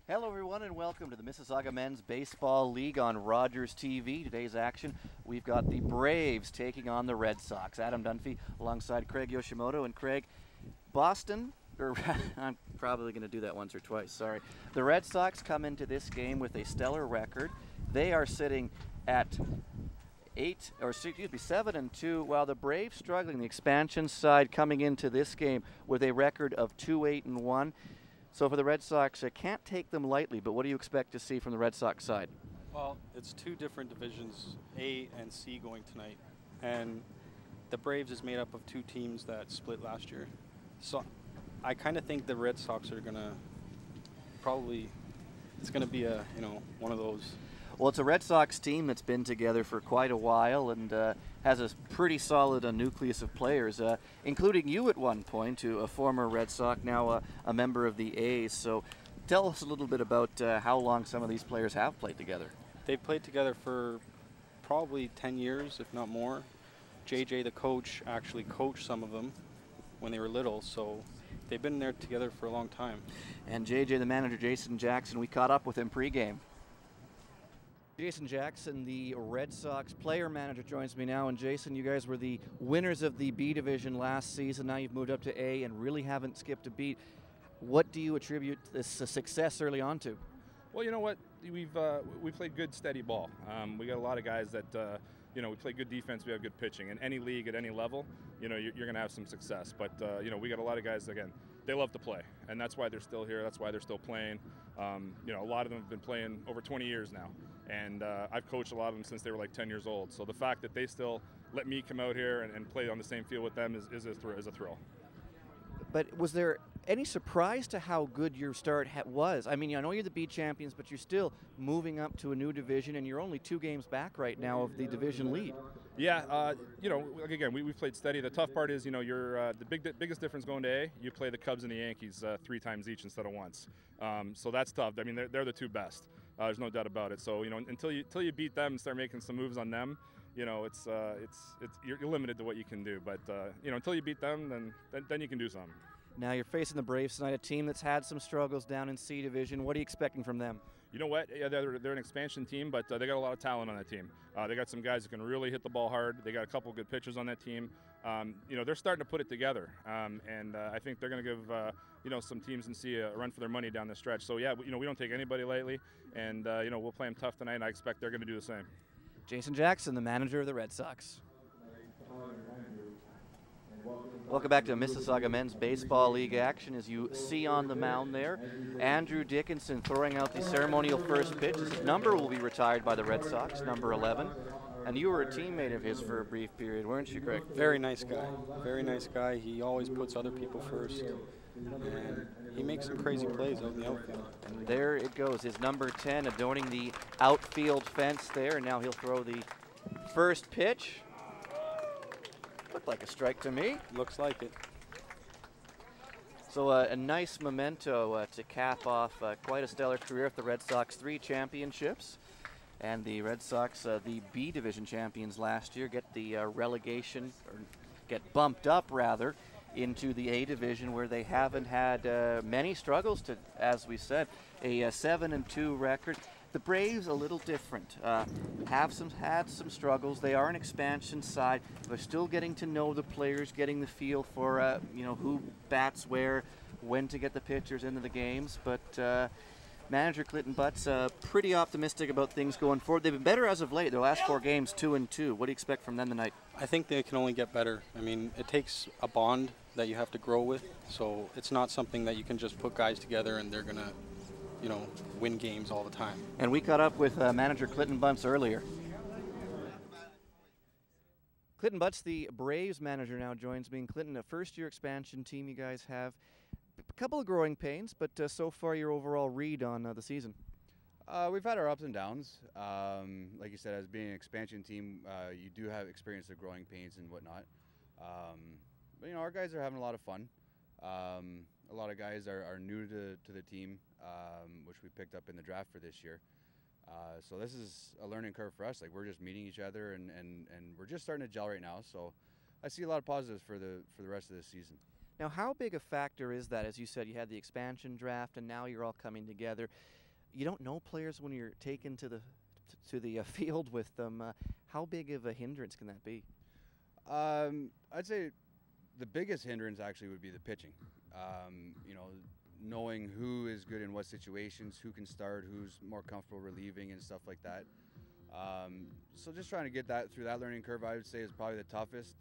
Hello everyone and welcome to the Mississauga Men's Baseball League on Rogers TV. Today's action, we've got the Braves taking on the Red Sox. Adam Dunphy alongside Craig Yoshimoto. And Craig, Boston, or I'm probably going to do that once or twice, sorry. The Red Sox come into this game with a stellar record. They are sitting at 7-2, while the Braves struggling. The expansion side coming into this game with a record of 2-8-1. So for the Red Sox, I can't take them lightly, but what do you expect to see from the Red Sox side? Well, it's two different divisions, A and C, going tonight. And the Braves is made up of two teams that split last year. So I kind of think the Red Sox are going to it's going to be one of those. Well, it's a Red Sox team that's been together for quite a while and has a pretty solid nucleus of players, including you at one point, a former Red Sox, now a member of the A's. So tell us a little bit about how long some of these players have played together. They've played together for probably 10 years, if not more. JJ, the coach, actually coached some of them when they were little, so they've been there together for a long time. And JJ, the manager, Jason Jackson, we caught up with him pregame. Jason Jackson, the Red Sox player manager, joins me now. And Jason, you guys were the winners of the B division last season. Now you've moved up to A and really haven't skipped a beat. What do you attribute this success early on to? Well, you know what? We played good, steady ball. We got a lot of guys that we play good defense. We have good pitching. In any league at any level, you're going to have some success. But we got a lot of guys, again, they love to play, and that's why they're still here. That's why they're still playing. A lot of them have been playing over 20 years now, and I've coached a lot of them since they were like 10 years old. So the fact that they still let me come out here and play on the same field with them is a thrill. But was there any surprise to how good your start was? I mean, I know you're the B champions, but you're still moving up to a new division, and you're only 2 games back right now of the division lead. Yeah, again, we've played steady. The tough part is, you're the biggest difference going to A, you play the Cubs and the Yankees 3 times each instead of once. So that's tough. I mean, they're the 2 best. There's no doubt about it. So, until you beat them and start making some moves on them, you're limited to what you can do. But until you beat them, then you can do something. Now you're facing the Braves tonight, a team that's had some struggles down in C division. What are you expecting from them? You know what? Yeah, they're an expansion team, but they got a lot of talent on that team. They got some guys that can really hit the ball hard. They got a couple good pitchers on that team. They're starting to put it together, and I think they're going to give some teams in C a run for their money down the stretch. So yeah, we don't take anybody lightly, and we'll play them tough tonight. And I expect they're going to do the same. Jason Jackson, the manager of the Red Sox. Welcome back to Mississauga Men's Baseball League action. As you see on the mound there, Andrew Dickinson throwing out the ceremonial first pitch. His number will be retired by the Red Sox, number 11. And you were a teammate of his for a brief period, weren't you, Greg? Very nice guy. Very nice guy. He always puts other people first. And he makes some crazy plays out in the outfield. And there it goes, his number 10 adorning the outfield fence there. And now he'll throw the first pitch. Looked like a strike to me. Looks like it. So a nice memento to cap off quite a stellar career with the Red Sox. 3 championships. And the Red Sox, the B division champions last year, get the relegation, or get bumped up rather, into the A division, where they haven't had many struggles to, as we said, a 7-2 record. The Braves a little different. Had some struggles. They are an expansion side. They're still getting to know the players, getting the feel for who bats where, when to get the pitchers into the games. But manager Clinton Butts pretty optimistic about things going forward. They've been better as of late. Their last 4 games, 2-2. What do you expect from them tonight? I think they can only get better. I mean, it takes a bond that you have to grow with. So it's not something that you can just put guys together and they're going to win games all the time. And we caught up with manager Clinton Butts earlier. Clinton Butts, the Braves manager, now joins me. And Clinton, a first-year expansion team you guys have. A couple of growing pains, but so far your overall read on the season? We've had our ups and downs. Like you said, as being an expansion team, you do have experience of growing pains and whatnot. But our guys are having a lot of fun. A lot of guys are new to the team, which we picked up in the draft for this year. So this is a learning curve for us. Like, we're just meeting each other, and we're just starting to gel right now. So I see a lot of positives for the rest of this season. Now, how big a factor is that? As you said, you had the expansion draft, and now you're all coming together. You don't know players when you're taken to the field with them. How big of a hindrance can that be? I'd say the biggest hindrance actually would be the pitching. You know, knowing who is good in what situations, who can start, who's more comfortable relieving and stuff like that. So just trying to get that through that learning curve, I would say, is probably the toughest.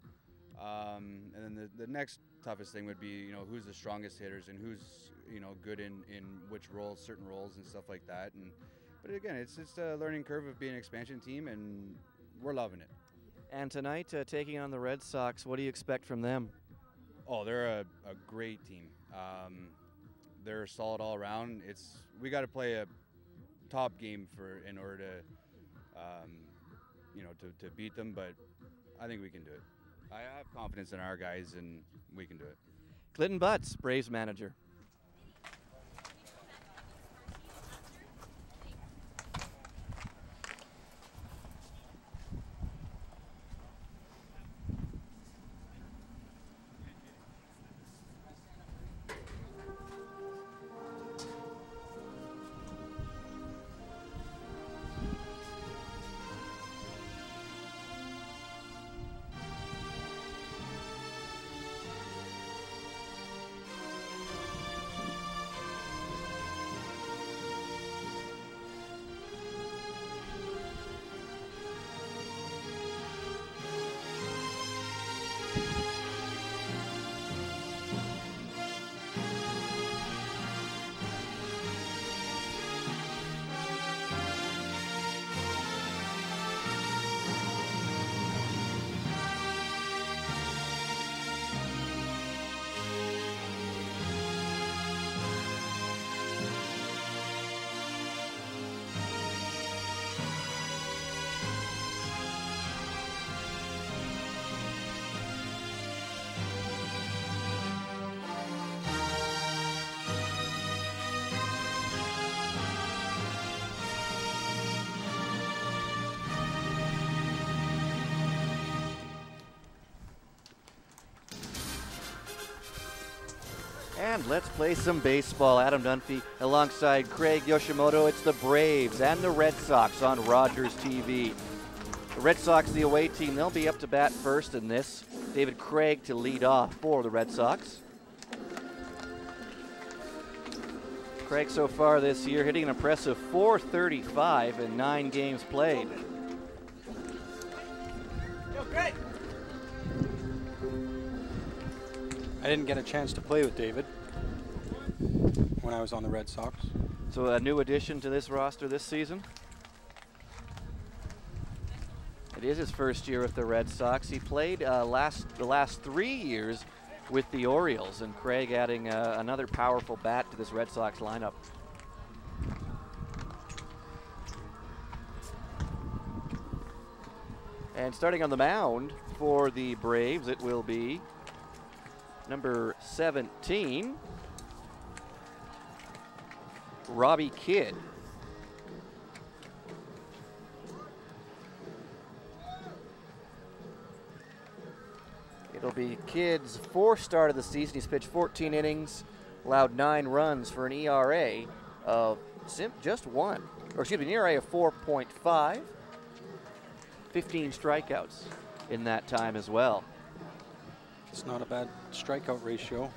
And then the next toughest thing would be, you know, who's the strongest hitters and who's, you know, good in which roles, certain roles and stuff like that. But again, it's a learning curve of being an expansion team, and we're loving it. And tonight, taking on the Red Sox, what do you expect from them? Oh, they're a great team. They're solid all around. We got to play a top game in order to, you know, to beat them. But I think we can do it. I have confidence in our guys, and we can do it. Clinton Butts, Braves manager. And let's play some baseball. Adam Dunphy alongside Craig Yoshimoto. It's the Braves and the Red Sox on Rogers TV. The Red Sox, the away team, they'll be up to bat first in this. David Craig to lead off for the Red Sox. Craig so far this year hitting an impressive .435 in 9 games played. Yo, Craig! I didn't get a chance to play with David when I was on the Red Sox. So a new addition to this roster this season. It is his first year with the Red Sox. He played the last 3 years with the Orioles, and Craig adding another powerful bat to this Red Sox lineup. And starting on the mound for the Braves, it will be number 17, Robbie Kidd. It'll be Kidd's 4th start of the season. He's pitched 14 innings, allowed 9 runs for an ERA of just 1. Or excuse me, an ERA of 4.5. 15 strikeouts in that time as well. It's not a bad strikeout ratio.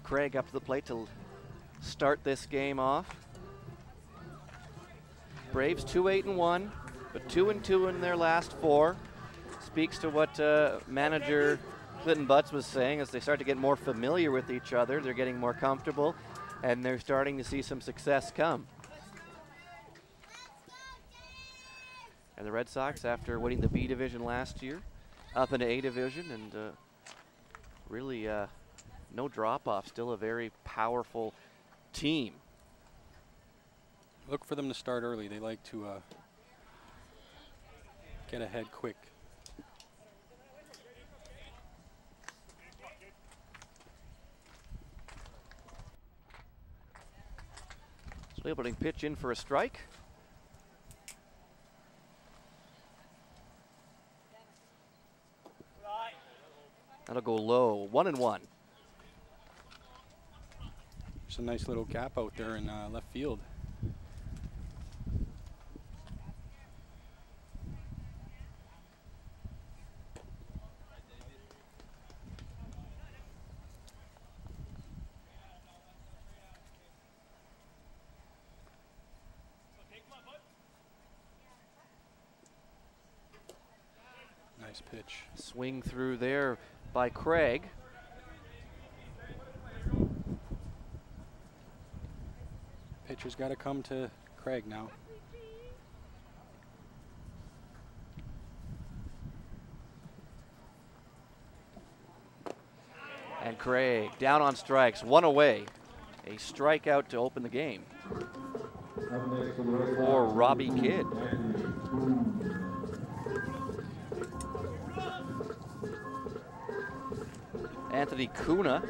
Craig up to the plate to start this game off. Braves 2-8-1, but 2-2 in their last 4. Speaks to what manager Clinton Butts was saying as they start to get more familiar with each other. They're getting more comfortable, and they're starting to see some success come. And the Red Sox, after winning the B division last year, up into A division, and really no drop-off. Still a very powerful team. Look for them to start early. They like to get ahead quick. So able to pitch in for a strike. That'll go low. 1-1. There's a nice little gap out there in left field. Nice pitch. Swing through there by Craig. Pitcher's got to come to Craig now. And Craig down on strikes, 1 away. A strikeout to open the game for Robbie Kidd. Anthony Kuna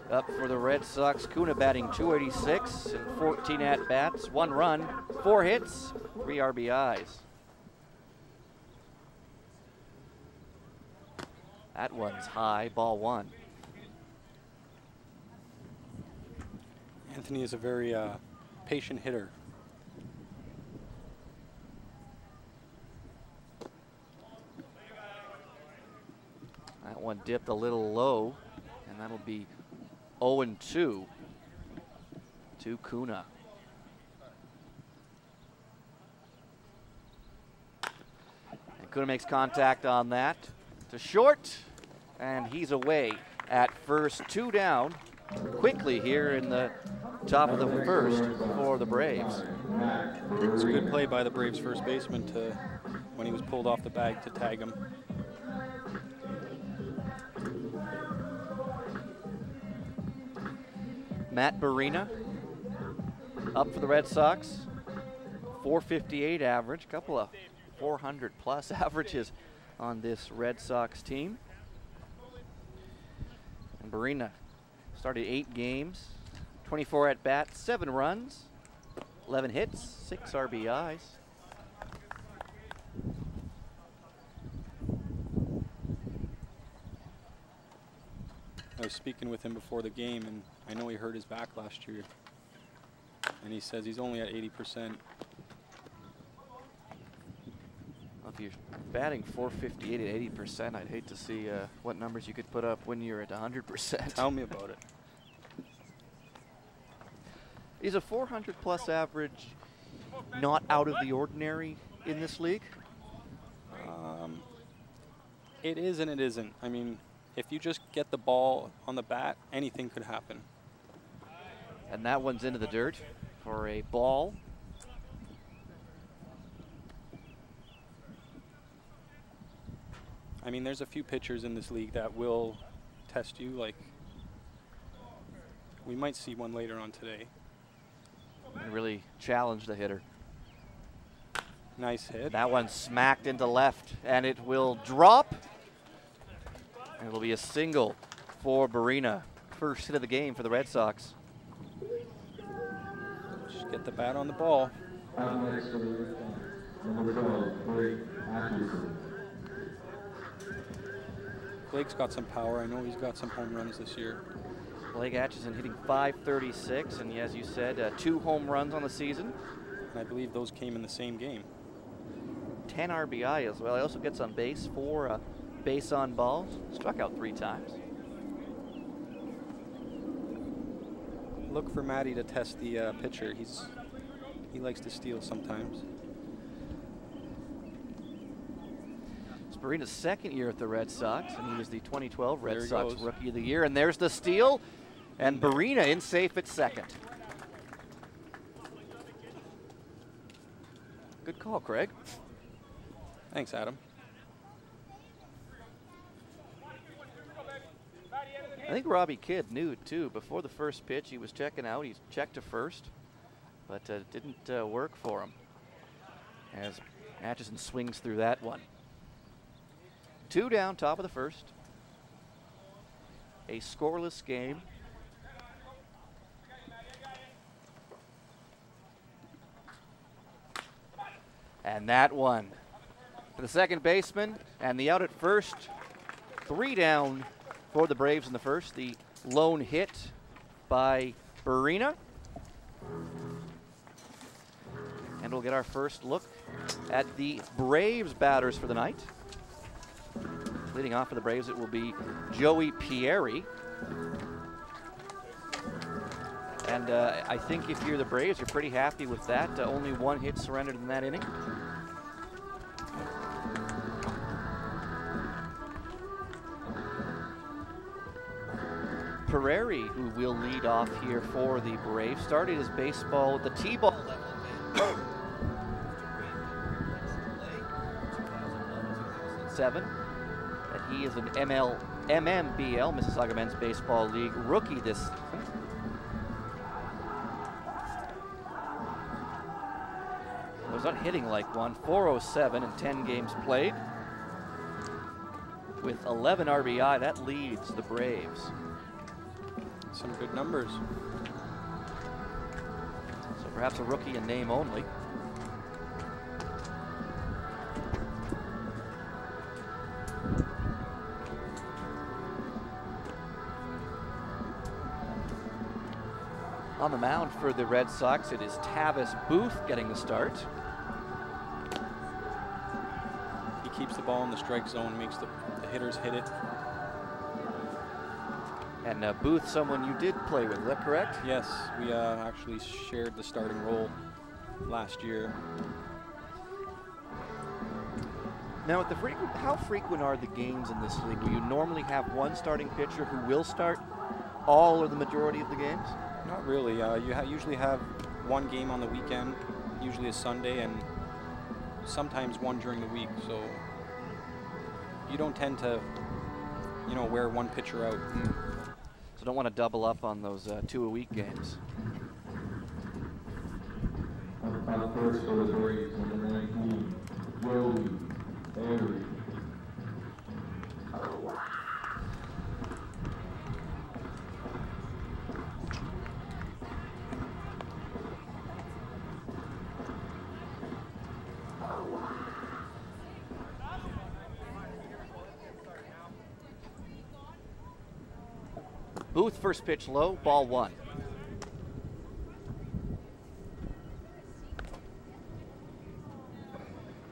up for the Red Sox. Kuna batting .286 and 14 at-bats, 1 run, 4 hits, 3 RBIs. That one's high, ball 1. Anthony is a very patient hitter. That one dipped a little low, and that'll be 0-2 to Kuna. And Kuna makes contact on that to short, and he's away at first. 2 down quickly here in the top of the first for the Braves. It's a good play by the Braves first baseman to, when he was pulled off the bag, to tag him. Matt Barina up for the Red Sox. .458 average, couple of 400 plus averages on this Red Sox team. And Barina started 8 games, 24 at bats, 7 runs, 11 hits, 6 RBIs. I was speaking with him before the game, and I know he hurt his back last year. And he says he's only at 80%. Well, if you're batting .458 at 80%, I'd hate to see what numbers you could put up when you're at 100%. Tell me about it. Is a 400 plus average not out of the ordinary in this league? It is and it isn't. I mean, if you just get the ball on the bat, anything could happen. And that one's into the dirt for a ball. I mean, there's a few pitchers in this league that will test you. Like, we might see one later on today. And really challenge the hitter. Nice hit. That one smacked into left, and it will drop. And it'll be a single for Barina. First hit of the game for the Red Sox. Just get the bat on the ball. Blake's got some power. I know he's got some home runs this year. Blake Atchison hitting .536, and as you said, 2 home runs on the season. And I believe those came in the same game. 10 RBI as well. He also gets on base, 4 base on balls. Struck out 3 times. Look for Matty to test the pitcher. He likes to steal sometimes. It's Barina's second year at the Red Sox, and he was the 2012 Red There he Sox goes. Rookie of the Year. And there's the steal, and Barina in safe at second. Good call, Craig. Thanks, Adam. I think Robbie Kidd knew it too. Before the first pitch, he was checking out. He checked to first, but didn't work for him as Atchison swings through that one. 2 down, top of the first. A scoreless game. And that one for the second baseman, and the out at first 3 down for the Braves in the first. The lone hit by Barina. And we'll get our first look at the Braves batters for the night. Leading off for the Braves, it will be Joey Pieri. And I think if you're the Braves, you're pretty happy with that. Only 1 hit surrendered in that inning. Pieri, who will lead off here for the Braves, started his baseball at the T-ball level. And he is an MMBL, Mississauga Men's Baseball League rookie this season. Was not hitting like one. 407 in 10 games played. With 11 RBI, that leads the Braves. Some good numbers. So perhaps a rookie in name only. On the mound for the Red Sox, it is Tavis Booth getting the start. He keeps the ball in the strike zone, makes the hitters hit it. And Booth, someone you did play with, is that correct? Yes, we actually shared the starting role last year. Now, how frequent are the games in this league? Will you normally have one starting pitcher who will start all or the majority of the games? Not really. You usually have one game on the weekend, usually a Sunday, and sometimes one during the week. So you don't tend to, wear one pitcher out. So don't want to double up on those 2-a-week games. First for the Braves, number 19, Joey Pieri. Booth, first pitch low, ball 1.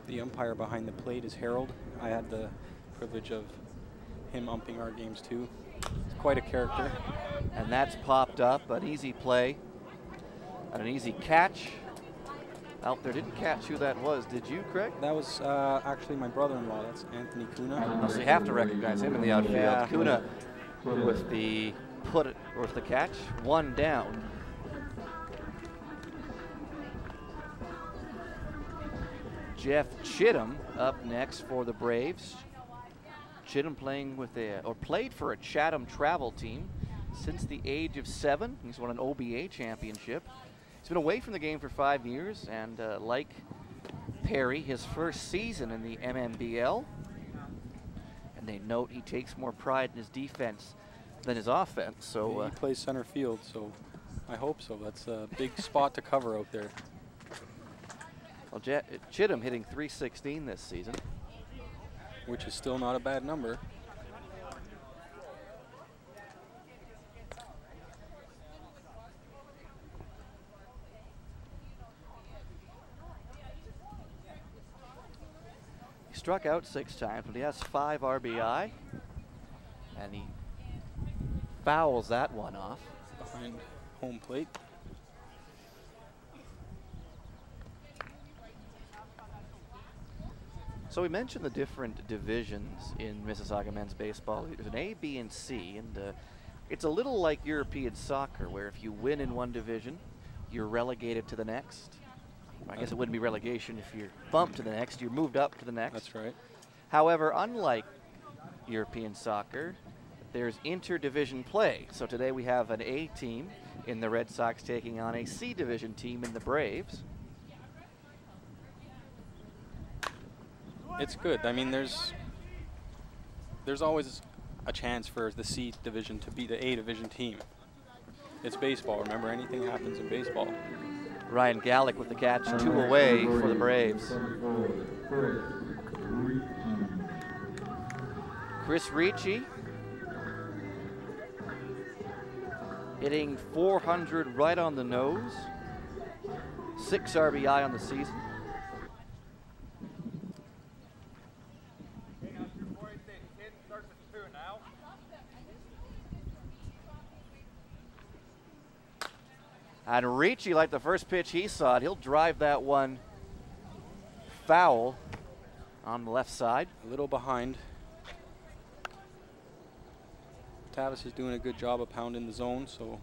The umpire behind the plate is Harold. I had the privilege of him umping our games too. It's quite a character. And that's popped up, an easy play, and an easy catch. Out there, didn't catch who that was, did you, Craig? That was actually my brother-in-law. That's Anthony Kuna. Oh, so you have to recognize him in the outfield. Yeah. Kuna with the catch, 1 down. Jeff Chittum up next for the Braves. Chittum played for a Chatham travel team since the age of 7. He's won an OBA championship. He's been away from the game for 5 years, and like Perry, his first season in the MMBL. And they note he takes more pride in his defense than his offense. So he plays center field, so I hope so. That's a big spot to cover out there. Well, Chittum hitting .316 this season, which is still not a bad number. He struck out 6 times, but he has 5 RBI, and he fouls that one off. Behind home plate. So we mentioned the different divisions in Mississauga men's baseball. There's an A, B, and C, and it's a little like European soccer, where if you win in one division, you're relegated to the next. I guess it wouldn't be relegation if you're bumped to the next, you're moved up to the next. That's right. However, unlike European soccer, there's interdivision play. So today we have an A team in the Red Sox taking on a C division team in the Braves. It's good. I mean, there's always a chance for the C division to beat the A division team. It's baseball. Remember, anything happens in baseball. Ryan Gallick with the catch, 2 away for the Braves. Chris Ricci hitting 400 right on the nose. 6 RBI on the season. And Ricci, like the first pitch he saw it, he'll drive that one foul on the left side. A little behind. Tavis is doing a good job of pounding the zone, so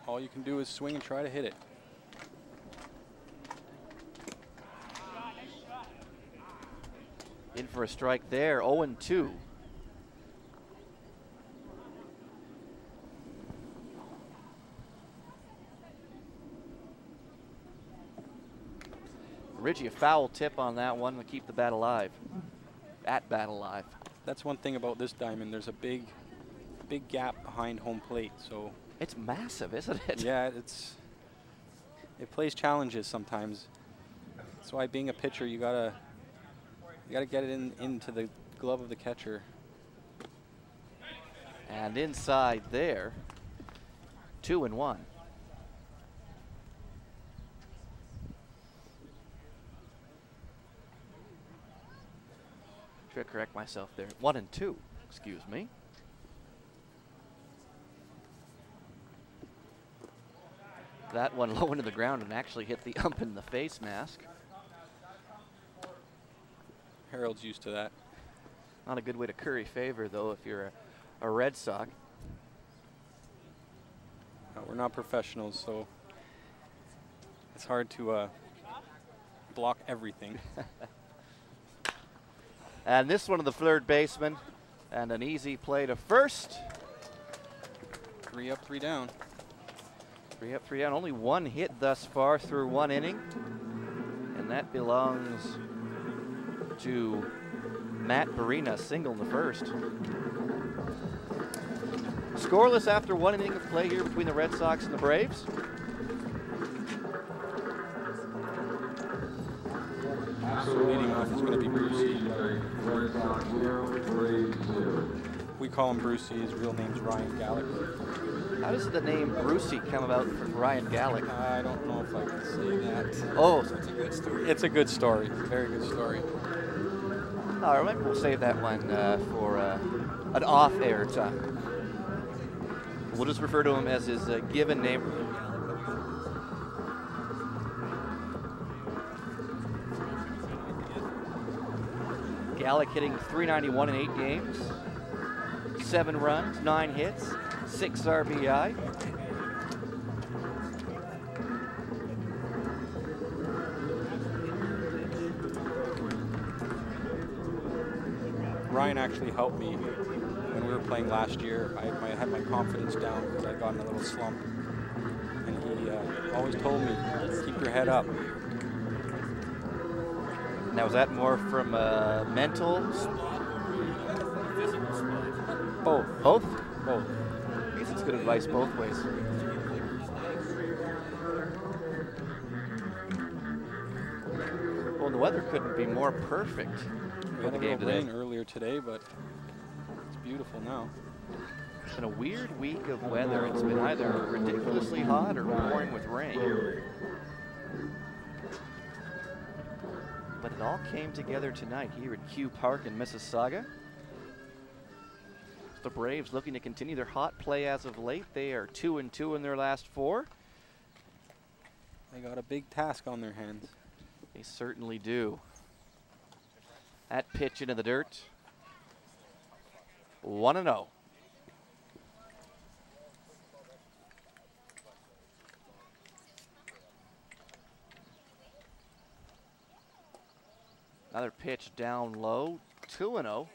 all you can do is swing and try to hit it. In for a strike there, 0-2. Ricci, a foul tip on that one to keep the bat alive. At bat alive. That's one thing about this diamond. There's a big gap behind home plate, so it's massive, isn't it? yeah, it plays challenges sometimes. That's why being a pitcher, you gotta get it into the glove of the catcher. And inside there, 2-1. Should correct myself there. 1-2, excuse me. That one low into the ground and actually hit the ump in the face mask. Harold's used to that. Not a good way to curry favor, though, if you're a Red Sox. We're not professionals, so it's hard to block everything. And this one of the third baseman, and an easy play to first. 3 up, 3 down. 3 up, 3 down. Only one hit thus far through 1 inning, and that belongs to Matt Barina, single in the first. Scoreless after 1 inning of play here between the Red Sox and the Braves. Leading off is going to be Brucey. We call him Brucey. His real name's Ryan Gallagher. How does the name Brucey come about from Ryan Gallagher? I don't know if I can say that. Oh, so it's a good story. It's a good story. Very good story. All right, we'll save that one for an off-air time. We'll just refer to him as his given name. Gallic hitting .391 in 8 games, 7 runs, 9 hits, 6 RBI. Ryan actually helped me when we were playing last year. I had my confidence down because I got in a little slump. And he always told me, keep your head up. Now, was that more from mental? Both. Both? Both. I guess it's good advice both ways. Well, the weather couldn't be more perfect We for had the a game little today. rain earlier today, but it's beautiful now. It's been a weird week of weather. It's been either ridiculously hot or pouring with rain. But it all came together tonight here at Q Park in Mississauga. The Braves looking to continue their hot play as of late. They are 2-2 in their last 4. They got a big task on their hands. They certainly do. That pitch into the dirt. 1-0. Another pitch down low. 2-0.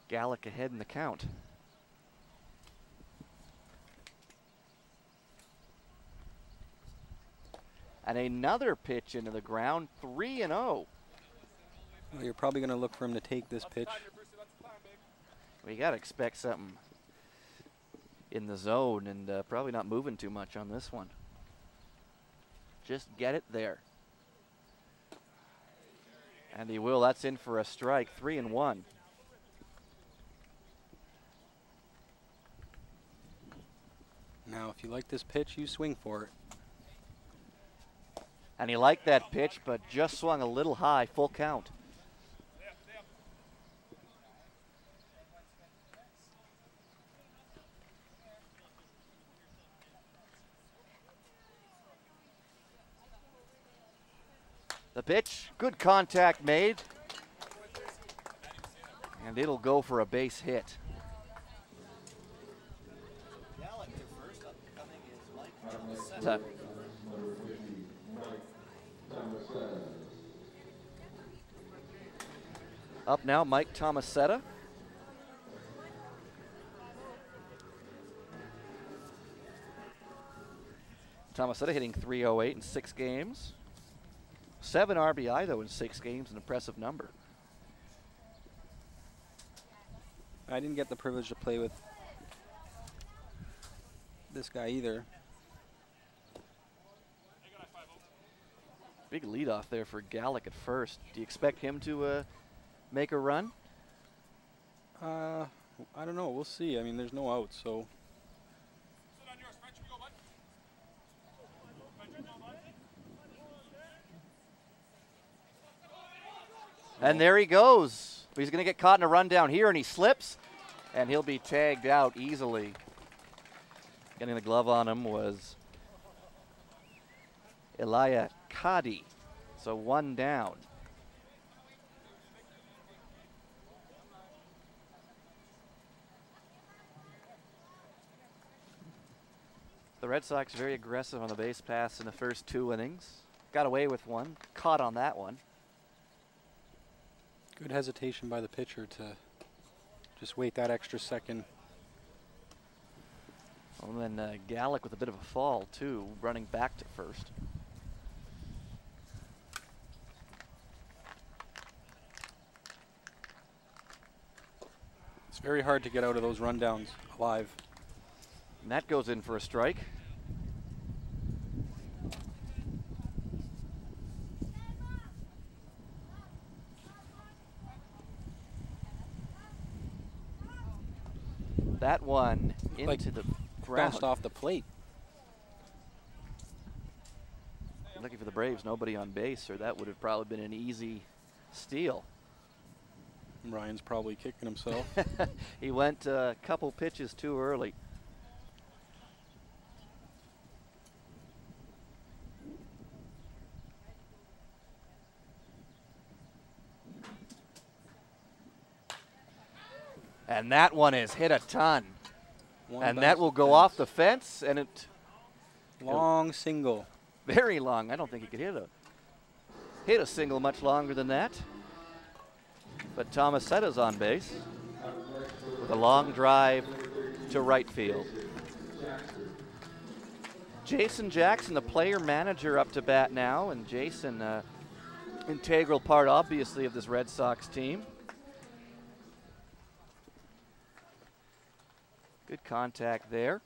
Gallic ahead in the count. And another pitch into the ground, 3-0. Well, you're probably going to look for him to take this pitch. Well, you got to expect something in the zone, and probably not moving too much on this one. just get it there. And he will. That's in for a strike. 3-1. Now, if you like this pitch, you swing for it. And he liked that pitch, but just swung a little high. Full count. The pitch, good contact made. And it'll go for a base hit. Up now, Mike Tomasetta. Tomasetta hitting .308 in 6 games. 7 RBI, though, in 6 games, an impressive number. I didn't get the privilege to play with this guy either. Big leadoff there for Gallick at first. Do you expect him to make a run? I don't know. We'll see. I mean, there's no outs, so. And there he goes. He's going to get caught in a run down here, and he slips, and he'll be tagged out easily. Getting the glove on him was Elia Kadi. So 1 down. The Red Sox very aggressive on the base pass in the first 2 innings. Got away with one, caught on that one. Good hesitation by the pitcher to just wait that extra second. And then Gallick with a bit of a fall, too, running back to first. It's very hard to get out of those rundowns alive. And that goes in for a strike. That one into the ground. Bounced off the plate. Lucky for the Braves, nobody on base, or that would have probably been an easy steal. Ryan's probably kicking himself. He went a couple pitches too early. And that one is hit a ton. And that will go off the fence, and it long single. Very long. I don't think he could hit a single much longer than that. But Tomasetta's on base with a long drive to right field. Jason Jackson, the player manager, up to bat now, and Jason, integral part, obviously, of this Red Sox team. Good contact there.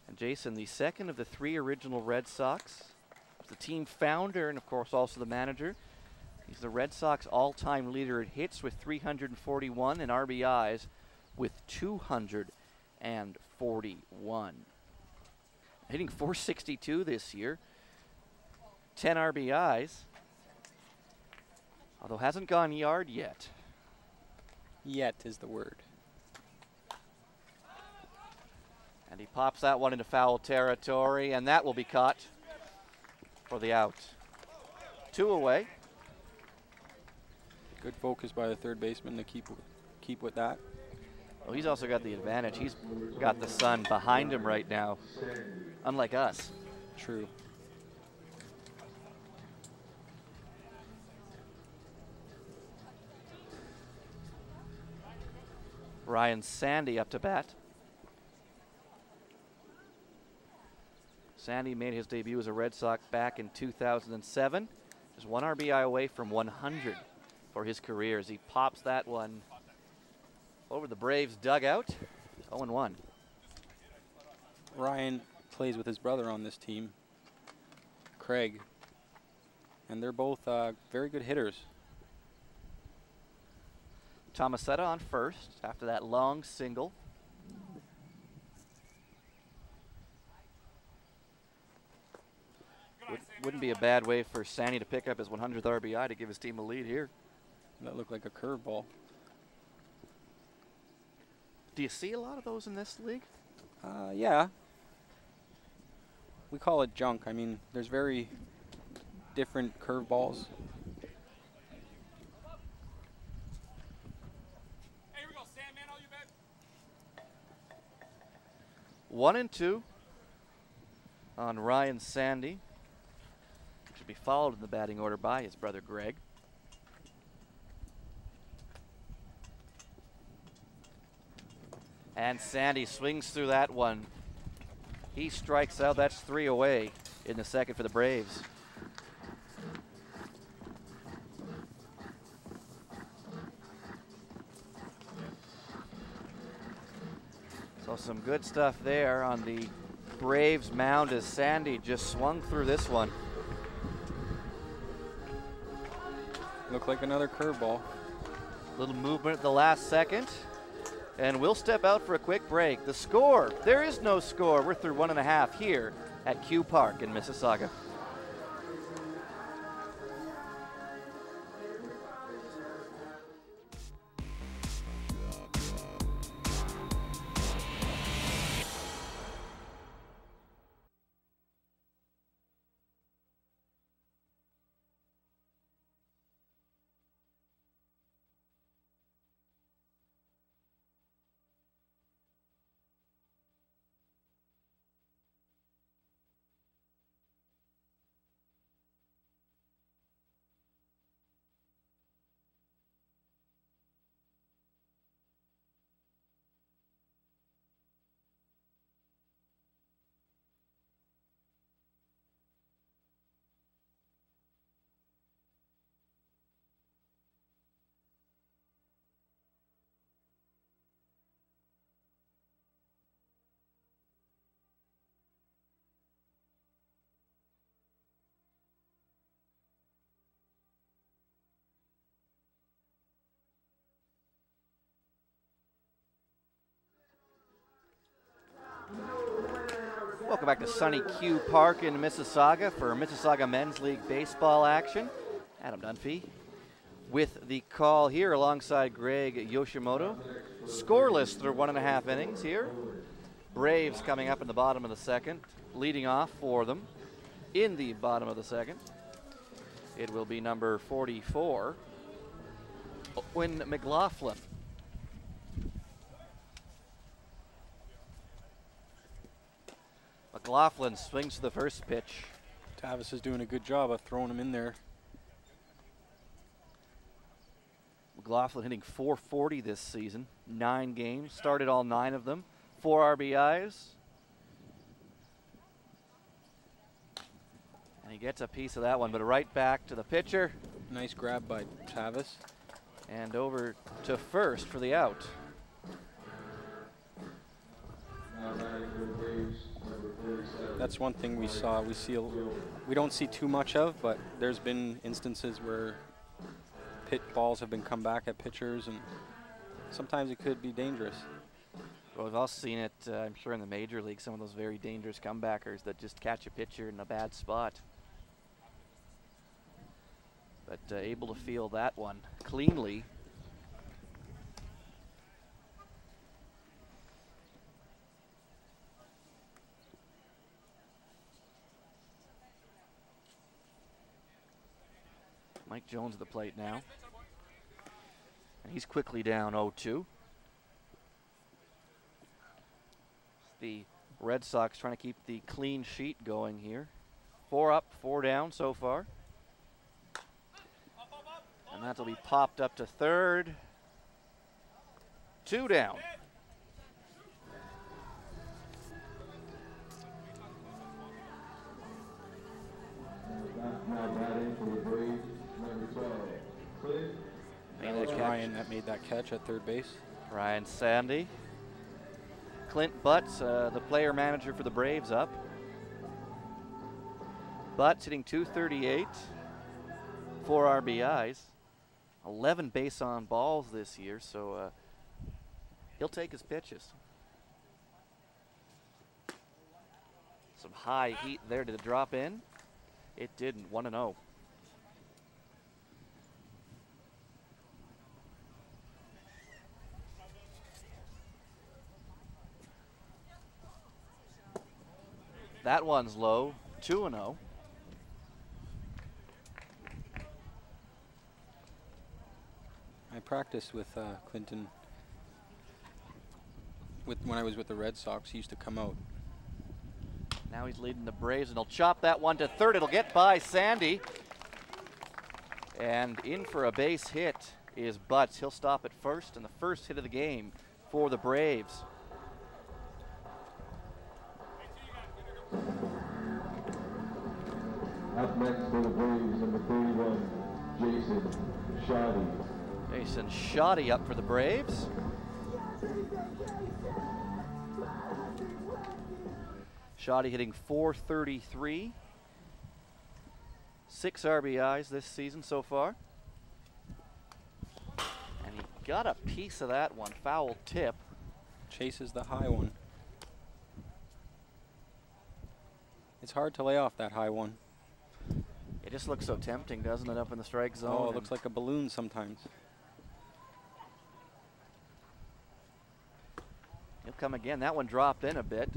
And Jason, the second of the 3 original Red Sox, the team founder and, of course, also the manager. He's the Red Sox all-time leader in hits with 341 and RBIs with 241. Hitting .462 this year. 10 RBIs. Although hasn't gone yard yet. Yet is the word. And he pops that one into foul territory, and that will be caught for the out. 2 away. Good focus by the third baseman to keep with that. Well, he's also got the advantage. He's got the sun behind him right now, unlike us. True. Ryan Sandy up to bat. Sandy made his debut as a Red Sox back in 2007. Just 1 RBI away from 100 for his career as he pops that one over the Braves dugout. 0-1. Ryan plays with his brother on this team, Craig, and they're both very good hitters. Tomasetta on first after that long single. Wouldn't be a bad way for Sandy to pick up his 100th RBI to give his team a lead here. That looked like a curveball. Do you see a lot of those in this league? Yeah. We call it junk. I mean, there's very different curveballs. Hey, here we go, Sandman, all you bet. 1-2 on Ryan Sandy. Should be followed in the batting order by his brother Greg. And Sandy swings through that one. He strikes out. That's 3 away in the second for the Braves. So some good stuff there on the Braves mound as Sandy just swung through this one. Looked like another curveball. Little movement at the last second. And we'll step out for a quick break. The score, there is no score. We're through 1.5 here at Q Park in Mississauga. Welcome back to sunny Q Park in Mississauga for Mississauga Men's League baseball action. Adam Dunphy with the call here alongside Greg Yoshimoto. Scoreless through 1.5 innings here. Braves coming up in the bottom of the second, leading off for them in the bottom of the second. It will be number 44, Owen McLaughlin. McLaughlin swings to the first pitch. Tavis is doing a good job of throwing him in there. McLaughlin hitting .440 this season, 9 games, started all 9 of them, 4 RBIs. And he gets a piece of that one, but right back to the pitcher. Nice grab by Tavis. And over to first for the out. That's one thing we saw. We don't see too much of, but there's been instances where pit balls have been come back at pitchers, and sometimes it could be dangerous. Well, we've also seen it, I'm sure, in the major league, some of those very dangerous comebackers that just catch a pitcher in a bad spot. But able to field that one cleanly. Mike Jones at the plate now. And he's quickly down 0-2. The Red Sox trying to keep the clean sheet going here. 4 up, 4 down so far. And that'll be popped up to third. 2 down. It was Ryan that made that catch at third base. Ryan Sandy. Clint Butts, the player manager for the Braves, up. Butts hitting .238, 4 RBIs, 11 base on balls this year, so he'll take his pitches. Some high heat there. Did it drop in? It didn't. 1-0. That one's low. 2-0. I practiced with Clinton when I was with the Red Sox. He used to come out. Now he's leading the Braves, and he'll chop that one to third. It'll get by Sandy. And in for a base hit is Butts. He'll stop at first, and the first hit of the game for the Braves. Up next for the Braves, number 31, Jason Shoddy. Jason Shoddy up for the Braves. Shoddy hitting .433. 6 RBIs this season so far. And he got a piece of that one. Foul tip. Chases the high one. It's hard to lay off that high one. It just looks so tempting, doesn't it, up in the strike zone? Oh, it looks like a balloon sometimes. He'll come again. That one dropped in a bit.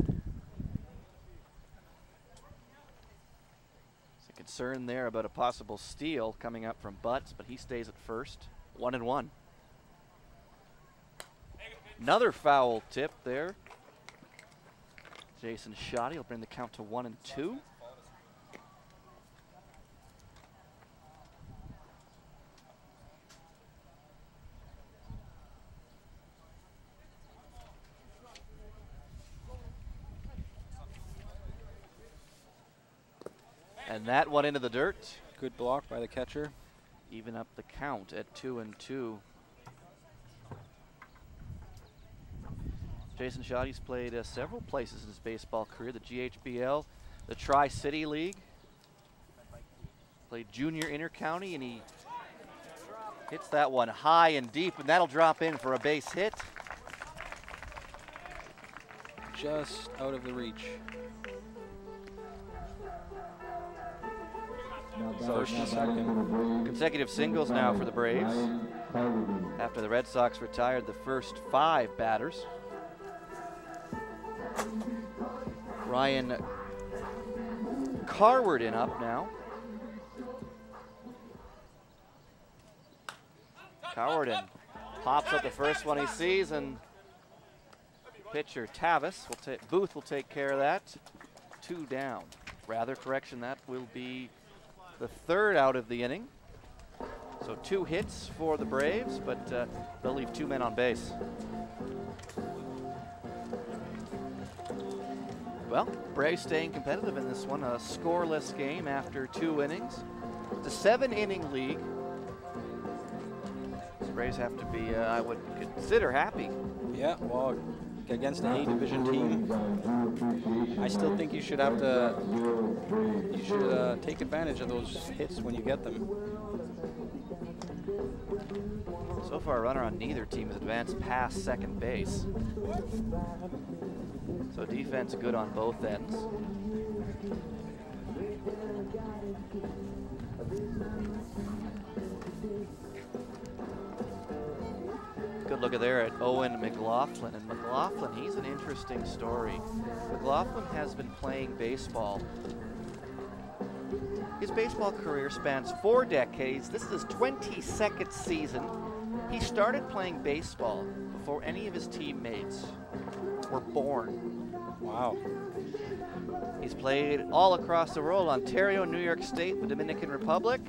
Concern there about a possible steal coming up from Butts, but he stays at first. 1-1. Another foul tip there. Jason Shoddy will bring the count to 1-2. And that one into the dirt. Good block by the catcher. Even up the count at 2-2. Jason Shoddy's played several places in his baseball career. The GHBL, the Tri-City League. Played junior inter-county, and he hits that one high and deep, and that'll drop in for a base hit. Just out of the reach. First and second. Consecutive singles now for the Braves. After the Red Sox retired the first 5 batters. Ryan Carwardin up now. Carwardin pops up the first one he sees, and pitcher Tavis Booth will take care of that. 2 down. Rather, correction, that will be the 3rd out of the inning. So 2 hits for the Braves, but they'll leave 2 men on base. Well, Braves staying competitive in this one. A scoreless game after 2 innings. It's a 7-inning league. The Braves have to be, I would consider, happy. Yeah, well, against an A-division team, I still think you should have to, take advantage of those hits when you get them. So far, a runner on neither team has advanced past second base. So defense good on both ends. Good look at there at Owen McLaughlin. And McLaughlin, he's an interesting story. McLaughlin has been playing baseball. His baseball career spans 4 decades. This is his 22nd season. He started playing baseball before any of his teammates were born. Wow. He's played all across the world: Ontario, New York State, the Dominican Republic.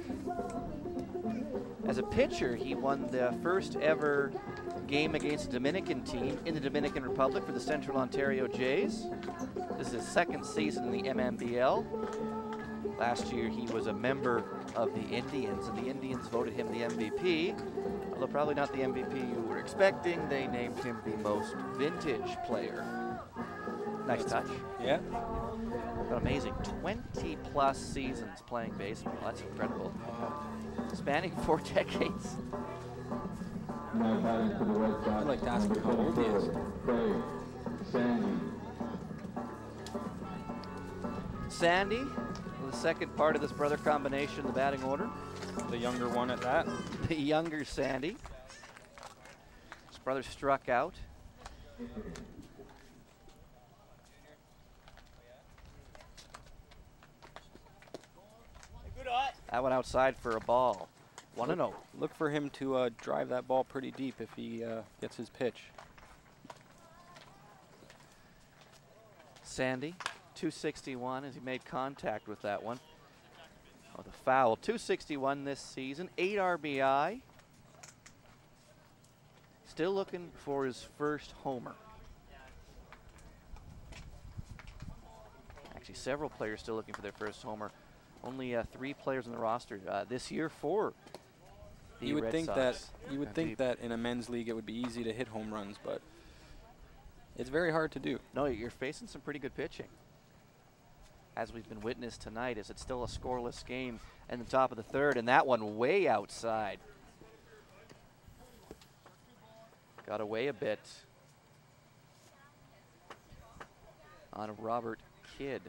As a pitcher, he won the first ever game against a Dominican team in the Dominican Republic for the Central Ontario Jays. This is his 2nd season in the MMBL. Last year, he was a member of the Indians, and the Indians voted him the MVP. Although probably not the MVP you were expecting, they named him the most vintage player. Nice touch. Yeah. But amazing. 20+ seasons playing baseball. That's incredible. Spanning 4 decades. Now batting for the Red Sox. I'd like to ask him how old he is. Craig Sandy. Sandy, the second part of this brother combination, the batting order. The younger one at that. The younger Sandy. His brother struck out. That went outside for a ball. 1-0. Look for him to drive that ball pretty deep if he gets his pitch. Sandy, 261 as he made contact with that one. Oh, the foul. 261 this season, 8 RBI. Still looking for his first homer. Actually, several players still looking for their first homer. Only 3 players on the roster this year for the You would Red think Sox. that in a men's league it would be easy to hit home runs, but it's very hard to do. No, you're facing some pretty good pitching. As we've been witnessed tonight, as it's still a scoreless game in the top of the third, and that one way outside. Got away a bit on Robert Kidd.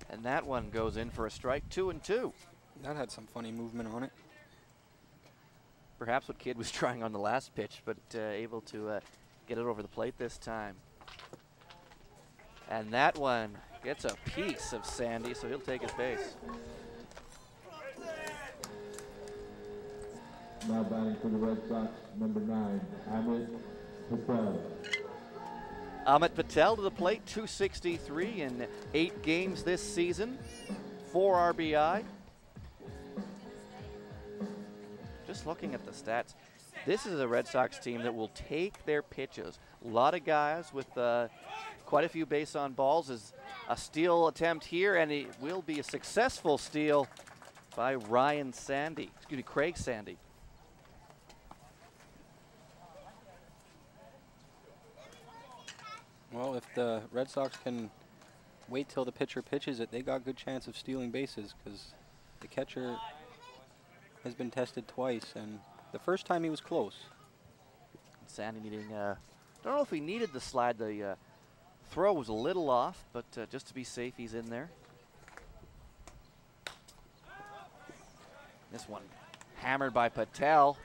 And that one goes in for a strike, 2-2. That had some funny movement on it. Perhaps what Kidd was trying on the last pitch, but able to get it over the plate this time. And that one gets a piece of Sandy, so he'll take his base. Now batting for the Red Sox, number 9, Amit Patel. Amit Patel to the plate, 263 in 8 games this season, 4 RBI. Just looking at the stats, this is a Red Sox team that will take their pitches. A lot of guys with quite a few base on balls. Is a steal attempt here, and it will be a successful steal by Craig Sandy. Well, if the Red Sox can wait till the pitcher pitches it, they got a good chance of stealing bases because the catcher has been tested twice, and the first time he was close. Sandy needing, don't know if he needed the slide. The throw was a little off, but just to be safe, he's in there. This one hammered by Patel.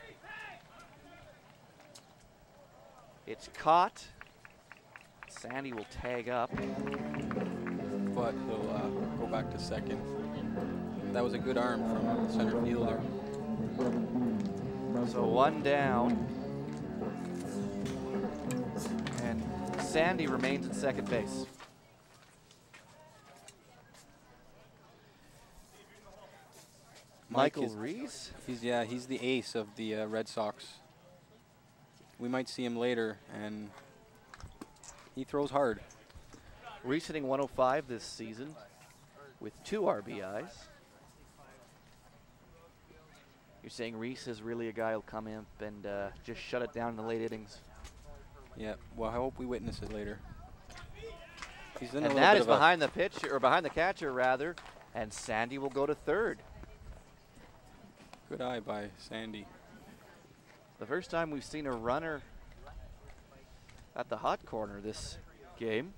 It's caught. Sandy will tag up. But he'll go back to second. That was a good arm from the center fielder. So 1 down. And Sandy remains at second base. Michael Reese? He's the ace of the Red Sox. We might see him later, and he throws hard. Reese hitting 105 this season with 2 RBIs. You're saying Reese is really a guy who'll come in and just shut it down in the late innings. Yeah, well, I hope we witness it later. He's in And that is behind the pitcher, or behind the catcher rather, and Sandy will go to third. Good eye by Sandy. The first time we've seen a runner at the hot corner this game.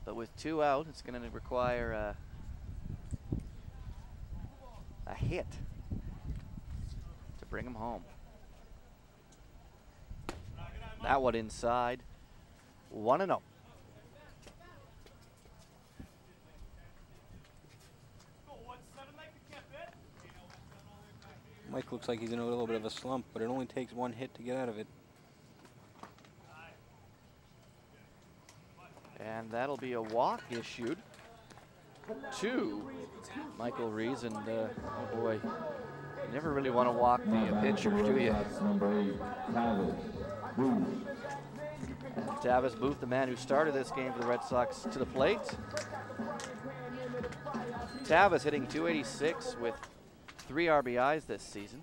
But with 2 out, it's going to require a hit to bring him home. That one inside. 1-0. Mike looks like he's in a little bit of a slump, but it only takes 1 hit to get out of it. And that'll be a walk issued to Michael Reese. And oh boy, you never really want to walk the pitcher, do you? Number 8, Tavis Booth. Tavis Booth, the man who started this game for the Red Sox, to the plate. Tavis hitting 286 with 3 RBIs this season.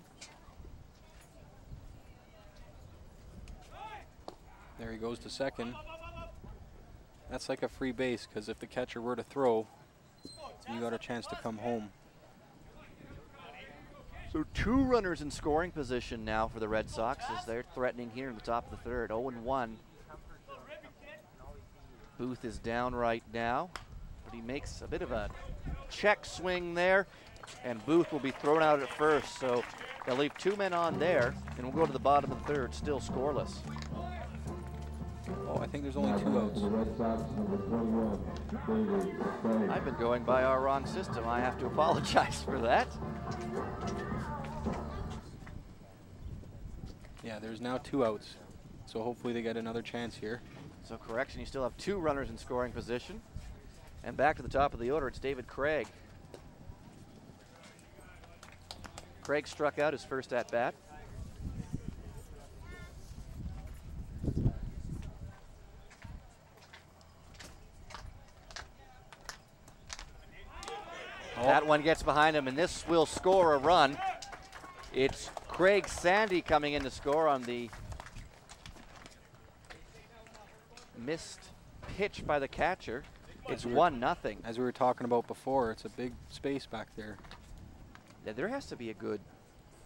There he goes to second. That's like a free base, because if the catcher were to throw, you got a chance to come home. So 2 runners in scoring position now for the Red Sox as they're threatening here in the top of the third. 0-1. Booth is down right now, but he makes a bit of a check swing there, and Booth will be thrown out at first. So they'll leave 2 men on there, and we'll go to the bottom of the third, still scoreless. Oh, I think there's only 2 outs. The Red Sox, number 21, David Craig. I've been going by our wrong system. I have to apologize for that. Yeah, there's now 2 outs. So hopefully they get another chance here. So correction, you still have 2 runners in scoring position. And back to the top of the order, it's David Craig. Craig struck out his first at-bat. That one gets behind him, and this will score a run. It's Craig Sandy coming in to score on the missed pitch by the catcher. It's 1-0. As we were talking about before, it's a big space back there. Yeah, there has to be a good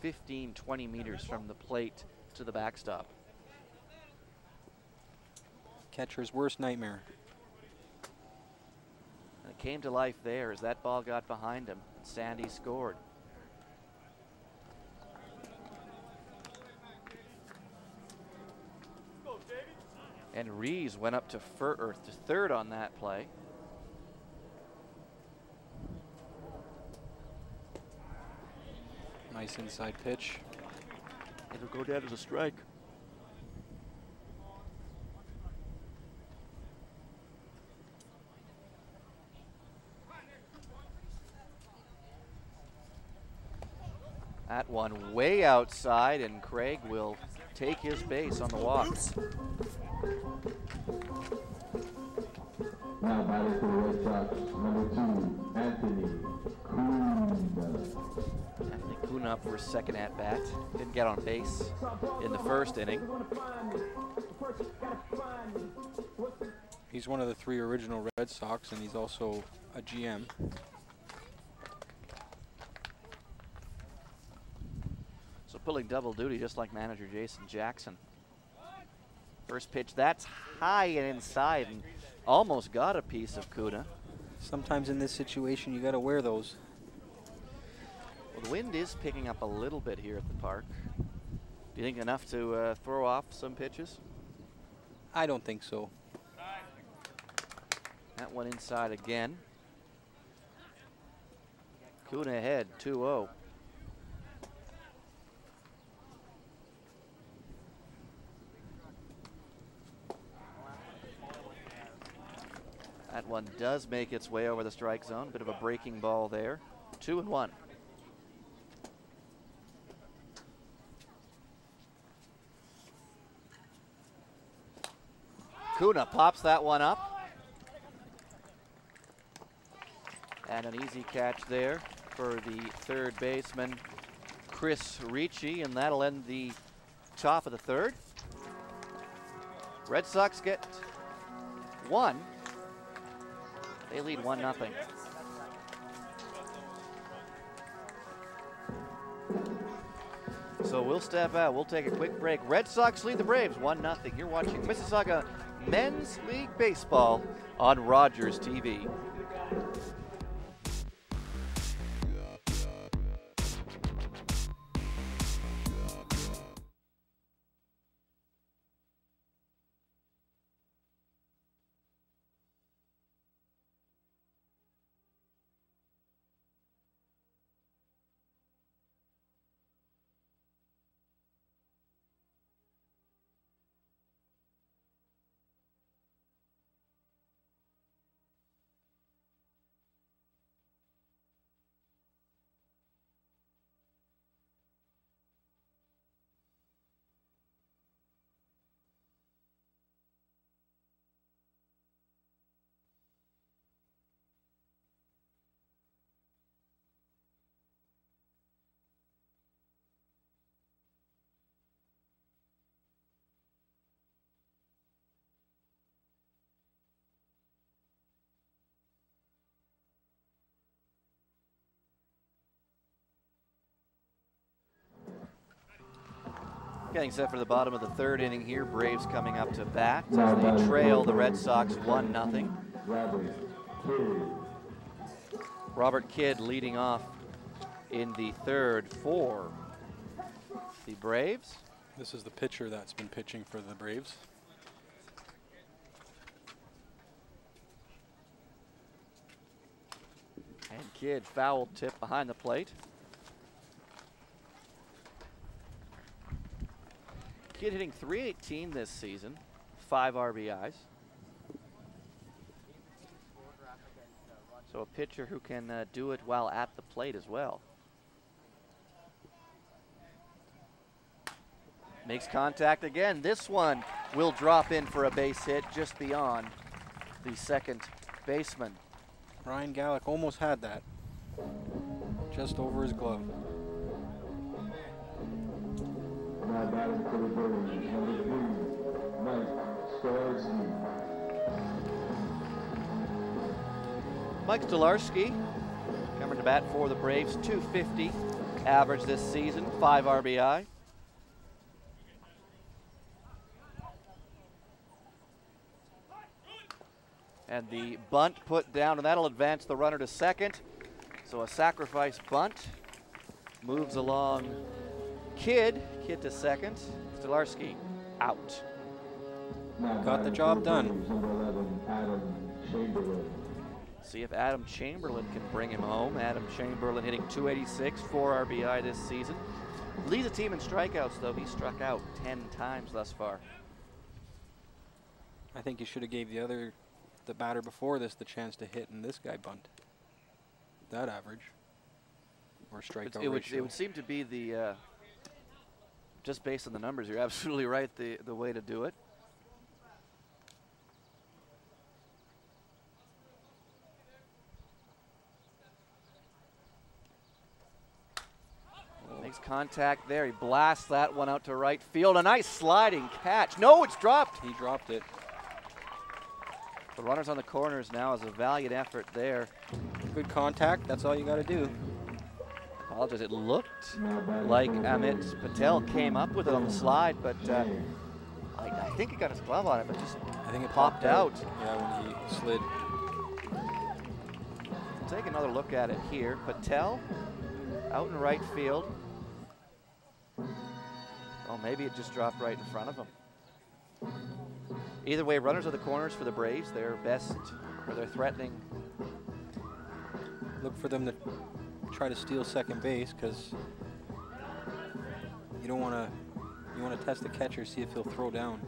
15, 20 meters from the plate to the backstop. Catcher's worst nightmare. And it came to life there as that ball got behind him. Sandy scored. And Rees went up to third on that play. Nice inside pitch. It'll go down as a strike. That one way outside, and Craig will take his base on the walk. Now batting for the Red Sox, number 2, Anthony Cuna. Anthony Cuna up for his second at-bat. Didn't get on base in the first inning. He's one of the 3 original Red Sox, and he's also a GM. So pulling double duty just like manager Jason Jackson. First pitch, that's high and inside, and almost got a piece of Cuna. Sometimes in this situation, you got to wear those. Well, the wind is picking up a little bit here at the park. Do you think enough to throw off some pitches? I don't think so. That one inside again. Cuna ahead, 2-0. That one does make its way over the strike zone. Bit of a breaking ball there. 2-1. Cuna pops that one up. And an easy catch there for the third baseman, Chris Ricci, and that'll end the top of the third. Red Sox get 1. They lead 1-0. So we'll step out. We'll take a quick break. Red Sox lead the Braves 1-0. You're watching Mississauga Men's League Baseball on Rogers TV. Getting set for the bottom of the third inning here. Braves coming up to bat as they trail the Red Sox 1-0. Robert Kidd leading off in the third for the Braves. This is the pitcher that's been pitching for the Braves. And Kidd foul tip behind the plate. Kidd hitting .318 this season, 5 RBIs. So a pitcher who can do it while at the plate as well. Makes contact again. This one will drop in for a base hit just beyond the second baseman. Ryan Gallick almost had that. Just over his glove. Now batting for the Braves, number 3, Mike Stolarski. Mike Stolarski coming to bat for the Braves, .250 average this season, 5 RBI. And the bunt put down, and that'll advance the runner to second. So a sacrifice bunt moves along Kidd to second, Stolarski out. Got the job done. Number 11, Adam Chamberlain. See if Adam Chamberlain can bring him home. Adam Chamberlain hitting .286, 4 RBI this season. Leads the team in strikeouts, though. He struck out 10 times thus far. I think you should have gave the batter before this the chance to hit, and this guy bunt. That average or strikeout It ratio. would seem to be the, just based on the numbers, you're absolutely right, the way to do it. Makes contact there. He blasts that one out to right field. A nice sliding catch. No, it's dropped. He dropped it. The runners on the corners now is a valiant effort there. Good contact. That's all you got to do. Apologize. It looked like Amit Patel came up with it on the slide, but I think he got his glove on it, but just I think it popped out. Yeah, when he slid. We'll take another look at it here. Patel out in right field. Oh, maybe it just dropped right in front of him. Either way, runners are the corners for the Braves. They're best, or they're threatening. Look for them to try to steal second base, because you don't want to. You want to test the catcher, see if he'll throw down.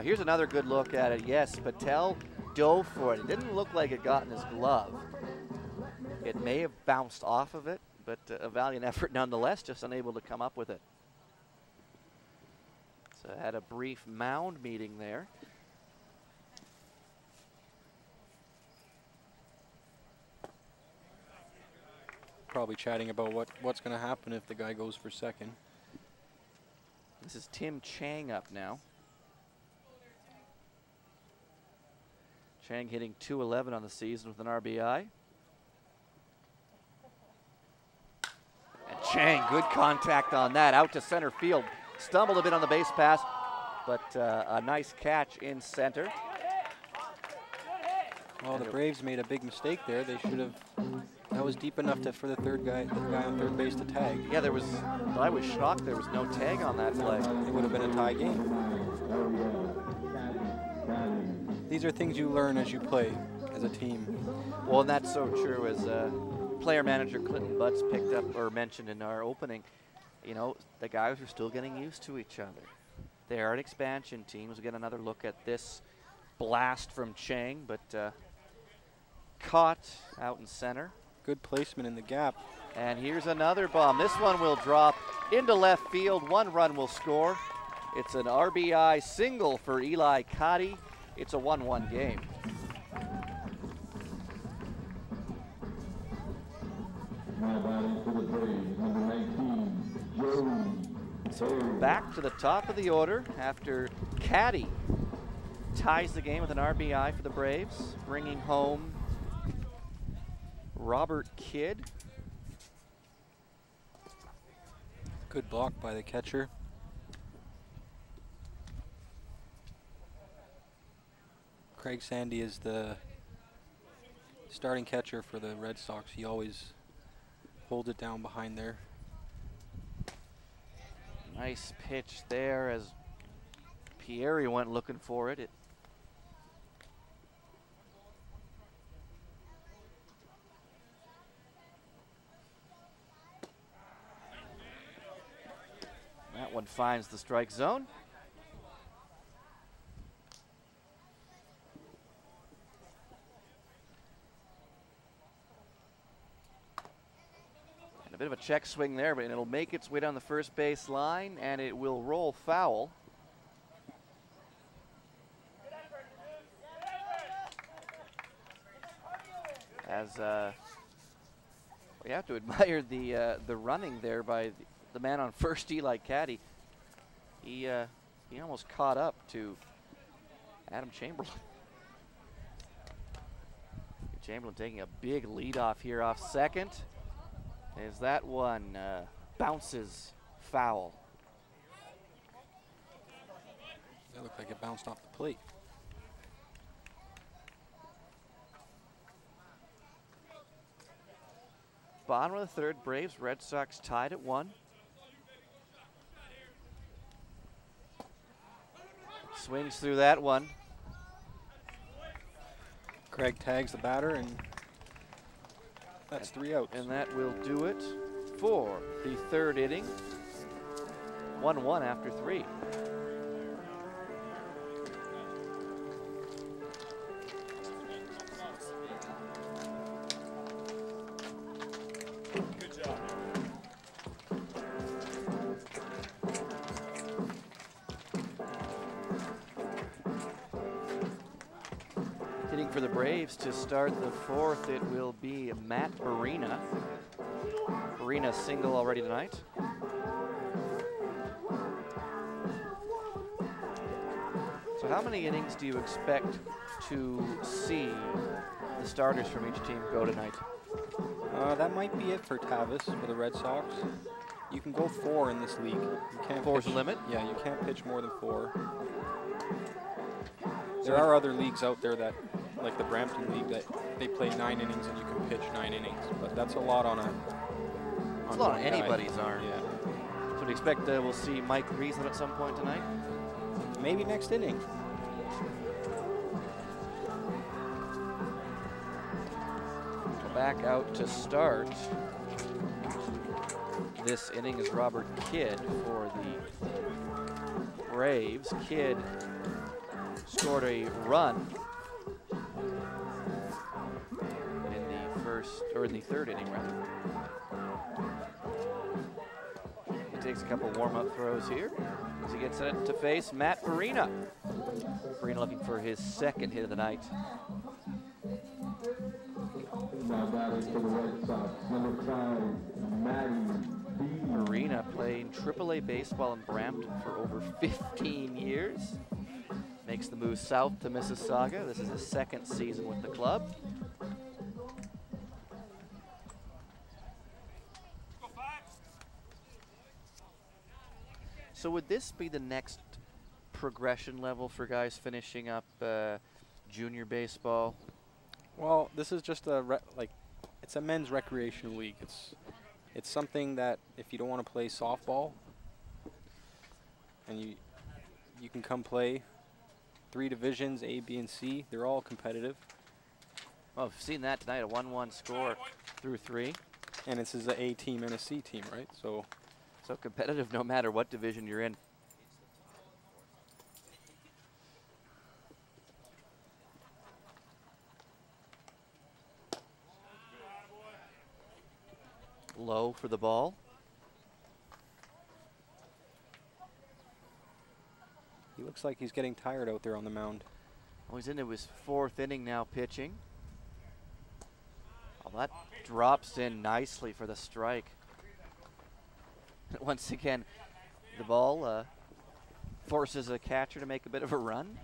Here's another good look at it. Yes, Patel dove for it. It didn't look like it got in his glove. It may have bounced off of it, but a valiant effort nonetheless, just unable to come up with it. So had a brief mound meeting there. Probably chatting about what's going to happen if the guy goes for second. This is Tim Chang up now. Chang hitting .211 on the season with an RBI. And Chang, good contact on that, out to center field. Stumbled a bit on the base pass, but a nice catch in center. Oh, the Braves made a big mistake there. They should have. That was deep enough for the guy on third base to tag. Yeah, I was shocked there was no tag on that play. It would have been a tie game. These are things you learn as you play as a team. Well, and that's so true, as player manager Clinton Butts picked up or mentioned in our opening. You know, the guys are still getting used to each other. They are an expansion team. We'll get another look at this blast from Chang, but caught out in center. Good placement in the gap. And here's another bomb. This one will drop into left field. 1 run will score. It's an RBI single for Eli Cotty. It's a 1-1 game. Now batting for the Braves, number 19, Joe. So back to the top of the order after Caddy ties the game with an RBI for the Braves, bringing home Robert Kidd. Good block by the catcher. Craig Sandy is the starting catcher for the Red Sox. He always holds it down behind there. Nice pitch there as Pieri went looking for it. That one finds the strike zone. And a bit of a check swing there, but it'll make its way down the first base line, and it will roll foul. As we have to admire the running there by the man on first, Eli Caddy. He almost caught up to Adam Chamberlain. Chamberlain taking a big lead off here off second. As that one bounces foul. That looked like it bounced off the plate. Bottom of the third, Braves, Red Sox tied at 1. Swings through that one. Craig tags the batter, and that's 3 outs. And that will do it for the third inning. 1-1 after 3. For the Braves to start the fourth, it will be Matt Barina. Barina single already tonight. So how many innings do you expect to see the starters from each team go tonight? That might be it for Tavis for the Red Sox. You can go 4 in this league. You can't 4's the limit? Yeah, you can't pitch more than 4. There are other leagues out there that, like the Brampton League, that they play 9 innings and you can pitch 9 innings, but that's a lot on a. It's a lot on anybody's arm. Yeah. So we expect we'll see Mike Riesland at some point tonight. Maybe next inning. Back out to start this inning is Robert Kidd for the Braves. Kidd scored a run in the third inning, rather. He takes a couple warm-up throws here as he gets it to face Matt Barina. Barina looking for his second hit of the night. Now batting for the Red Sox, number 5, Matty B. Barina playing AAA baseball in Brampton for over 15 years. Makes the move south to Mississauga. This is his second season with the club. So would this be the next progression level for guys finishing up junior baseball? Well, this is just it's a men's recreational league. It's something that if you don't want to play softball, and you can come play 3 divisions, A, B, and C. They're all competitive. Well, we've seen that tonight, a 1-1 score through 3. And this is an A team and a C team, right? So competitive no matter what division you're in. Low for the ball. he looks like he's getting tired out there on the mound. Well, he's into his 4th inning now pitching. Oh, that drops in nicely for the strike. Once again, the ball forces a catcher to make a bit of a run.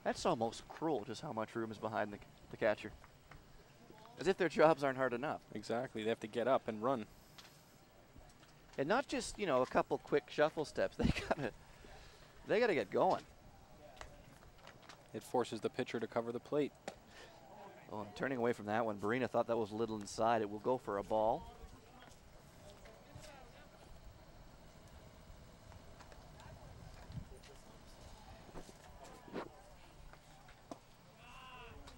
That's almost cruel, just how much room is behind the catcher. As if their jobs aren't hard enough. Exactly. They have to get up and run. And not just, you know, a couple quick shuffle steps. They gotta get going. It forces the pitcher to cover the plate. Oh, I'm turning away from that one. Barina thought that was a little inside. It will go for a ball.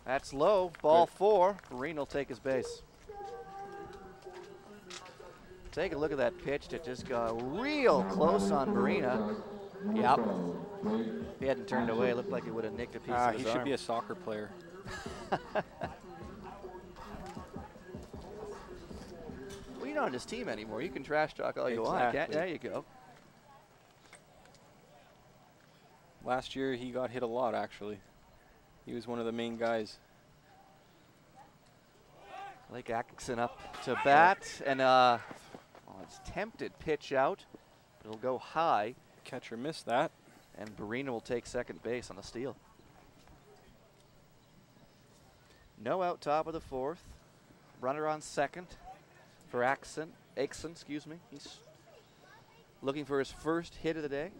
That's low. Ball 4. Barina will take his base. Take a look at that pitch that just got real close on Barina. Yep. If he hadn't turned away, it looked like he would have nicked a piece of his He arm. should be a soccer player. Well, you're not on his team anymore. You can trash talk all you want. Exactly. There you go. Last year, he got hit a lot, actually. He was one of the main guys. Blake Atkinson up to bat, and it's tempted pitch out. It'll go high, Catcher missed that. and Barina will take second base on the steal. No out top of the 4th. Runner on second for Axon, excuse me. He's looking for his first hit of the day.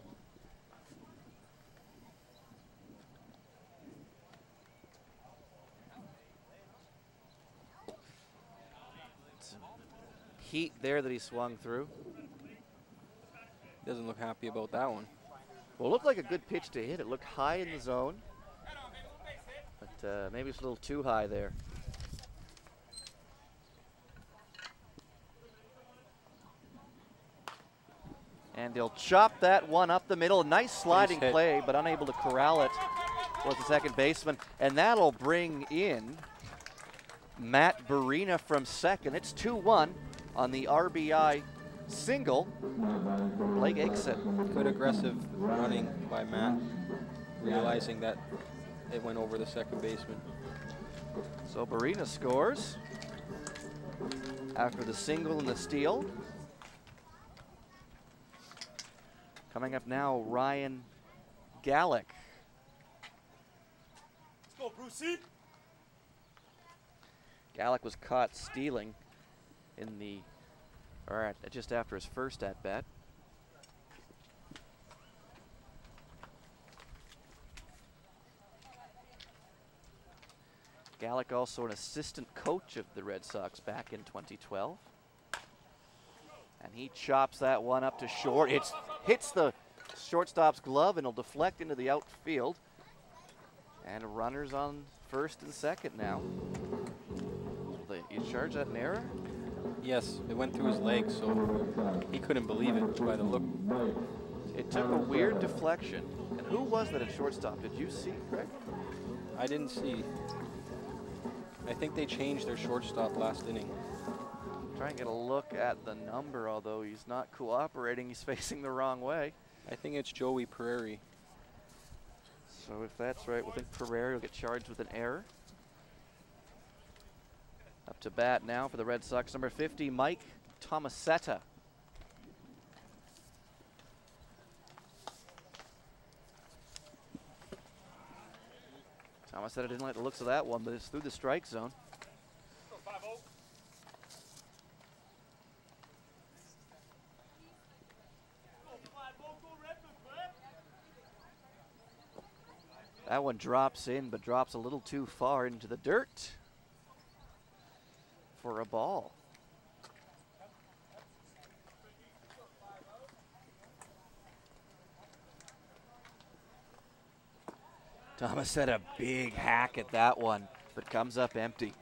Heat there that he swung through. Doesn't look happy about that one. Well, it looked like a good pitch to hit. It looked high in the zone, but maybe it's a little too high there. And they'll chop that one up the middle. Nice sliding play, but unable to corral it was the second baseman. And that'll bring in Matt Barina from second. It's 2-1 on the RBI single. Blake Aikson. Good aggressive running by Matt, realizing that it went over the second baseman. So Barina scores after the single and the steal. Coming up now, Ryan Gallick. Let's go, Brucey. Gallick was caught stealing in the, just after his first at bat. Gallick also an assistant coach of the Red Sox back in 2012. And he chops that one up to short. It hits the shortstop's glove and it'll deflect into the outfield. And runners on first and second now. You charge that an error? Yes, it went through his leg, so he couldn't believe it by the look. It took a weird deflection. And who was that at shortstop? Did you see, Craig? I didn't see. I think they changed their shortstop last inning. Try and get a look at the number, although he's not cooperating. He's facing the wrong way. I think it's Joey Prairie. So if that's right, we'll think Prairie will get charged with an error. Up to bat now for the Red Sox, number 50, Mike Tomasetta. Tomasetta didn't like the looks of that one, but it's through the strike zone. That one drops in, but drops a little too far into the dirt for a ball. Thomas had a big hack at that one, but comes up empty.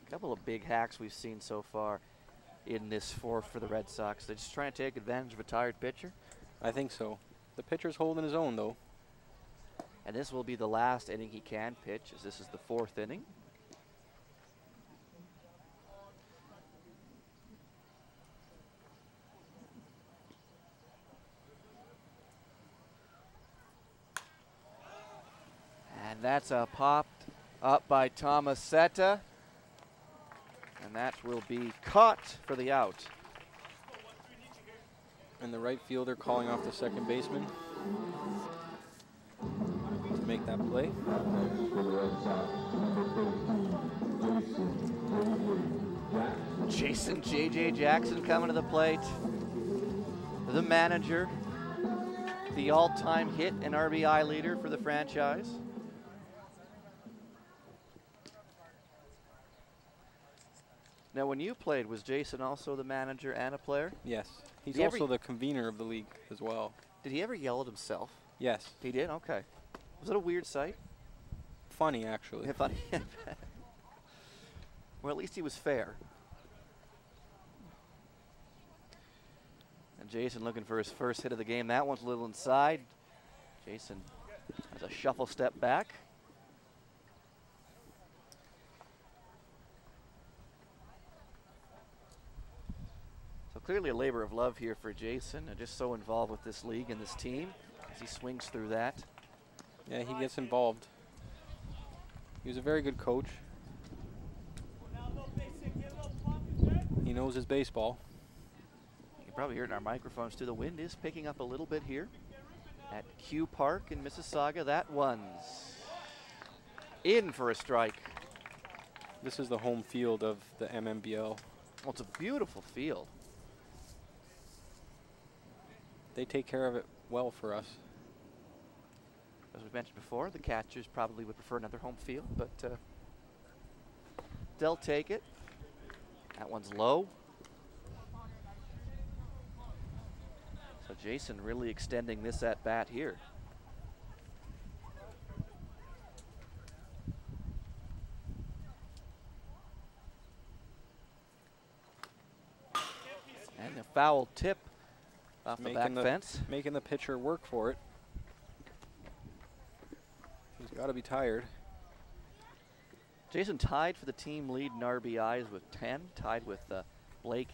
A couple of big hacks we've seen so far in this fourth for the Red Sox. They're just trying to take advantage of a tired pitcher. I think so. The pitcher's holding his own, though. And this will be the last inning he can pitch, as this is the fourth inning. And that's a popped up by Tomasetta. And that will be caught for the out. And the right fielder calling off the second baseman. make that play. Up next for the Red Sox, number 13, Jason J.J. Jackson coming to the plate. The manager, the all-time hit and RBI leader for the franchise. Now, when you played, was Jason also the manager and a player? Yes. He's Did he ever also the convener of the league as well. Did he ever yell at himself? Yes. He did? Okay. Was it a weird sight? Funny, actually. Yeah, funny. Well, at least he was fair. And Jason looking for his first hit of the game. That one's a little inside. Jason has a shuffle step back. So clearly a labor of love here for Jason, and just so involved with this league and this team as he swings through that. Yeah, he gets involved. He was a very good coach. He knows his baseball. You can probably hear it in our microphones too. The wind is picking up a little bit here at Q Park in Mississauga. That one's in for a strike. This is the home field of the MMBL. Well, it's a beautiful field. They take care of it well for us. As we mentioned before, the catchers probably would prefer another home field, but they'll take it. That one's low. So Jason really extending this at bat here. And a foul tip off the back fence. Making the pitcher work for it. He's got to be tired. Jason tied for the team lead in RBIs with 10, tied with Blake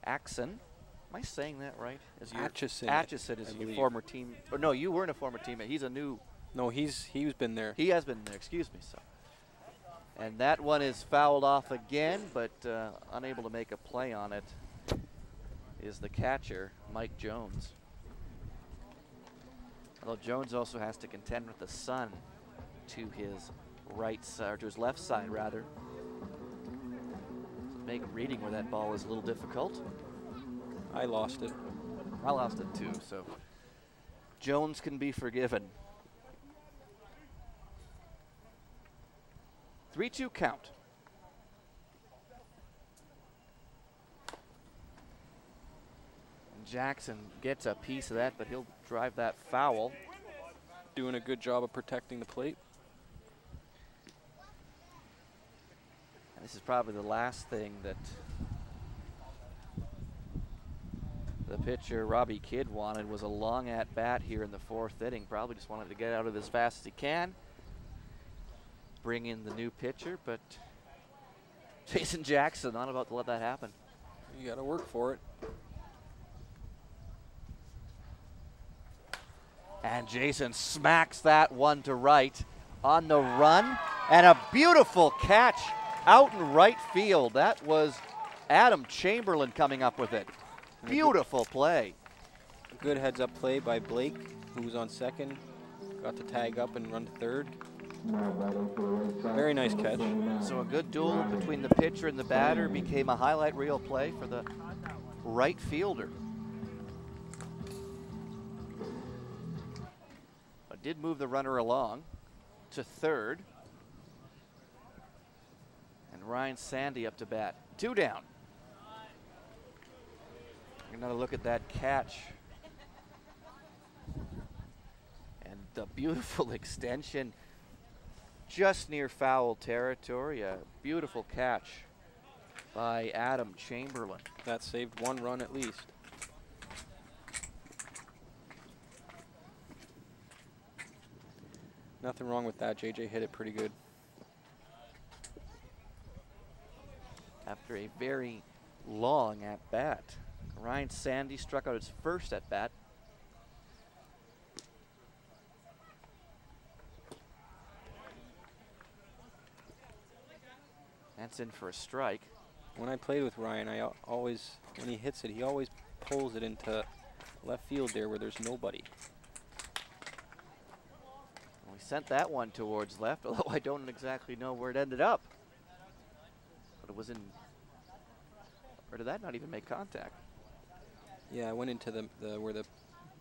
Axon. Am I saying that right? Atchison. Atchison is your former team. Or no, you weren't a former teammate. He's a new. No, he's been there. He has been there. Excuse me. So, and that one is fouled off again, but unable to make a play on it is the catcher, Mike Jones. Although Jones also has to contend with the sun to his right side, or to his left side rather. Make reading where that ball is a little difficult. I lost it. I lost it too, so Jones can be forgiven. 3-2 count. And Jackson gets a piece of that, but he'll drive that foul. Doing a good job of protecting the plate. And this is probably the last thing that the pitcher, Robbie Kidd, wanted, was a long at bat here in the fourth inning. Probably just wanted to get out of it as fast as he can. Bring in the new pitcher, but Jason Jackson not about to let that happen. You got to work for it. And Jason smacks that one to right on the run. And a beautiful catch out in right field. That was Adam Chamberlain coming up with it. Beautiful play. A good heads-up play by Blake, who was on second. Got to tag up and run to third. Very nice catch. So a good duel between the pitcher and the batter became a highlight reel play for the right fielder. But did move the runner along to third. And Ryan Sandy up to bat. 2 down. Another look at that catch. And the beautiful extension just near foul territory. A beautiful catch by Adam Chamberlain. That saved one run at least. Nothing wrong with that. JJ hit it pretty good. After a very long at bat, Ryan Sandy struck out his first at bat. That's in for a strike. When I played with Ryan, I always, when he hits it, he always pulls it into left field there where there's nobody. We sent that one towards left, although I don't exactly know where it ended up. But it was in, or did that not even make contact? Yeah, I went into the where the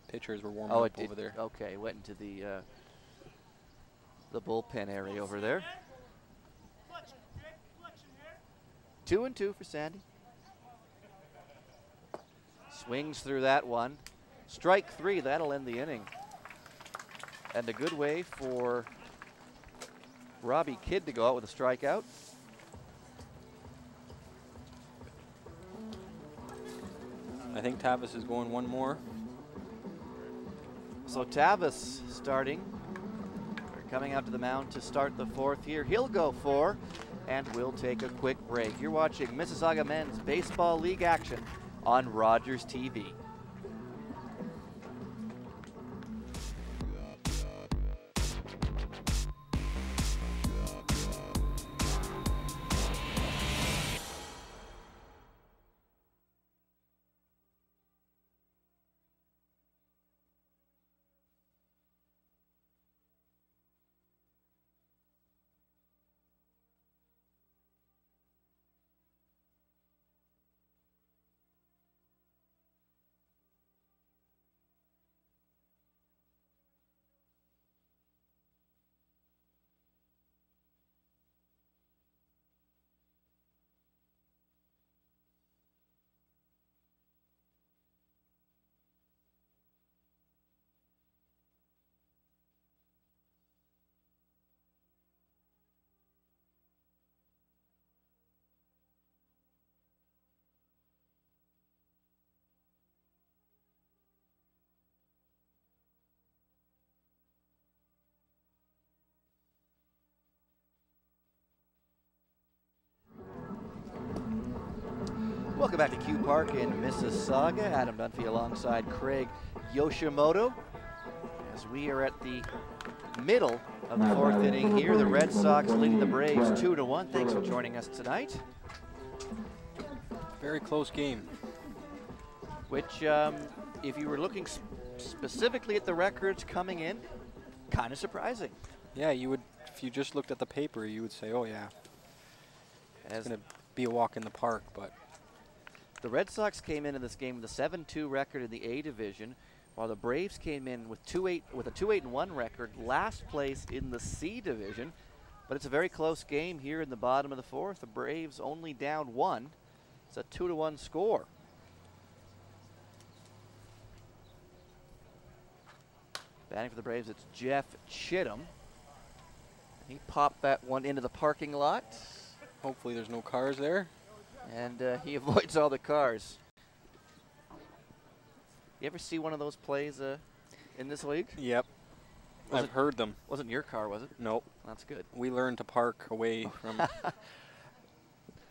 pitchers were warming up over there. Okay, went into the bullpen area over there. 2-2 for Sandy. Swings through that one. Strike 3, that'll end the inning. And a good way for Robbie Kidd to go out with a strikeout. I think Tavis is going one more. So Tavis starting. They're coming out to the mound to start the 4th here. He'll go 4, and we'll take a quick break. You're watching Mississauga Men's Baseball League action on Rogers TV. Welcome back to Q Park in Mississauga. Adam Dunphy alongside Craig Yoshimoto. As we are at the middle of the 4th inning here, the Red Sox leading the Braves 2-1. Thanks for joining us tonight. Very close game. Which, if you were looking specifically at the records coming in, kind of surprising. Yeah, you would, if you just looked at the paper, you would say, oh yeah, As it's going to be a walk in the park, but the Red Sox came into this game with a 7-2 record in the A division, while the Braves came in with a 2-8-1 record, last place in the C division. But it's a very close game here in the bottom of the 4th. The Braves only down 1. It's a 2-1 score. Batting for the Braves, it's Jeff Chittum. He popped that one into the parking lot. hopefully there's no cars there. And he avoids all the cars. You ever see one of those plays in this league? Yep. I've heard them. Wasn't your car, was it? Nope. That's good. We learned to park away from...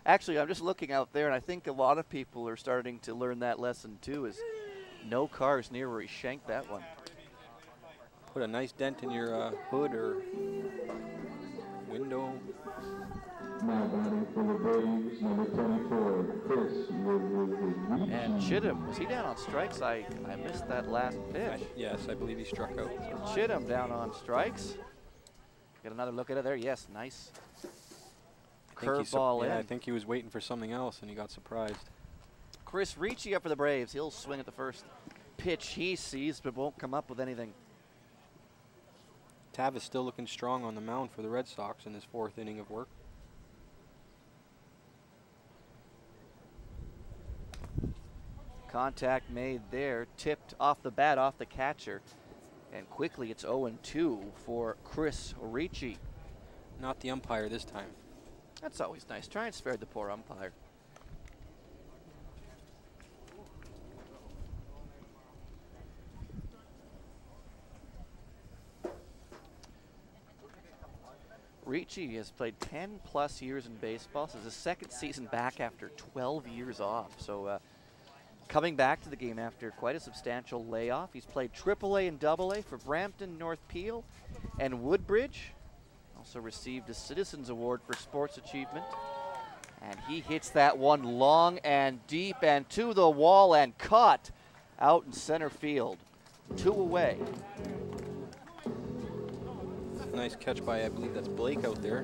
Actually, I'm just looking out there, and I think a lot of people are starting to learn that lesson, too, is no cars near where he shanked that one. Put a nice dent in your hood or window. Now batting for the Braves, number 24, Chris. And Chittum, was he down on strikes? I missed that last pitch. Yes, I believe he struck out. So Chittum down on strikes. Get another look at it there. Yes, nice curveball in. Yeah, I think he was waiting for something else and he got surprised. Chris Ricci up for the Braves. He'll swing at the first pitch he sees, but won't come up with anything. Tav is still looking strong on the mound for the Red Sox in his 4th inning of work. Contact made there, tipped off the bat, off the catcher. And quickly it's 0-2 for Chris Ricci. Not the umpire this time. That's always nice. Try and spare the poor umpire. Ricci has played 10+ years in baseball. This is his 2nd season back after 12 years off. So coming back to the game after quite a substantial layoff. He's played AAA and AA for Brampton, North Peel, and Woodbridge. Also received a Citizens Award for Sports Achievement. And he hits that one long and deep and to the wall and caught out in center field. 2 away. Nice catch by, I believe that's Blake out there.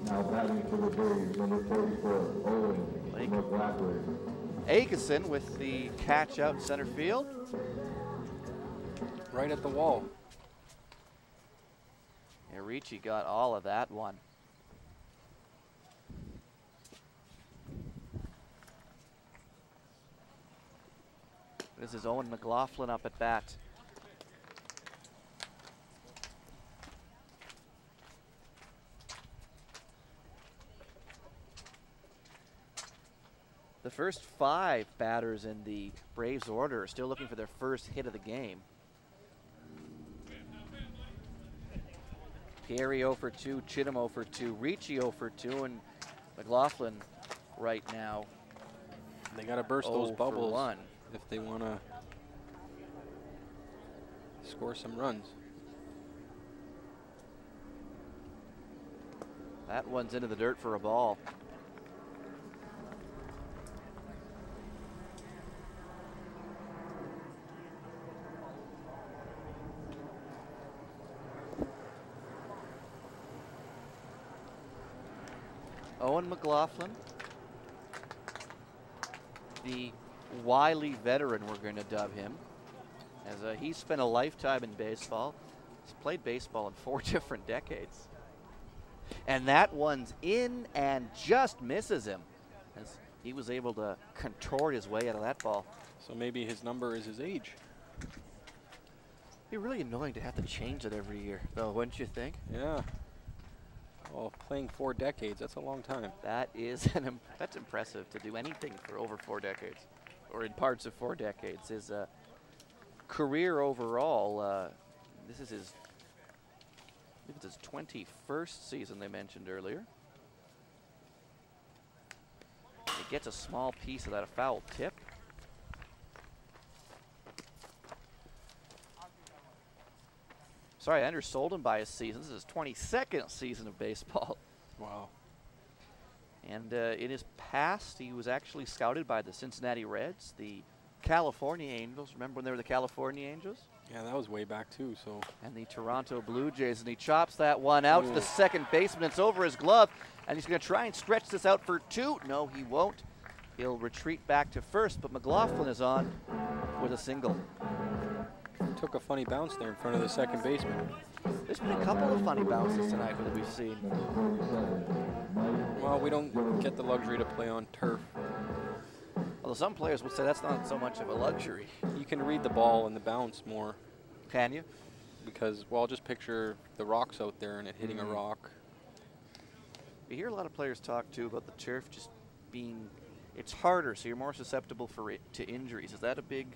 Now batting for the Braves, number 44, Owen McLaughlin. Akeson with the catch out in center field. Right at the wall. And Ricci got all of that one. This is Owen McLaughlin up at bat. The first 5 batters in the Braves order are still looking for their first hit of the game. Gary 0 for 2, Chittum 0 for 2, Ricci 0 for 2, and McLaughlin right now. They got to burst 0 those bubbles for 1. if they want to score some runs. That one's into the dirt for a ball. Owen McLaughlin, the wily veteran, we're going to dub him, as he spent a lifetime in baseball. He's played baseball in 4 different decades. And that one's in and just misses him, as he was able to contort his way out of that ball. So maybe his number is his age. It'd be really annoying to have to change it every year, though, wouldn't you think? Yeah. Well, playing 4 decades, that's a long time. That is that's impressive to do anything for over 4 decades, or in parts of 4 decades. His career overall, this is his, I think it's his 21st season they mentioned earlier. He gets a small piece of that, a foul tip. Sorry, I undersold him by his season. This is his 22nd season of baseball. Wow. And in his past, he was actually scouted by the Cincinnati Reds, the California Angels. Remember when they were the California Angels? Yeah, that was way back too, so. And the Toronto Blue Jays, and he chops that one out to the second baseman. It's over his glove, and he's going to try and stretch this out for 2. No, he won't. He'll retreat back to first, but McLaughlin is on with a single. Took a funny bounce there in front of the second baseman. There's been a couple of funny bounces tonight that we've seen. Well, we don't get the luxury to play on turf. Although some players will say that's not so much of a luxury. You can read the ball and the bounce more. Can you? Because, well, just picture the rocks out there and it hitting a rock. You hear a lot of players talk, too, about the turf just being, it's harder, so you're more susceptible to injuries. Is that a big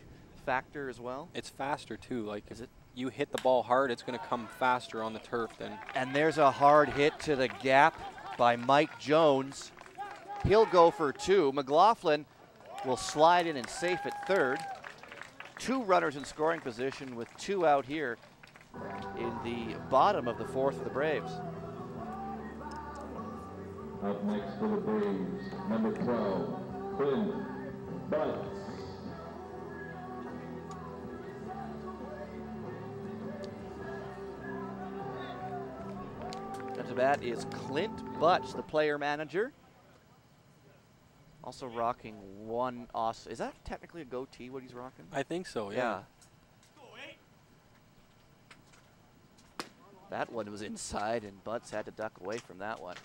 factor as well? It's faster, too. Like, is it? You hit the ball hard, it's going to come faster on the turf than. And there's a hard hit to the gap by Mike Jones. He'll go for 2. McLaughlin will slide in and safe at third. 2 runners in scoring position with 2 out here in the bottom of the 4th of the Braves. Up next for the Braves, number 12, Clint Butts. At the bat is Clint Butch, the player manager. Also rocking one awesome. Is that technically a goatee, what he's rocking? I think so, yeah. That one was inside, and Butts had to duck away from that one.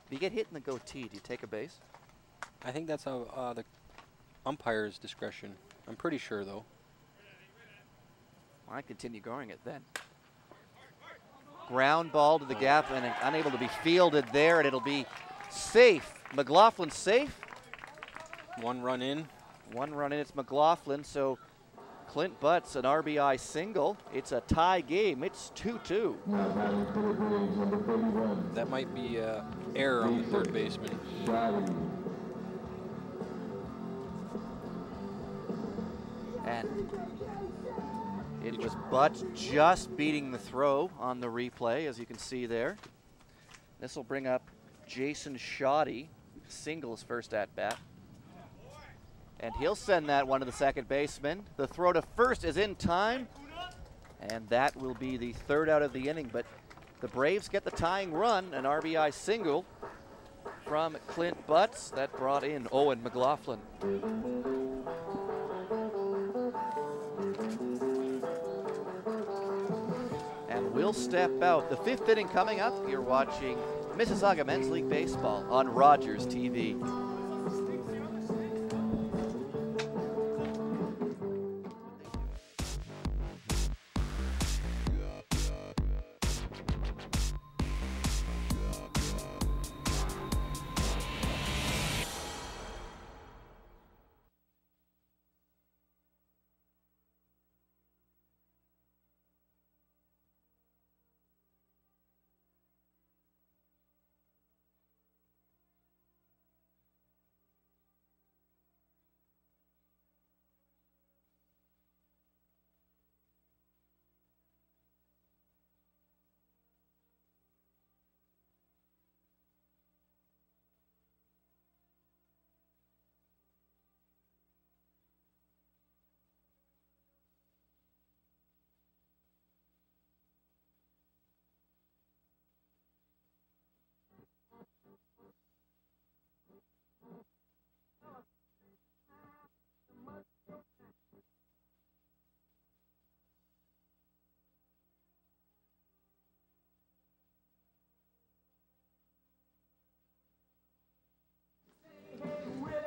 If you get hit in the goatee, do you take a base? I think that's how the umpire's discretion. I'm pretty sure, though. Well, I'd continue going it then. Ground ball to the gap and unable to be fielded there, and it'll be safe. McLaughlin safe. 1 run in. 1 run in, it's McLaughlin, so Clint Butts an RBI single. It's a tie game, it's 2-2. That might be error on the third baseman. And it was Butts just beating the throw on the replay, as you can see there. This will bring up Jason Shoddy, singles first at bat. And he'll send that one to the second baseman. The throw to first is in time, and that will be the 3rd out of the inning. But The Braves get the tying run, an RBI single from Clint Butts that brought in Owen McLaughlin. And we'll step out. The 5th inning coming up. You're watching Mississauga Men's League Baseball on Rogers TV.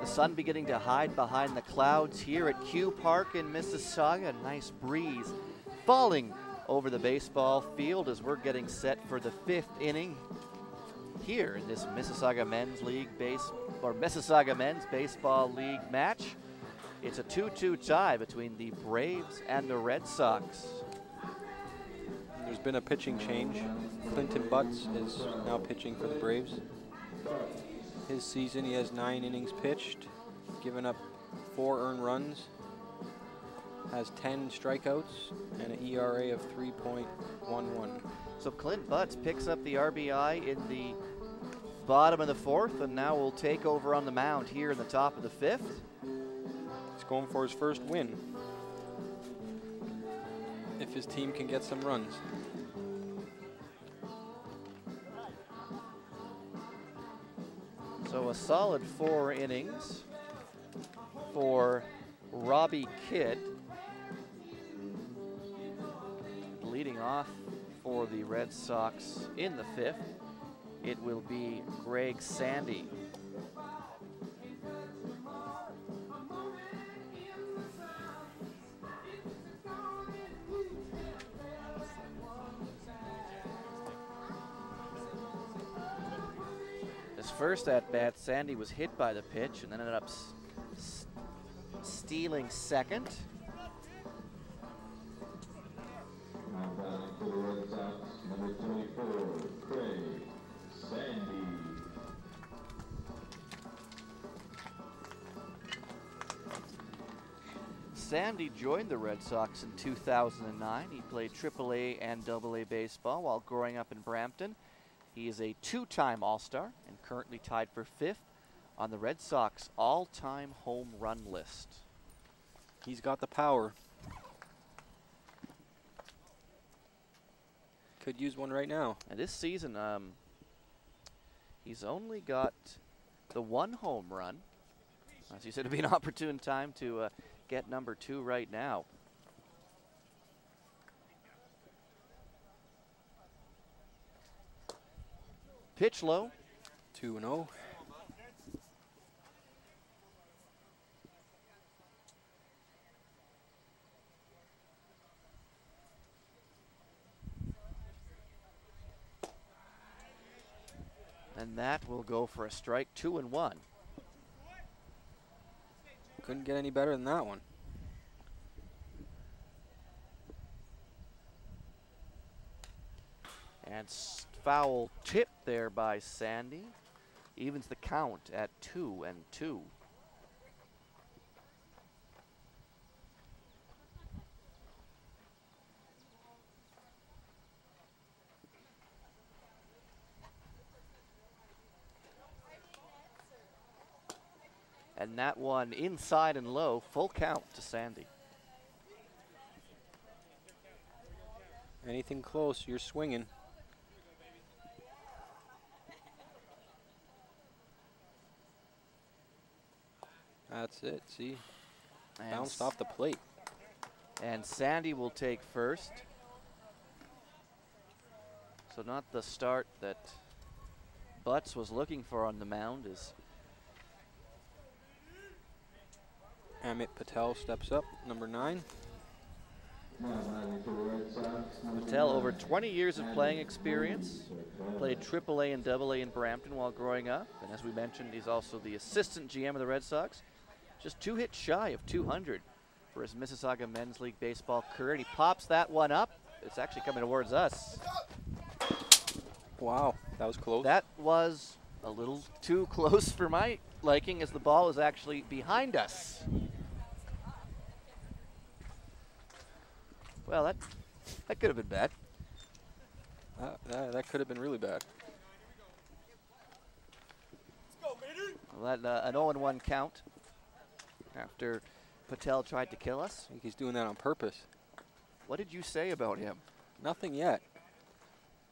The sun beginning to hide behind the clouds here at Q Park in Mississauga. A nice breeze falling over the baseball field as we're getting set for the 5th inning here in this Mississauga Men's Baseball League match. It's a 2-2 tie between the Braves and the Red Sox. There's been a pitching change. Clinton Butts is now pitching for the Braves. His season, he has 9 innings pitched, given up 4 earned runs, has 10 strikeouts, and an ERA of 3.11. So Clint Butts picks up the RBI in the bottom of the 4th, and now will take over on the mound here in the top of the 5th. He's going for his first win, if his team can get some runs. So a solid 4 innings for Robbie Kidd. Leading off for the Red Sox in the 5th, it will be Greg Sandy. First at bat, Sandy was hit by the pitch and then ended up stealing second. Now batting for the Red Sox, number 24, Craig Sandy. Sandy joined the Red Sox in 2009. He played AAA and AA baseball while growing up in Brampton. He is a 2-time All-Star and currently tied for 5th on the Red Sox all-time home run list. He's got the power. Could use one right now. And this season, he's only got the 1 home run. As you said, it'd be an opportune time to get number 2 right now. Pitch low. 2-0. And that will go for a strike, 2-1. Couldn't get any better than that one. And foul tip there by Sandy. Evens the count at 2-2. And that one inside and low, full count to Sandy. Anything close, you're swinging. That's it. See, And bounced off the plate. And Sandy will take first. So not the start that Butts was looking for on the mound as Amit Patel steps up, number 9. Patel, over 20 years of playing experience, played AAA and AA in Brampton while growing up. And as we mentioned, he's also the assistant GM of the Red Sox. Just 2 hits shy of 200 for his Mississauga Men's League Baseball career. And he pops that one up. It's actually coming towards us. Wow, that was close. That was a little too close for my liking, as the ball is actually behind us. Well, that could have been bad. That could have been really bad. Well, an 0-1 count after Patel tried to kill us. I think he's doing that on purpose. What did you say about him? Nothing yet.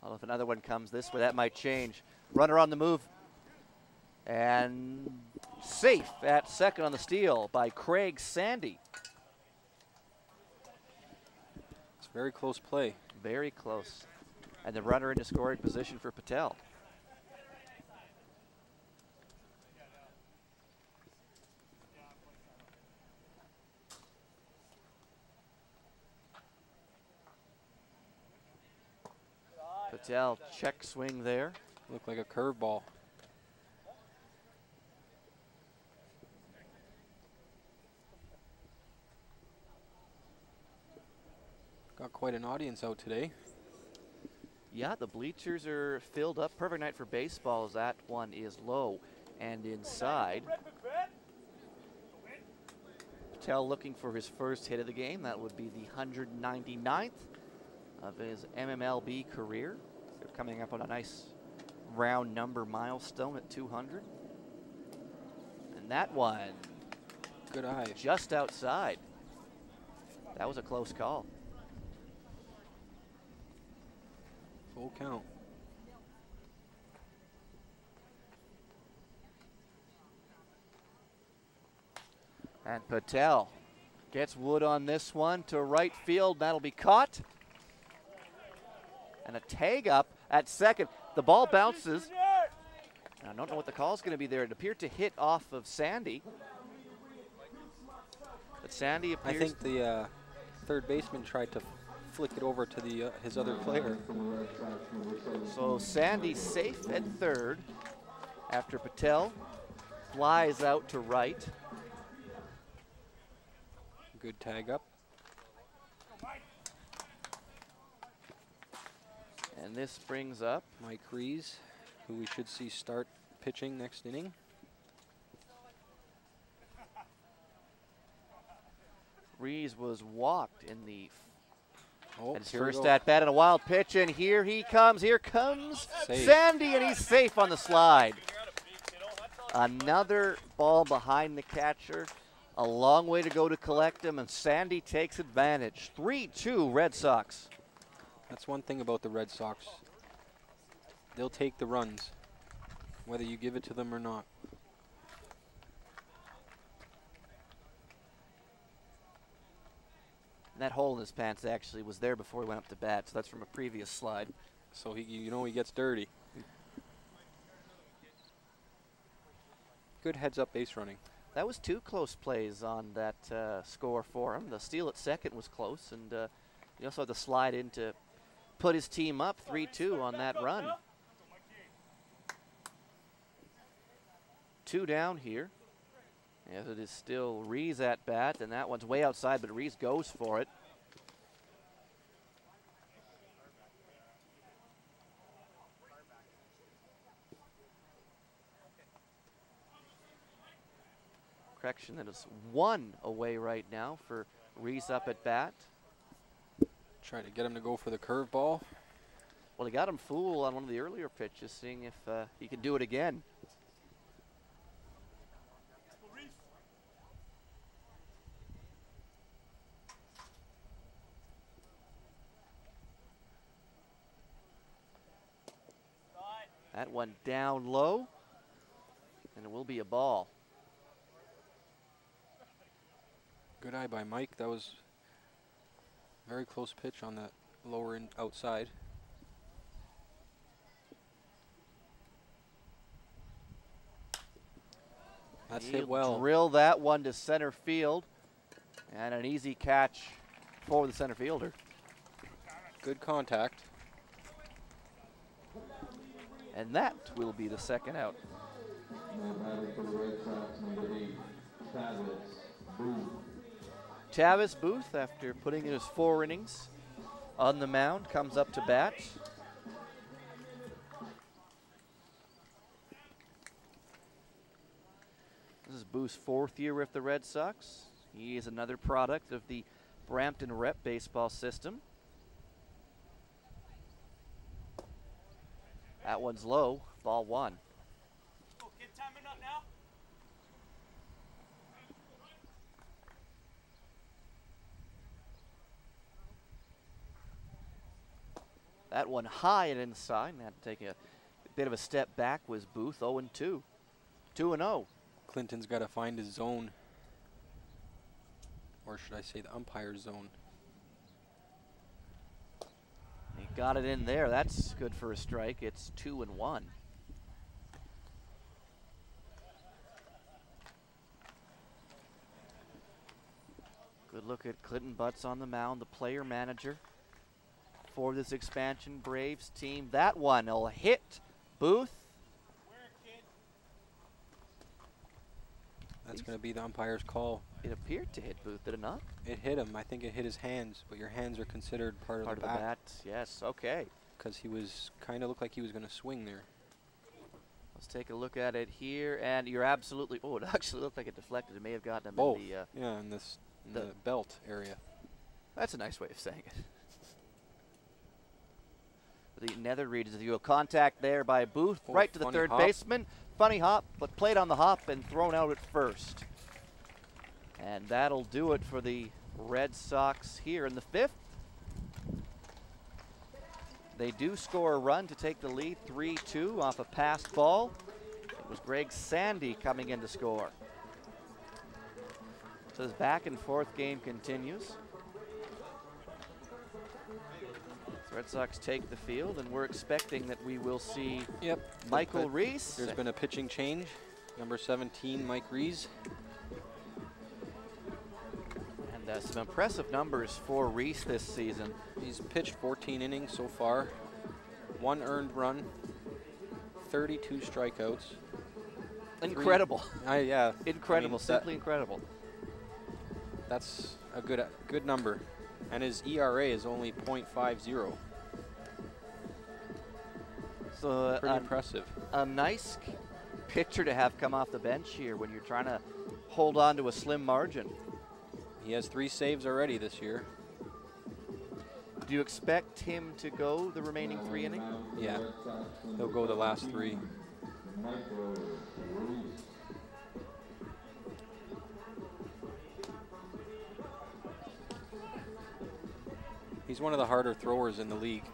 Well, if another one comes this way, that might change. Runner on the move. And safe at second on the steal by Craig Sandy. It's very close play. Very close. And the runner into scoring position for Patel. Patel check swing there. Looked like a curveball. Got quite an audience out today. Yeah, the bleachers are filled up. Perfect night for baseball as that one is low and inside. Patel looking for his first hit of the game. That would be the 199th of his MMLB career. They're coming up on a nice round number milestone at 200. And that one, good eye, just outside. That was a close call. Full count. And Patel gets wood on this one to right field. That'll be caught. And a tag up at second. The ball bounces. I don't know what the call is going to be there. It appeared to hit off of Sandy. But Sandy appears... I think the third baseman tried to flick it over to the his other player. So Sandy safe at third after Patel flies out to right. Good tag up. And this brings up Mike Rees, who we should see start pitching next inning. Rees was walked in the his Here we first go. at bat and a wild pitch, and here he comes. Here comes Safe. Sandy, and he's safe on the slide. Another ball behind the catcher. A long way to go to collect him, and Sandy takes advantage. 3-2 Red Sox. That's one thing about the Red Sox. They'll take the runs, whether you give it to them or not. And that hole in his pants actually was there before he went up to bat, so that's from a previous slide. So he gets dirty. Good heads-up base running. That was 2 close plays on that score for him. The steal at second was close, and he also had the slide in to put his team up 3-2 on that run. 2 down here. As it is still Rees at bat, and that one's way outside, but Rees goes for it. Correction, that is 1 away right now for Rees up at bat. Try to get him to go for the curveball. Well, he got him fooled on one of the earlier pitches, seeing if he can do it again. That one down low, and it will be a ball. Good eye by Mike. That was a very close pitch on that lower and outside. That's hit well. Drill that one to center field. And an easy catch for the center fielder. Good contact. And that will be the second out. Now batting for the Red Sox, number 8, Travis Booth. Tavis Booth, after putting in his 4 innings on the mound, comes up to bat. This is Booth's 4th year with the Red Sox. He is another product of the Brampton Rep baseball system. That one's low, ball 1. That one high and inside, and had to take a bit of a step back was Booth, 0-2. 2-0. Clinton's got to find his zone. Or should I say the umpire's zone. He got it in there. That's good for a strike. It's 2-1. Good look at Clinton Butts on the mound, the player manager for this expansion Braves team. That one will hit Booth. That's going to be the umpire's call. It appeared to hit Booth, did it not? It hit him. I think it hit his hands, but your hands are considered part of the bat. Yes, okay. Because he was kind of looked like he was going to swing there. Let's take a look at it here, and you're absolutely. Oh, it actually looked like it deflected. It may have gotten him Both. in the. Yeah, in this the belt area. That's a nice way of saying it. The nether regions of you. Contact there by Booth, right to the third baseman. Funny hop, but played on the hop and thrown out at first. And that'll do it for the Red Sox here in the 5th. They do score a run to take the lead, 3-2 off a passed ball. It was Greg Sandy coming in to score. So this back and forth game continues. The Red Sox take the field, and we're expecting that we will see Michael Reese. There's been a pitching change. Number 17, Mike Reese. And some impressive numbers for Reese this season. He's pitched 14 innings so far, 1 earned run, 32 strikeouts. Incredible. Yeah. Incredible, simply incredible. That's a good number. And his ERA is only .50. So pretty impressive. A nice pitcher to have come off the bench here when you're trying to hold on to a slim margin. He has 3 saves already this year. Do you expect him to go the remaining 3 innings? Yeah, he'll go the last 3. He's one of the harder throwers in the league.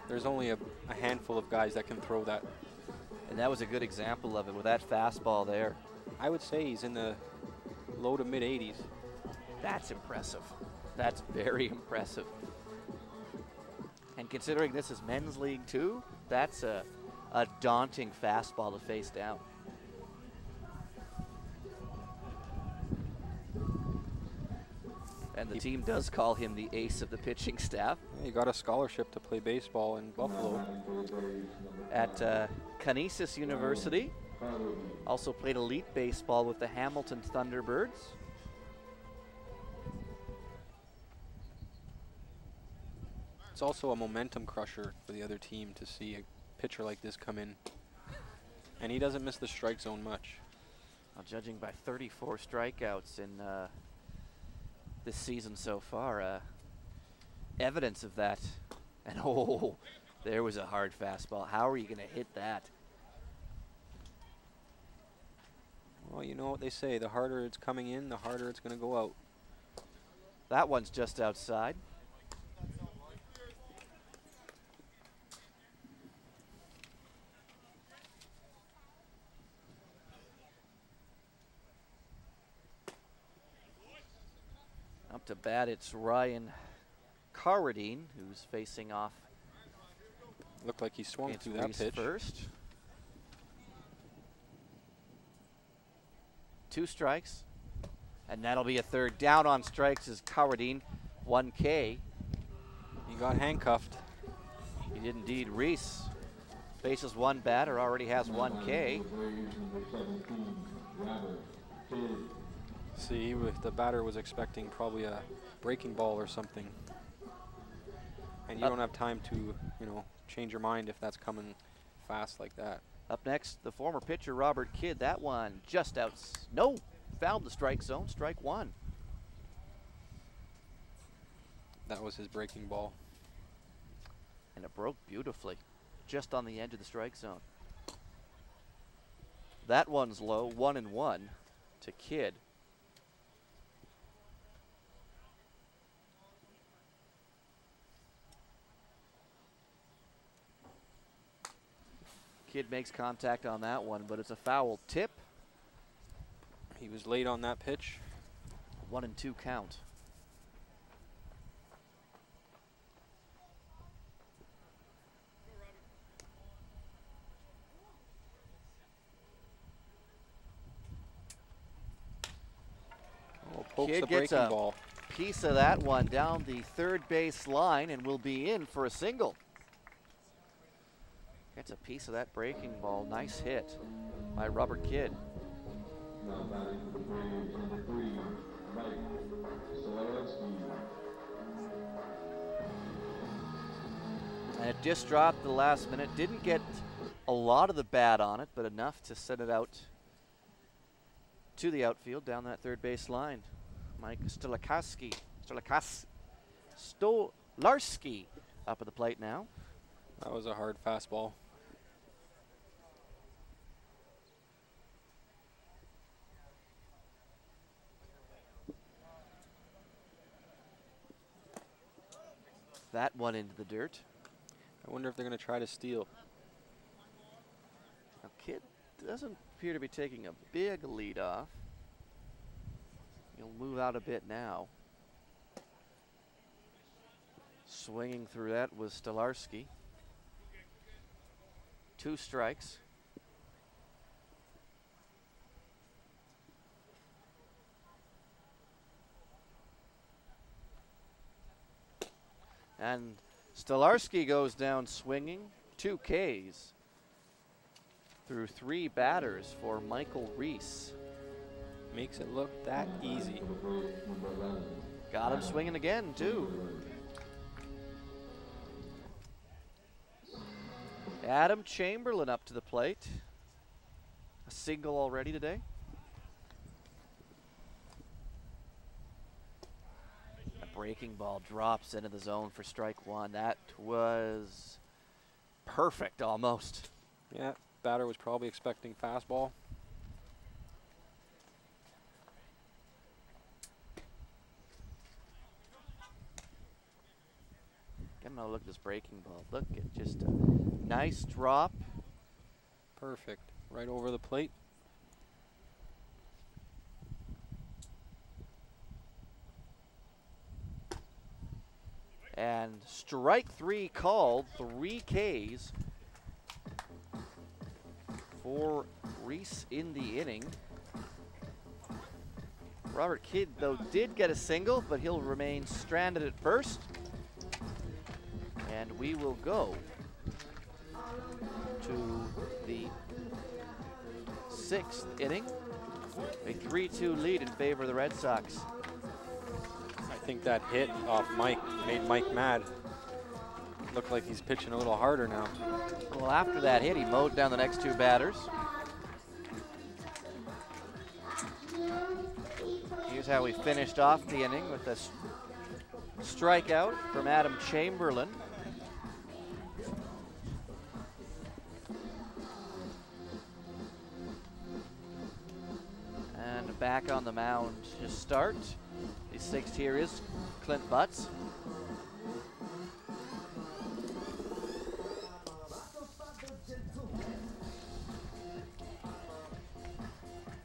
There's only a handful of guys that can throw that. And that was a good example of it with that fastball there. I would say he's in the low to mid 80s. That's impressive. That's very impressive. And considering this is men's league too, that's a daunting fastball to face down. And the team does call him the ace of the pitching staff. He got a scholarship to play baseball in Buffalo. At Canisius University. Also played elite baseball with the Hamilton Thunderbirds. It's also a momentum crusher for the other team to see a pitcher like this come in. And he doesn't miss the strike zone much. Well, judging by 34 strikeouts in this season so far, evidence of that. And oh, there was a hard fastball. How are you going to hit that? Well, you know what they say, the harder it's coming in, the harder it's going to go out. That one's just outside. out to bat. It's Ryan Carradine who's facing off. Looked like he swung It's through that Reese pitch. first. 2 strikes. And that'll be a third. Down on strikes is Carradine. 1K. He got handcuffed. He did indeed. Reese faces 1 batter, already has 1K. See, the batter was expecting probably a breaking ball or something. And you don't have time to, you know, change your mind if that's coming fast like that. Up next, the former pitcher, Robert Kidd. That one just out. No, found the strike zone. Strike 1. That was his breaking ball. And it broke beautifully, just on the edge of the strike zone. That one's low, 1-1 to Kidd. Kidd makes contact on that one, but it's a foul tip. He was late on that pitch. 1-2 count. Oh, pokes Kidd the gets breaking a ball. piece of that one down the third base line and will be in for a single. Gets a piece of that breaking ball. Nice hit by Robert Kidd. Now batting for the Braves, number 3, Mike Stolarski. And it just dropped at the last minute. Didn't get a lot of the bat on it, but enough to send it out to the outfield down that third base line. Mike Stolarski up at the plate now. That was a hard fastball. That one into the dirt. I wonder if they're going to try to steal. Now, Kidd doesn't appear to be taking a big lead off. He'll move out a bit now. Swinging through that was Stolarski. 2 strikes. And Stolarski goes down swinging. 2 Ks through 3 batters for Michael Reese. Makes it look that easy. Got him swinging again, too. Adam Chamberlain up to the plate. A single already today. A breaking ball drops into the zone for strike 1. That was perfect almost. Yeah, batter was probably expecting fastball. Get another look at this breaking ball. Look at just a nice drop. Perfect. Right over the plate. And strike 3 called. 3 Ks for Reese in the inning. Robert Kidd, though, did get a single, but he'll remain stranded at first. And we will go to the 6th inning. A 3-2 lead in favor of the Red Sox. I think that hit off Mike made Mike mad. Looked like he's pitching a little harder now. Well, after that hit, he mowed down the next 2 batters. Here's how we finished off the inning with a strikeout from Adam Chamberlain. And back on the mound to start. The 6th here is Clint Butts.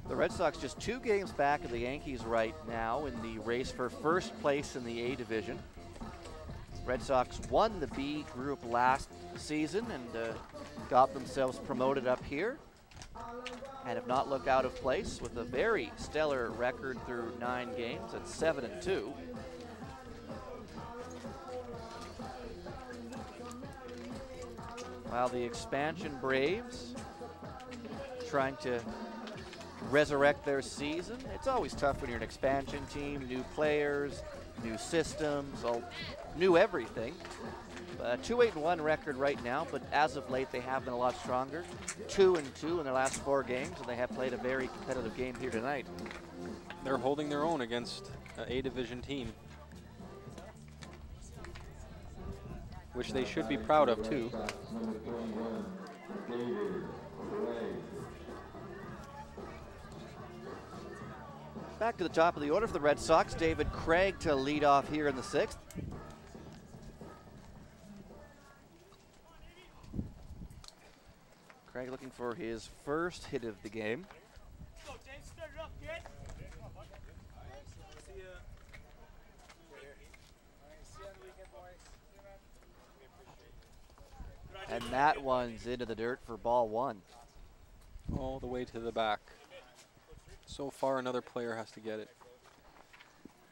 The Red Sox just 2 games back of the Yankees right now in the race for first place in the A division. Red Sox won the B group last season and got themselves promoted up here and have not looked out of place with a very stellar record through 9 games at 7-2. While the expansion Braves trying to resurrect their season. It's always tough when you're an expansion team, new players, new systems, new everything. 2-8-1 record right now, but as of late they have been a lot stronger. 2-2 in their last 4 games, and they have played a very competitive game here tonight. They're holding their own against an A division team, which they should be proud of too. Back to the top of the order for the Red Sox, David Craig to lead off here in the 6th. Craig looking for his first hit of the game. And that one's into the dirt for ball 1. All the way to the back. So far, another player has to get it.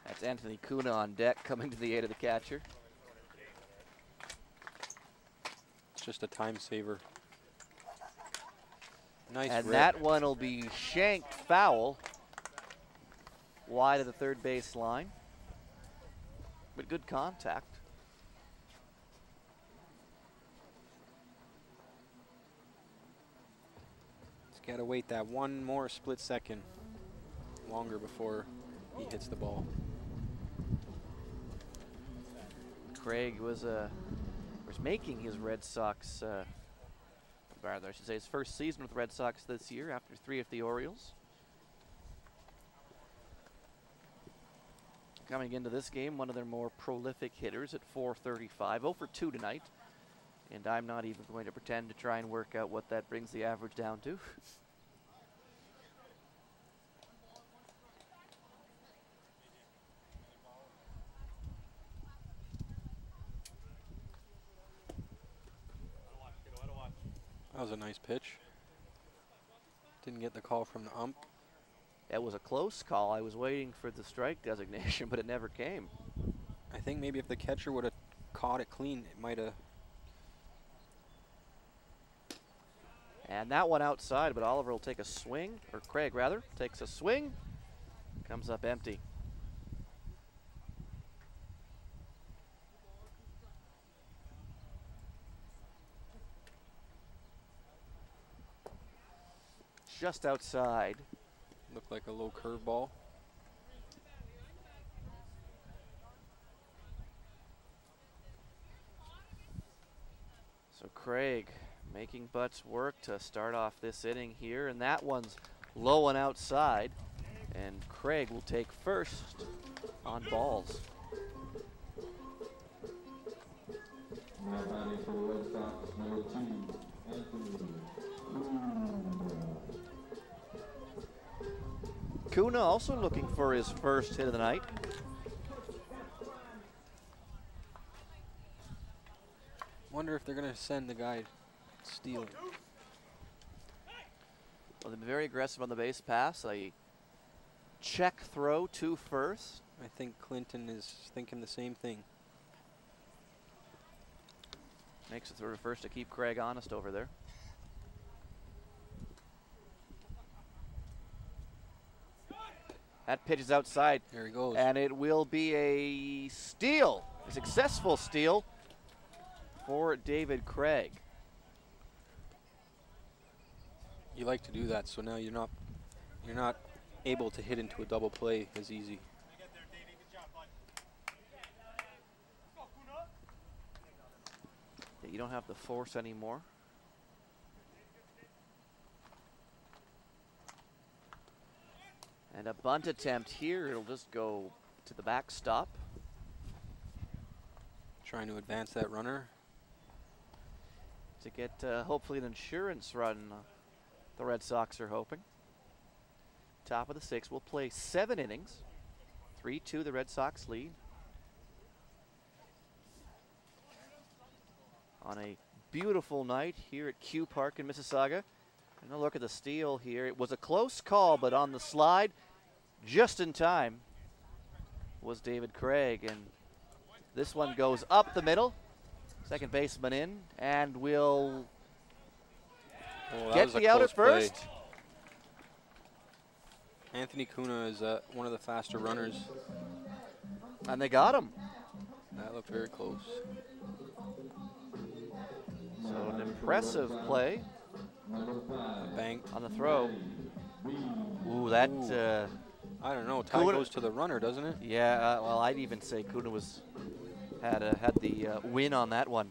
That's Anthony Kuna on deck, coming to the aid of the catcher. It's just a time saver. Nice and rip. that one will be shanked foul wide of the third base line. But good contact. He's got to wait that one more split second longer before he hits the ball. Craig was making his Red Sox, rather I should say his first season with the Red Sox this year after 3 with the Orioles. Coming into this game, one of their more prolific hitters at .435, 0 for 2 tonight. And I'm not even going to pretend to try and work out what that brings the average down to. That was a nice pitch. Didn't get the call from the ump. That was a close call. I was waiting for the strike designation, but it never came. I think maybe if the catcher would have caught it clean, it might have. And that one outside, but Oliver will take a swing, or Craig rather, takes a swing, comes up empty. Just outside. Looked like a low curveball. So Craig making butts work to start off this inning here, and that one's low and outside, and Craig will take first on balls. Now batting for the Red Sox, number 2, Anthony. Kuna also looking for his first hit of the night. Wonder if they're going to send the guy stealing. Well, they've been very aggressive on the base pass. A check throw to first. I think Clinton is thinking the same thing. Makes it through to first to keep Craig honest over there. That pitch is outside. There he goes. And it will be a steal, a successful steal for David Craig. You like to do that, so now you're not able to hit into a double play as easy. Yeah, you don't have the force anymore. And a bunt attempt here. It'll just go to the backstop. Trying to advance that runner. To get hopefully an insurance run, the Red Sox are hoping. top of the 6th. We'll play 7 innings. 3-2 the Red Sox lead. On a beautiful night here at Q Park in Mississauga. And a look at the steal here. It was a close call, but on the slide, just in time, was David Craig. And this one goes up the middle. Second baseman in, and will get the out at first. Play. Anthony Kuna is one of the faster runners. And they got him. That looked very close. So an impressive play. A bang on the throw. Ooh, that. I don't know. Tie goes to the runner, doesn't it? Yeah. Well, I'd even say Kuna had the win on that one.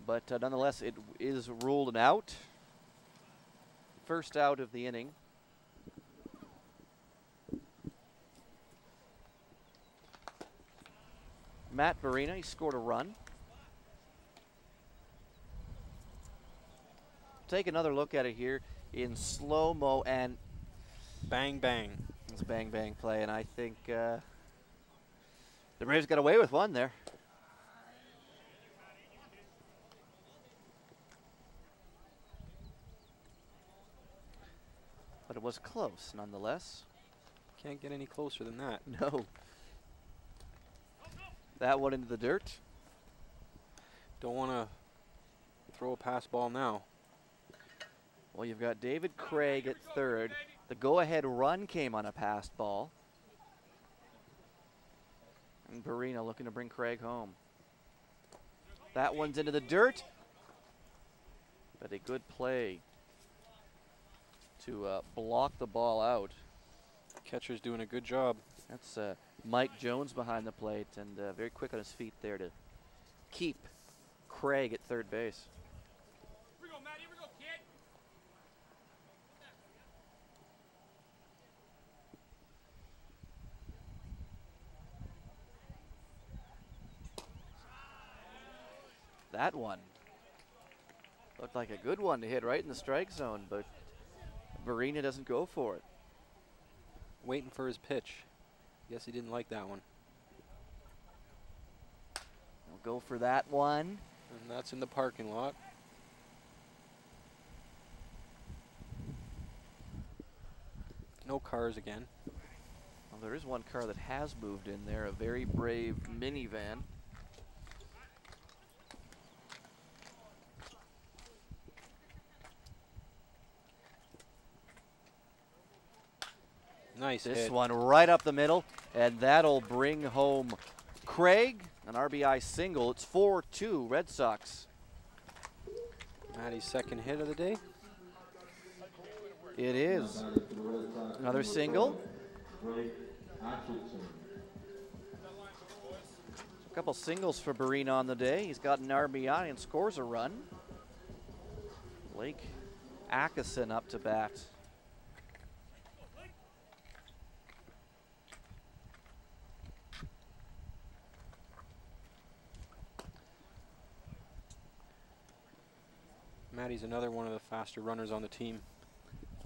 But nonetheless, it is ruled an out. First out of the inning. Matt Barina, he scored a run. Take another look at it here in slow-mo, and bang, bang. It's a bang, bang play, and I think the Braves got away with one there. But it was close, nonetheless. Can't get any closer than that. No. That one into the dirt. Don't want to throw a pass ball now. Well, you've got David Craig at third. The go-ahead run came on a passed ball. And Barina looking to bring Craig home. That one's into the dirt. But a good play to block the ball out. Catcher's doing a good job. That's Mike Jones behind the plate, and very quick on his feet there to keep Craig at third base. Here we go, Matt. Here we go, kid. That one looked like a good one to hit right in the strike zone, but Barina doesn't go for it. Waiting for his pitch. Guess he didn't like that one. We'll go for that one. And that's in the parking lot. No cars again. Well, there is one car that has moved in there, a very brave minivan. Nice This hit. one right up the middle, and that'll bring home Craig, an RBI single. It's 4-2 Red Sox. Matty's second hit of the day. It is. Another single. A couple singles for Barina on the day. He's got an RBI and scores a run. Blake Atchison up to bat. Matty's another one of the faster runners on the team.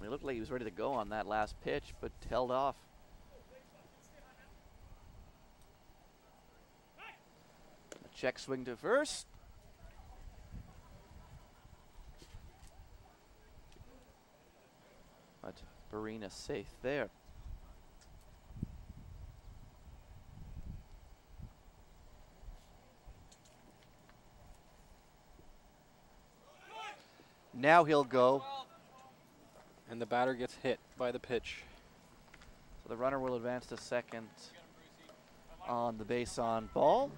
He looked like he was ready to go on that last pitch, but held off. A check swing to first. But Barina safe there. Now he'll go. And the batter gets hit by the pitch. So the runner will advance to second on the base on ball.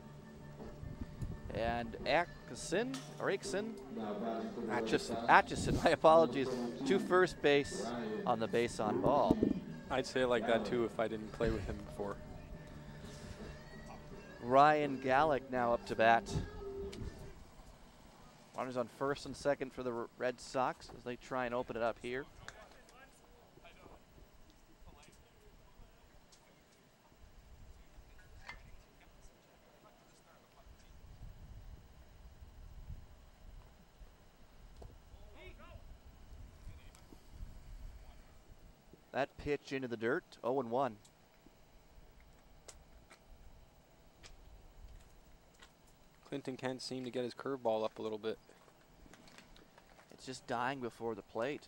And Atchison, my apologies, to first base on the base on ball. I'd say it like that too if I didn't play with him before. Ryan Gallick now up to bat. Runners on first and second for the Red Sox as they try and open it up here. that pitch into the dirt. 0-1. Clinton can't seem to get his curveball up a little bit. It's just dying before the plate.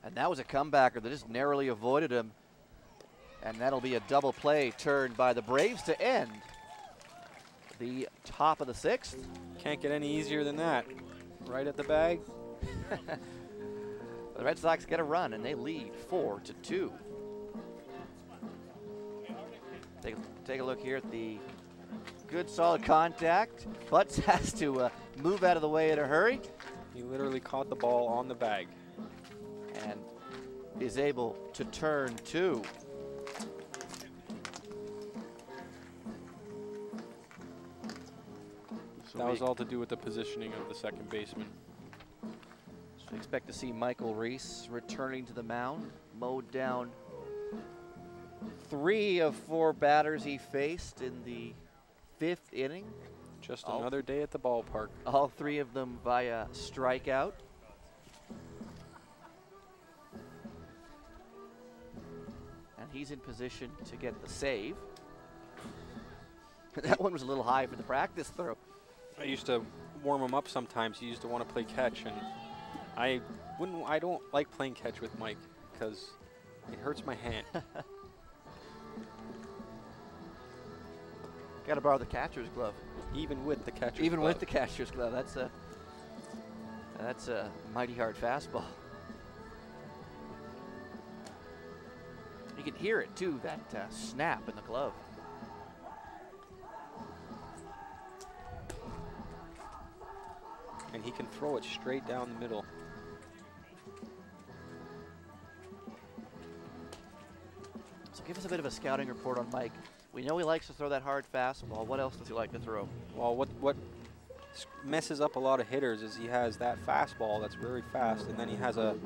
And that was a comebacker that just narrowly avoided him. And that'll be a double play turned by the Braves to end the top of the 6th. Can't get any easier than that. Right at the bag. The Red Sox get a run and they lead 4-2. Take a look here at the good solid contact. Butts has to move out of the way in a hurry. He literally caught the ball on the bag. And is able to turn 2. So that was all to do with the positioning of the second baseman. So we expect to see Michael Reese returning to the mound, mowed down 3 of 4 batters he faced in the 5th inning. Just another day at the ballpark. All 3 of them via strikeout. And he's in position to get the save. That one was a little high for the practice throw. I used to warm him up sometimes. He used to want to play catch, and I don't like playing catch with Mike because it hurts my hand. Got to borrow the catcher's glove. Even with the catcher's Even glove. with the catcher's glove, that's a mighty hard fastball. You can hear it too, that snap in the glove. And he can throw it straight down the middle. So give us a bit of a scouting report on Mike. We know he likes to throw that hard fastball. What else does he like to throw? Well, what messes up a lot of hitters is he has that fastball that's very fast, and then he has a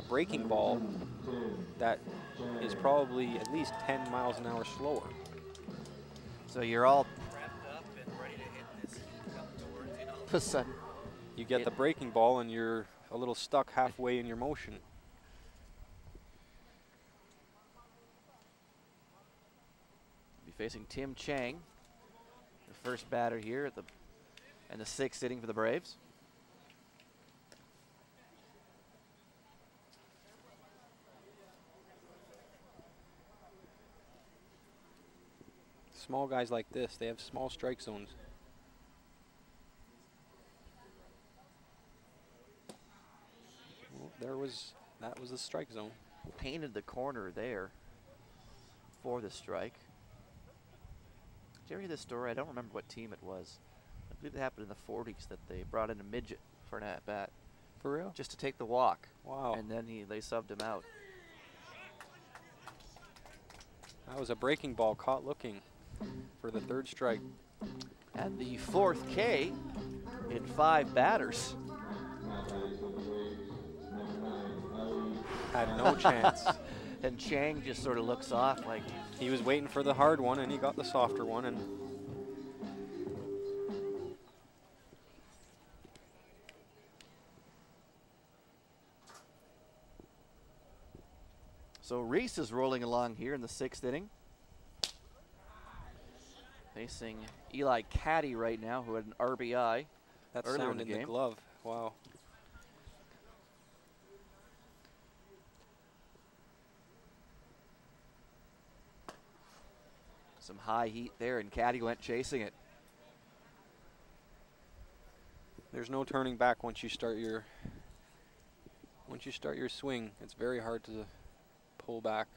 breaking ball that is probably at least 10 miles an hour slower. So you're all prepped up and ready to hit this heat come towards, and all of a sudden you get the breaking ball and you're a little stuck halfway in your motion. Be facing Tim Chang, the first batter here in the 6th inning for the Braves. Small guys like this, they have small strike zones. Well, that was the strike zone. Painted the corner there for the strike. Did you ever hear this story? I don't remember what team it was. I believe it happened in the 40s that they brought in a midget for an at-bat. For real? Just to take the walk. Wow. And then they subbed him out. That was a breaking ball caught looking for the 3rd strike. And the 4th K in 5 batters. Had no chance. And Chang just sort of looks off like he was waiting for the hard one, and he got the softer one. And so Reese is rolling along here in the 6th inning. Facing Eli Caddy right now, who had an RBI. that earlier sound in in the the game. glove. Wow. Some high heat there, and Caddy went chasing it. There's no turning back once you start your swing. It's very hard to pull back.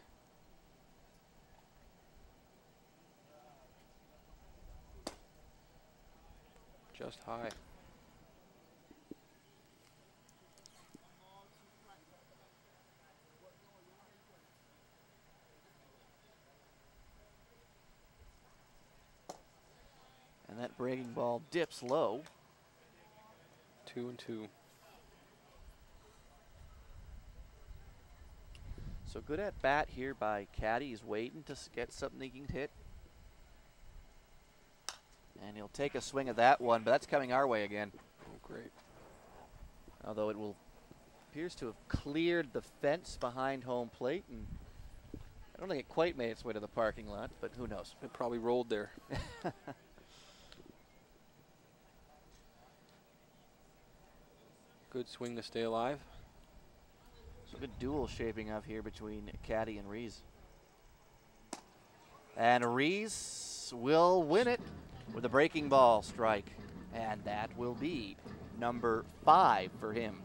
Just high. And that breaking ball dips low. 2-2. So good at bat here by Caddy. He's waiting to get something he can hit. And he'll take a swing at that one, but that's coming our way again. Oh, great. Although it will appears to have cleared the fence behind home plate, and I don't think it quite made its way to the parking lot, but who knows? It probably rolled there. Good swing to stay alive. So good duel shaping up here between Caddy and Rees. And Rees will win it with a breaking ball strike. And that will be number 5 for him.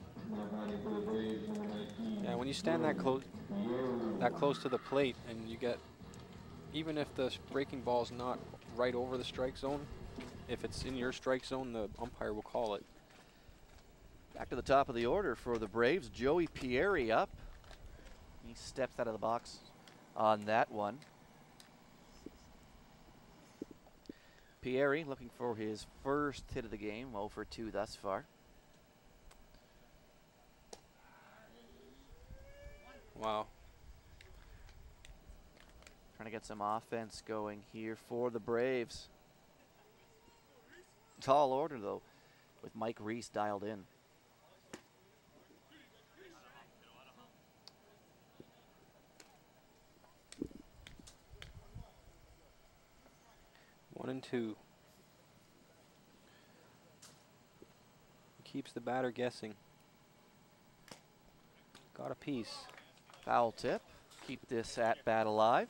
Yeah, when you stand that close to the plate, and you get, even if the breaking ball is not right over the strike zone, if it's in your strike zone, the umpire will call it. Back to the top of the order for the Braves, Joey Pieri up. He steps out of the box on that one. Pieri looking for his first hit of the game, 0 for 2 thus far. Wow. Trying to get some offense going here for the Braves. Tall order though, with Mike Rees dialed in. One and two. Keeps the batter guessing. Got a piece. Foul tip. Keep this at bat alive.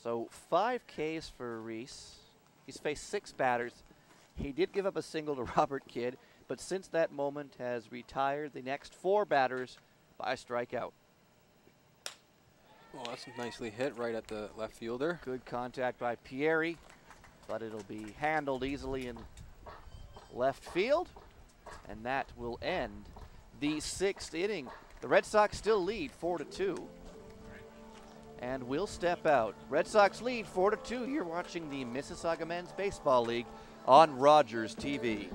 So 5 Ks for Rees. He's faced 6 batters. He did give up a single to Robert Kidd, but since that moment has retired the next 4 batters by strikeout. Oh, that's nicely hit right at the left fielder. Good contact by Pieri, but it'll be handled easily in left field, and that will end the 6th inning. The Red Sox still lead 4-2, and will step out. Red Sox lead 4-2. You're watching the Mississauga Men's Baseball League on Rogers TV.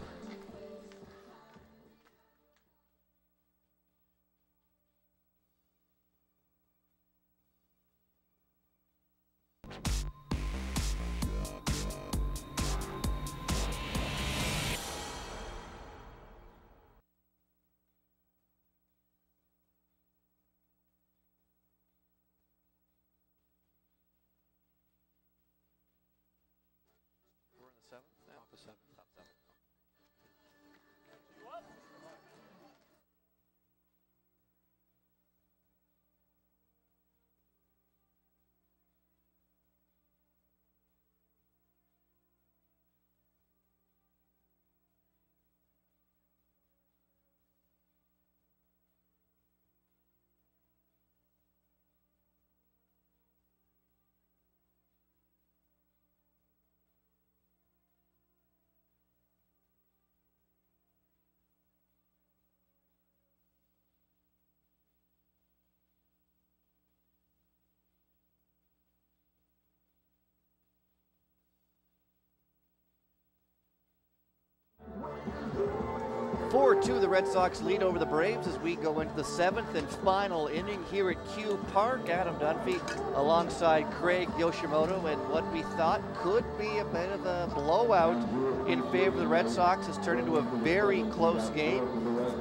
(4-2) the Red Sox lead over the Braves as we go into the 7th and final inning here at Q Park. Adam Dunphy alongside Craig Yoshimoto, and what we thought could be a bit of a blowout in favor of the Red Sox has turned into a very close game.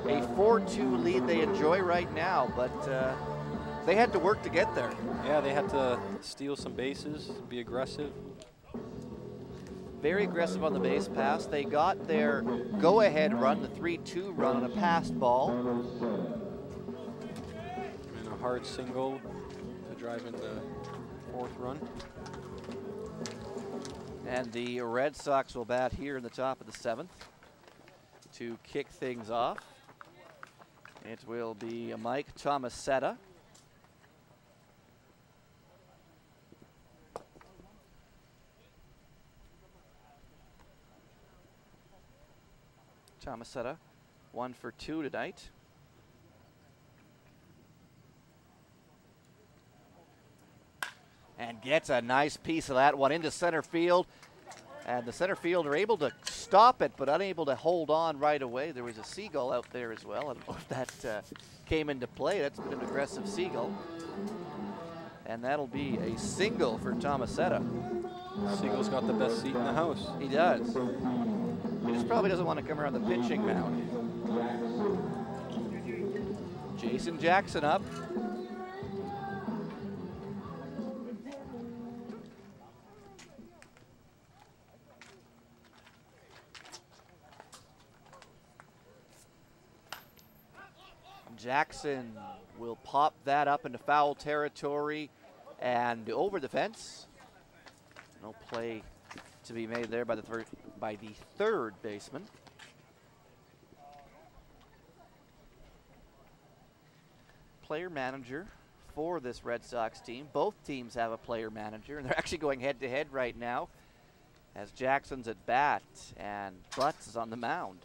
A 4-2 lead they enjoy right now, but they had to work to get there. Yeah, they had to steal some bases, be aggressive. Very aggressive on the base pass. They got their go-ahead run, the 3-2 run on a passed ball. And a hard single to drive in the 4th run. And the Red Sox will bat here in the top of the 7th to kick things off. It will be Mike Tomasetta. Tomasetta, 1 for 2 tonight. And gets a nice piece of that one into center field. And the center fielder able to stop it, but unable to hold on right away. There was a seagull out there as well. I don't know if that came into play. That's been an aggressive seagull. And that'll be a single for Tomasetta. Seagull's got the best seat in the house. He does. He just probably doesn't want to come around the pitching mound. Jason Jackson up. Jackson will pop that up into foul territory and over the fence. No play to be made there by the third baseman. Player manager for this Red Sox team. Both teams have a player manager, and they're actually going head-to-head right now as Jackson's at bat and Butts is on the mound.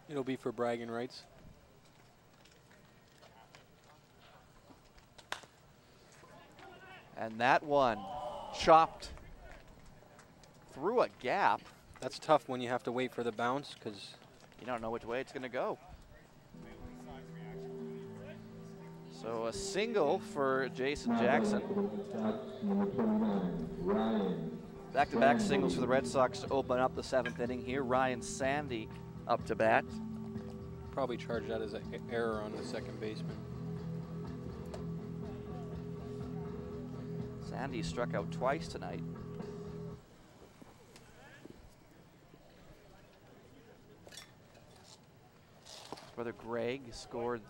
It'll be for bragging rights. And that one chopped through a gap. That's tough when you have to wait for the bounce because you don't know which way it's going to go. So a single for Jason Jackson. Back-to-back singles for the Red Sox to open up the 7th inning here. Ryan Sandy up to bat. Probably charged that as an error on the second baseman. Sandy struck out twice tonight. Brother Greg scored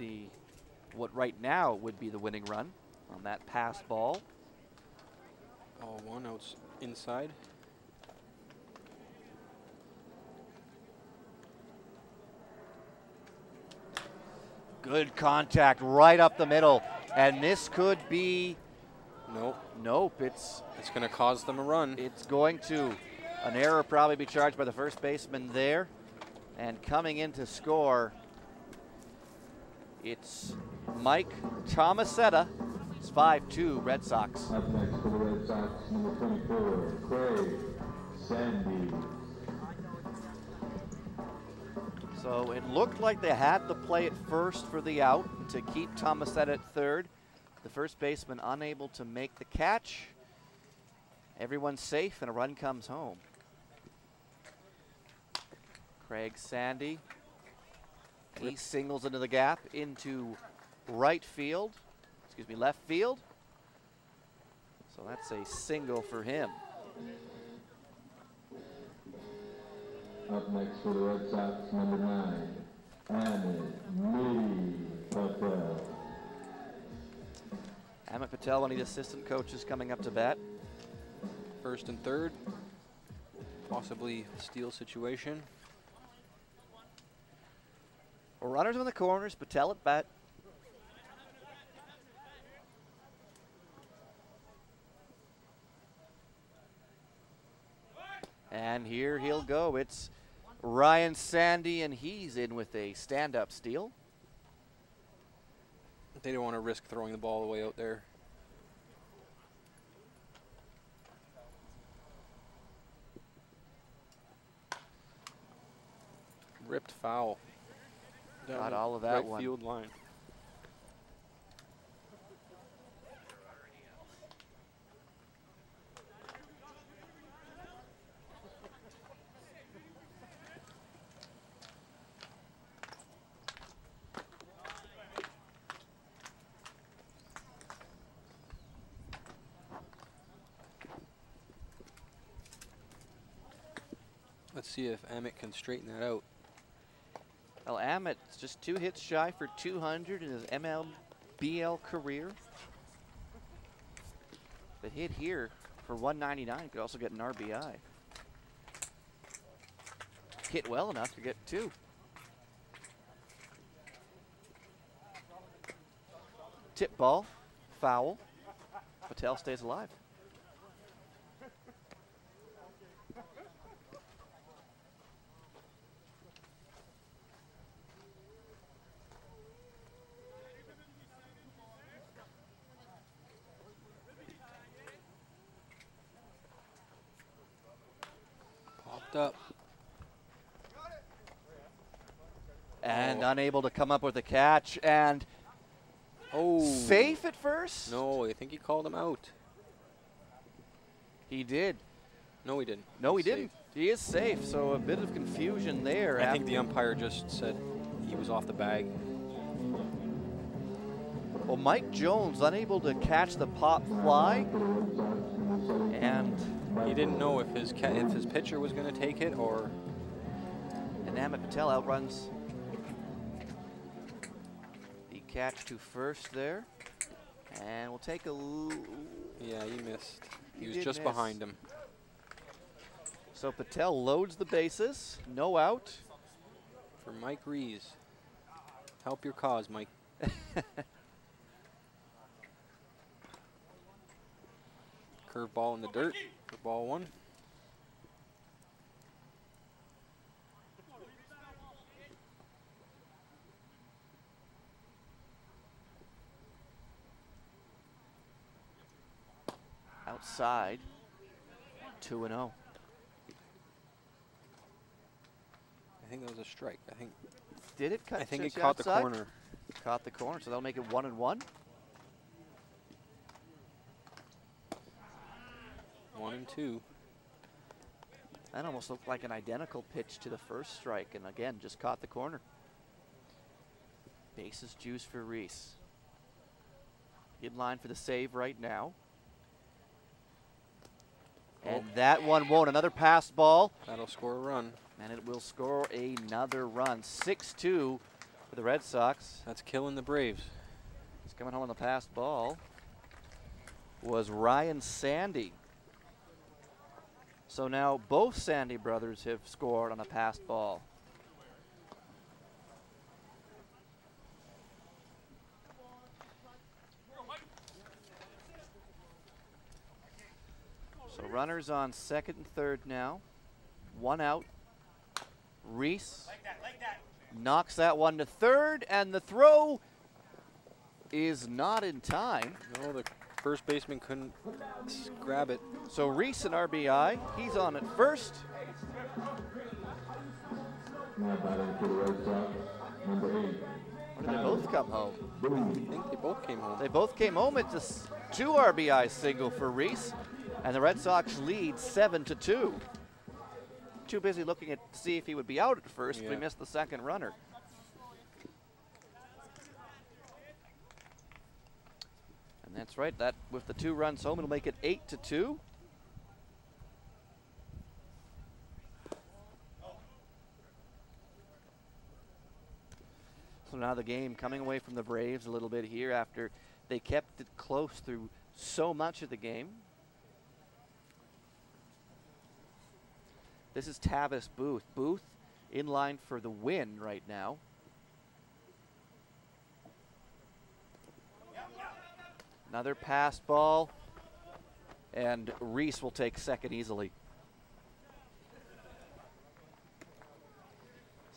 what right now would be the winning run on that pass ball. Oh, one out inside. Good contact right up the middle, and this could be. Nope. It's going to cause them a run. It's going to. An error probably be charged by the first baseman there, and coming in to score. It's Mike Tomasetta. It's 5-2 Red Sox. Up next for the Red Sox, number 24, Craig Sandy. So it looked like they had to play it first for the out to keep Tomasetta at third. The first baseman unable to make the catch. Everyone's safe and a run comes home. Craig Sandy. He singles into the gap into left field. So that's a single for him. Up next for the Red Sox, number 9, Amit Patel. Amit Patel, one of the assistant coaches coming up to bat. First and third, possibly steal situation. Runners in the corners, Patel at bat. And here he'll go. It's Ryan Sandy, and he's in with a stand-up steal. They don't want to risk throwing the ball away out there. Ripped foul. Got all of that right one. Field line. Let's see if Amit can straighten that out. Well, Amit's just 2 hits shy for 200 in his MMBL career. The hit here for 199 could also get an RBI. Hit well enough to get 2. Tip ball, foul. Patel stays alive. Up. And unable to come up with a catch, and safe at first? No, I think he called him out. He did. No, he didn't. No, he didn't. He is safe, so a bit of confusion there. I think the umpire just said he was off the bag. Well, Mike Jones unable to catch the pop fly, and he didn't know if his pitcher was going to take it or. And Amit Patel outruns the catch to first there, and we'll take a. Yeah, he missed. He was did just miss. behind him. So Patel loads the bases, no out. For Mike Rees. Help your cause, Mike. Curveball in the dirt for ball one. Outside, 2-0. I think that was a strike. Did it cut? I think it to caught outside? the corner. Caught the corner, so that'll make it 1-1. 1-2. That almost looked like an identical pitch to the first strike, and again, just caught the corner. Bases juice for Reese. In line for the save right now. And that one won't. Another pass ball. That'll score a run. And it will score another run. 6-2 for the Red Sox. That's killing the Braves. He's coming home on the pass ball. Was Ryan Sandy. So now both Sandy brothers have scored on a passed ball. So runners on second and third now. One out. Reese knocks that one to third, and the throw is not in time. No, the first baseman couldn't grab it. So Reese an RBI. He's on at first. Now batting for the Red Sox, number 8. Or did they both come home? I think they both came home. They both came home. It's a 2 RBI single for Reese, and the Red Sox lead 7-2. Too busy looking to see if he would be out at first, but he missed the second runner. And that's right. That with the 2 runs home, it'll make it 8-2. So now the game coming away from the Braves a little bit here after they kept it close through so much of the game. This is Tavis Booth. Booth in line for the win right now. Another pass ball, and Reese will take second easily.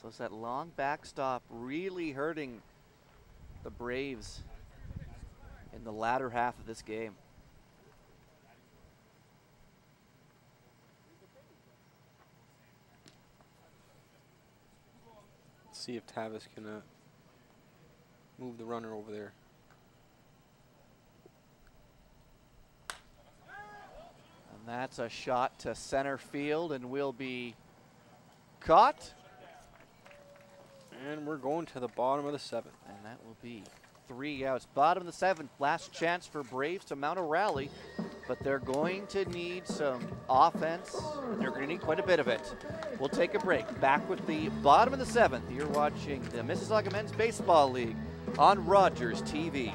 So it's that long backstop really hurting the Braves in the latter half of this game. Let's see if Tavis can move the runner over there. And that's a shot to center field and will be caught. And we're going to the bottom of the 7th. And that will be 3 outs. Bottom of the 7th, last chance for Braves to mount a rally, but they're going to need some offense, and they're going to need quite a bit of it. We'll take a break. Back with the bottom of the 7th. You're watching the Mississauga Men's Baseball League on Rogers TV.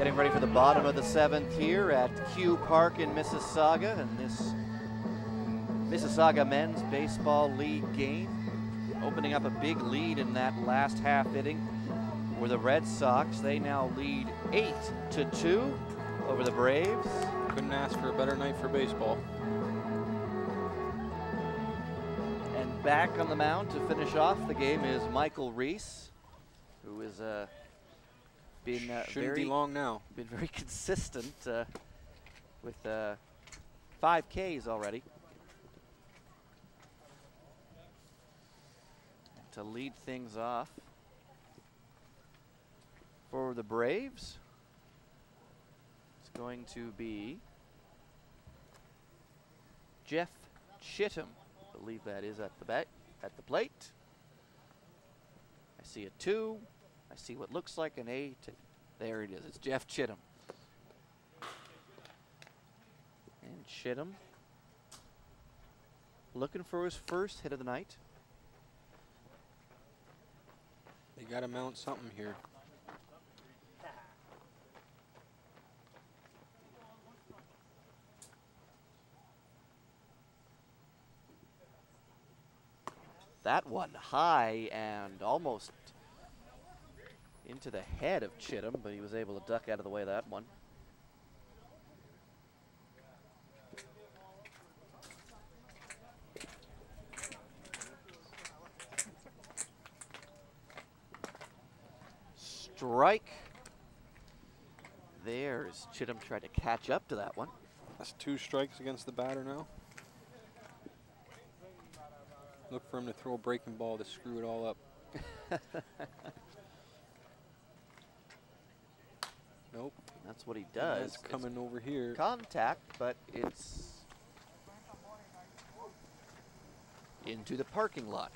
Getting ready for the bottom of the 7th here at Q Park in Mississauga, and this Mississauga Men's Baseball League game opening up a big lead in that last half inning for the Red Sox. They now lead 8-2 over the Braves. Couldn't ask for a better night for baseball. And back on the mound to finish off the game is Michael Reese, who is been Shouldn't be long now. Been very consistent with 5 Ks already. And to lead things off for the Braves, it's going to be Jeff Chittum. I believe that is at the plate. I see a 2. I see what looks like an 8. There it is. It's Jeff Chittum. And Chittum looking for his first hit of the night. They got to mount something here. That one high and almost into the head of Chittum, but he was able to duck out of the way of that one. Strike. There's Chittum tried to catch up to that one. That's 2 strikes against the batter now. Look for him to throw a breaking ball to screw it all up. Nope. That's what he does. It's coming over here. Contact, but it's into the parking lot.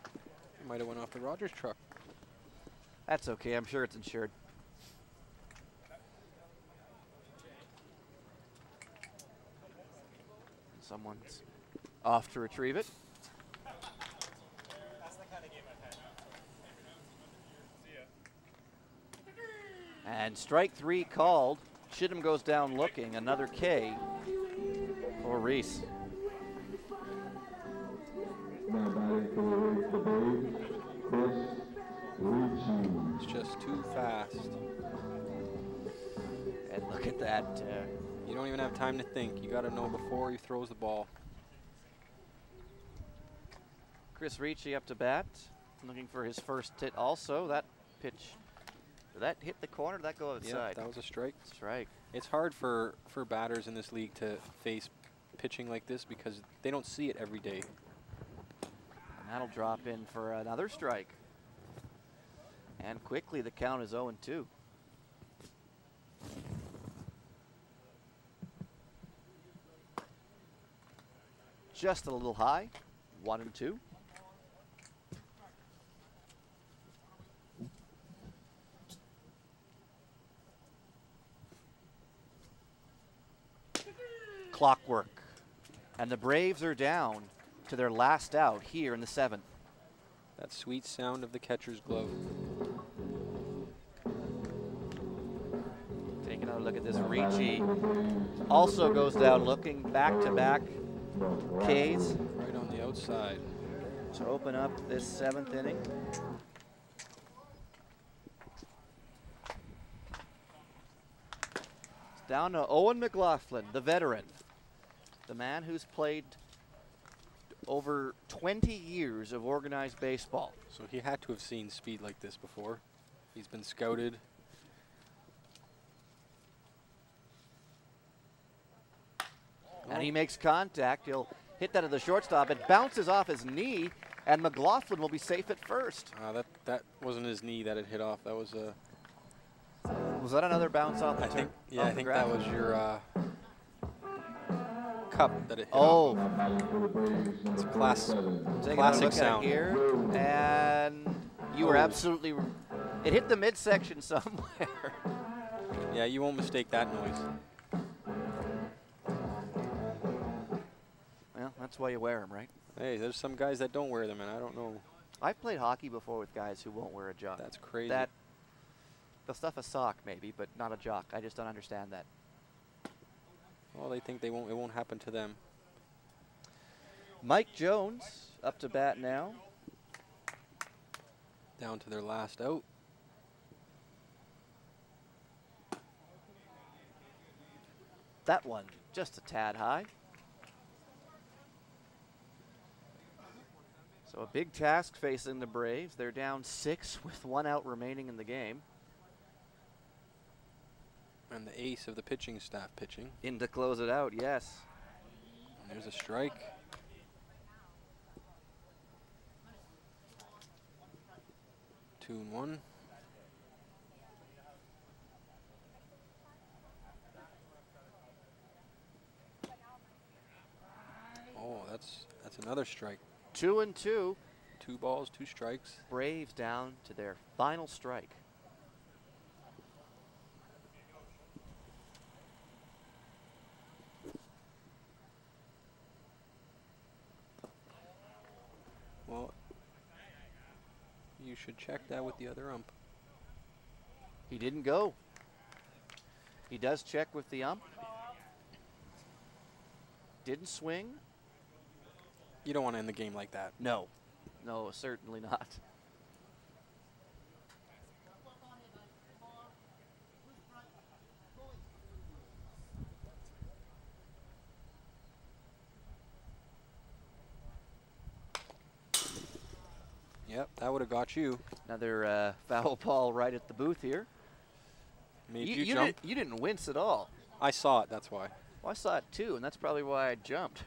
It might have went off the Rogers truck. That's okay. I'm sure it's insured. Someone's off to retrieve it. And strike 3 called. Chittum goes down looking. Another K for Reese. Now batting for the Braves, Chris Ricci. It's just too fast. And look at that. You don't even have time to think. You got to know before he throws the ball. Chris Ricci up to bat, looking for his first hit also. That pitch, did that hit the corner? Did that go outside? Yeah, that was a strike. Strike. It's hard for batters in this league to face pitching like this because they don't see it every day. And that'll drop in for another strike. And quickly the count is 0-2. Just a little high, 1-2. Clockwork. And the Braves are down to their last out here in the 7th. That sweet sound of the catcher's glove. Take another look at this. Ricci also goes down looking, back-to-back Ks. Right on the outside. To open up this 7th inning. It's down to Owen McLaughlin, the veteran. The man who's played over 20 years of organized baseball. So he had to have seen speed like this before. He's been scouted. And he makes contact. He'll hit that at the shortstop. It bounces off his knee, and McLaughlin will be safe at first. That wasn't his knee that it hit off. That was a. Was that another bounce off the turn? Yeah, I think that was your cup that it hit off. It's a classic Look sound. At here, and you were absolutely. It hit the midsection somewhere. Yeah, you won't mistake that noise. Well, that's why you wear them, right? Hey, there's some guys that don't wear them, and I don't know. I've played hockey before with guys who won't wear a jock. That's crazy. That They'll stuff a sock maybe, but not a jock. I just don't understand that. Well, they think it won't happen to them. Mike Jones up to bat now. Down to their last out. That one just a tad high. So a big task facing the Braves. They're down 6 with 1 out remaining in the game. And the ace of the pitching staff pitching. In to close it out, yes. And there's a strike. Two and one. Oh, that's another strike. 2 and 2. 2 balls, 2 strikes. Braves down to their final strike. Well, you should check that with the other ump. He didn't go. He does check with the ump. Didn't swing. You don't want to end the game like that. No. No, certainly not. Yep, that would have got you. Another foul ball right at the booth here. Made you jump. You didn't wince at all. I saw it, that's why. Well, I saw it too, and that's probably why I jumped.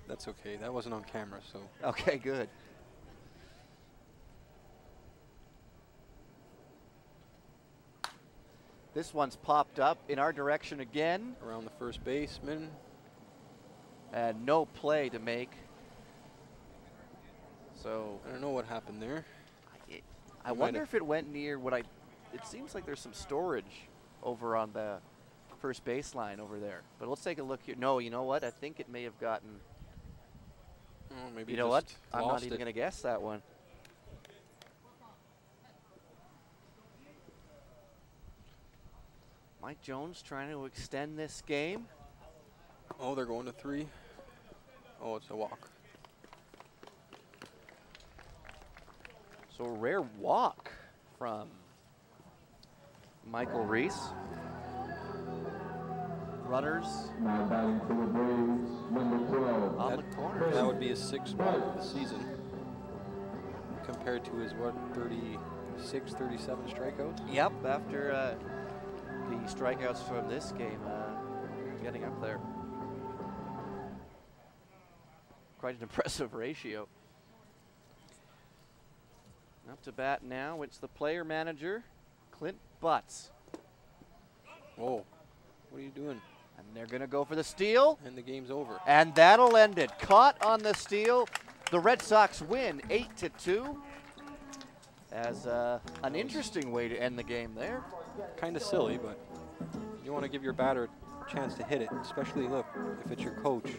That's okay. That wasn't on camera, so. Okay, good. This one's popped up in our direction again. Around the first baseman. And no play to make. So I don't know what happened there. I wonder if it went near what it seems like there's some storage over on the first baseline over there. But let's take a look here. No, you know what? I think it may have gotten. Oh, maybe You know what? just I'm not lost even it. going to guess that one. Mike Jones trying to extend this game. Oh, they're going to 3. Oh, it's a walk. So a rare walk from Michael Reese. Runners Now batting for the Braves, number 12. on the corners. That would be his 6th walk of the season. Compared to his, what, 36, 37 strikeouts? Yep, after the strikeouts from this game, getting up there. Quite an impressive ratio. Up to bat now, it's the player manager, Clint Butts. Whoa, what are you doing? And they're going to go for the steal. And the game's over. And that'll end it. Caught on the steal. The Red Sox win 8-2. As an interesting way to end the game there. Kind of silly, but you want to give your batter a chance to hit it, especially, look, if it's your coach.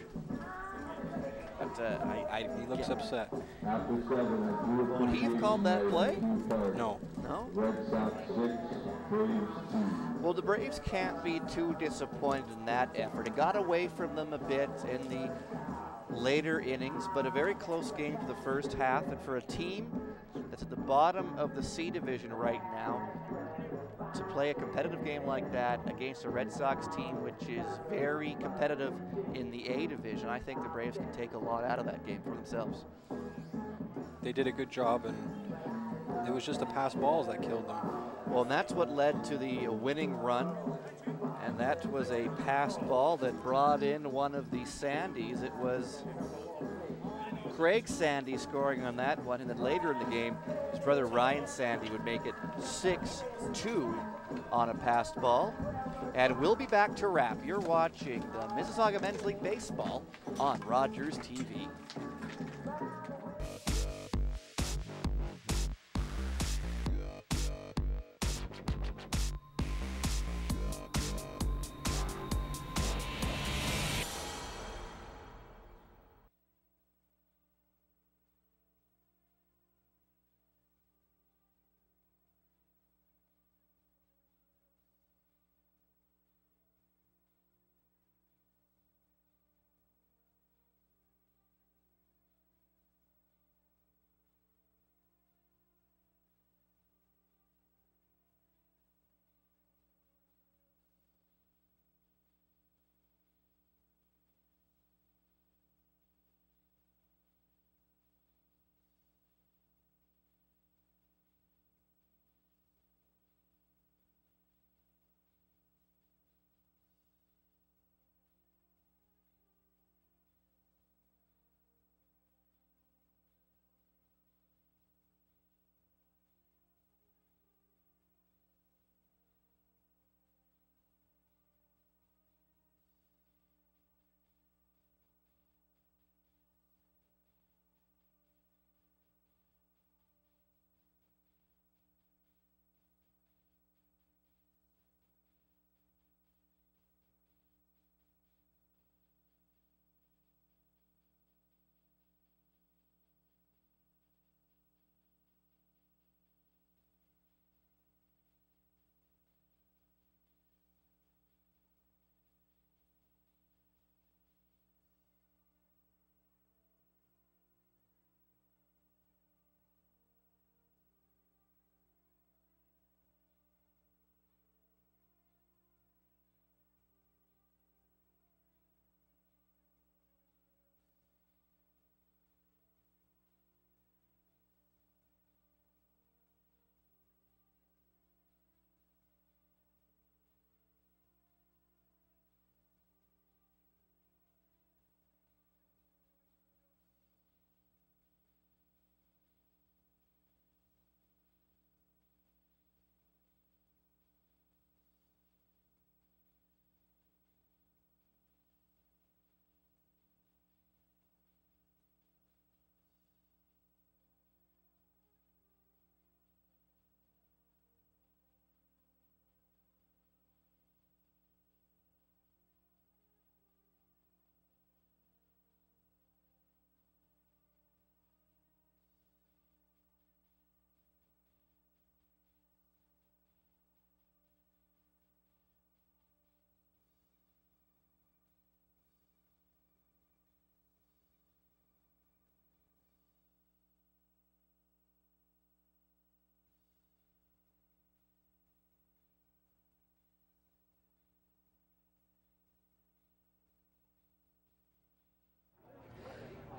But He looks upset. After 7, would he have called that play? No. No? Red Sox 6, Braves 2. Well, the Braves can't be too disappointed in that effort. It got away from them a bit in the later innings, but a very close game for the first half. And for a team that's at the bottom of the C division right now, to play a competitive game like that against a Red Sox team which is very competitive in the A division, I think the Braves can take a lot out of that game for themselves. They did a good job, and it was just the pass balls that killed them. Well, and that's what led to the winning run. And that was a passed ball that brought in one of the Sandys. It was Craig Sandy scoring on that one. And then later in the game, his brother Ryan Sandy would make it 6-2 on a passed ball. And we'll be back to wrap. You're watching the Mississauga Men's League Baseball on Rogers TV.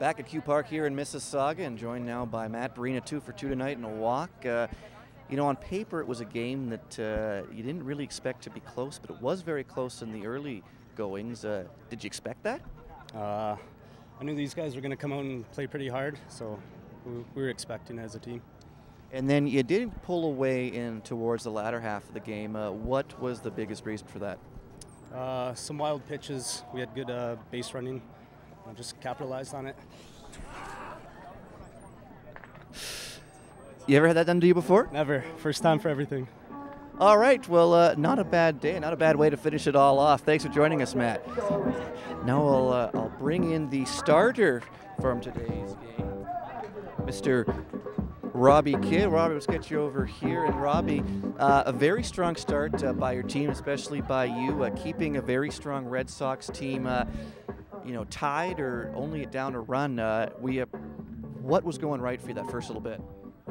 Back at Q Park here in Mississauga, and joined now by Matt Barina, 2 for 2 tonight in a walk. You know, on paper it was a game that you didn't really expect to be close, but it was very close in the early goings. Did you expect that? I knew these guys were going to come out and play pretty hard, so we were expecting it as a team. And then you did pull away in towards the latter half of the game. What was the biggest reason for that? Some wild pitches. We had good base running. Just capitalized on it. You ever had that done to you before? Never. First time for everything. All right, well, not a bad day, not a bad way to finish it all off. Thanks for joining us, Matt. Now I'll bring in the starter from today's game, Mr. Robbie Kidd. Robbie, let's get you over here. And Robbie, a very strong start by your team, especially by you, keeping a very strong Red Sox team, you know, tied or only down a run. What was going right for you that first little bit?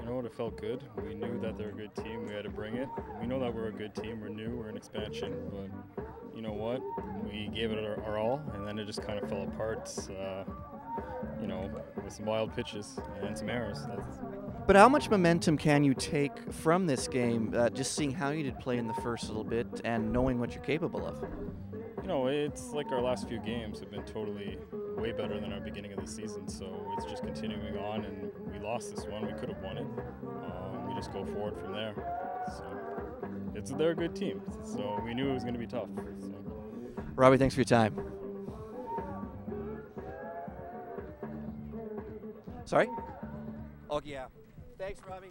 You know what, it felt good. We knew that they're a good team. We had to bring it. We know that we're a good team. We're new. We're in expansion. But you know what? We gave it our all, and then it just kind of fell apart, you know, with some wild pitches and some errors. But how much momentum can you take from this game, just seeing how you did play in the first little bit and knowing what you're capable of? You know, it's like our last few games have been totally way better than our beginning of the season, so it's just continuing on, and we lost this one. We could have won it. We just go forward from there. So they're a good team, so we knew it was going to be tough. So. Robbie, thanks for your time. Sorry? Oh, yeah. Thanks, Robbie.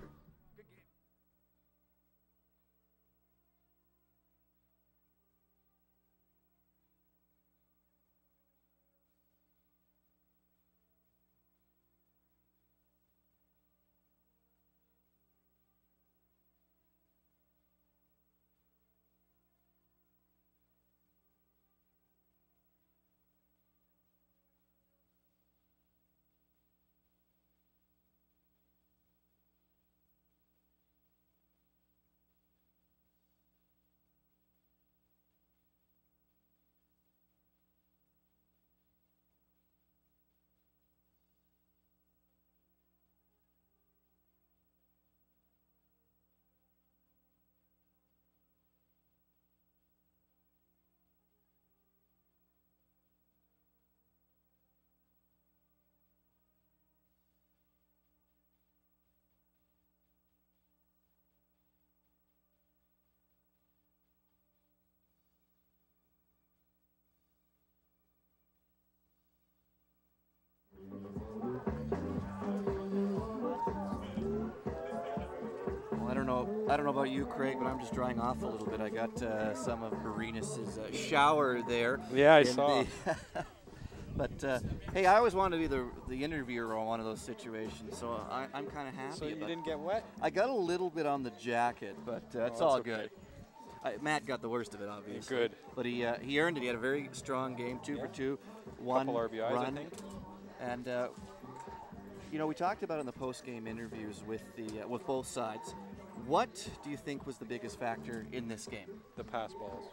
I don't know about you, Craig, but I'm just drying off a little bit. I got some of Barinas's shower there. Yeah, I saw. But hey, I always wanted to be the interviewer on one of those situations, so I'm kind of happy. So you didn't get wet? I got a little bit on the jacket, but it's all good. Matt got the worst of it, obviously. Good. But he earned it. He had a very strong game, 2 for 2, one couple RBIs, run, I think. And you know, we talked about in the post-game interviews with both sides. What do you think was the biggest factor in this game? The pass balls.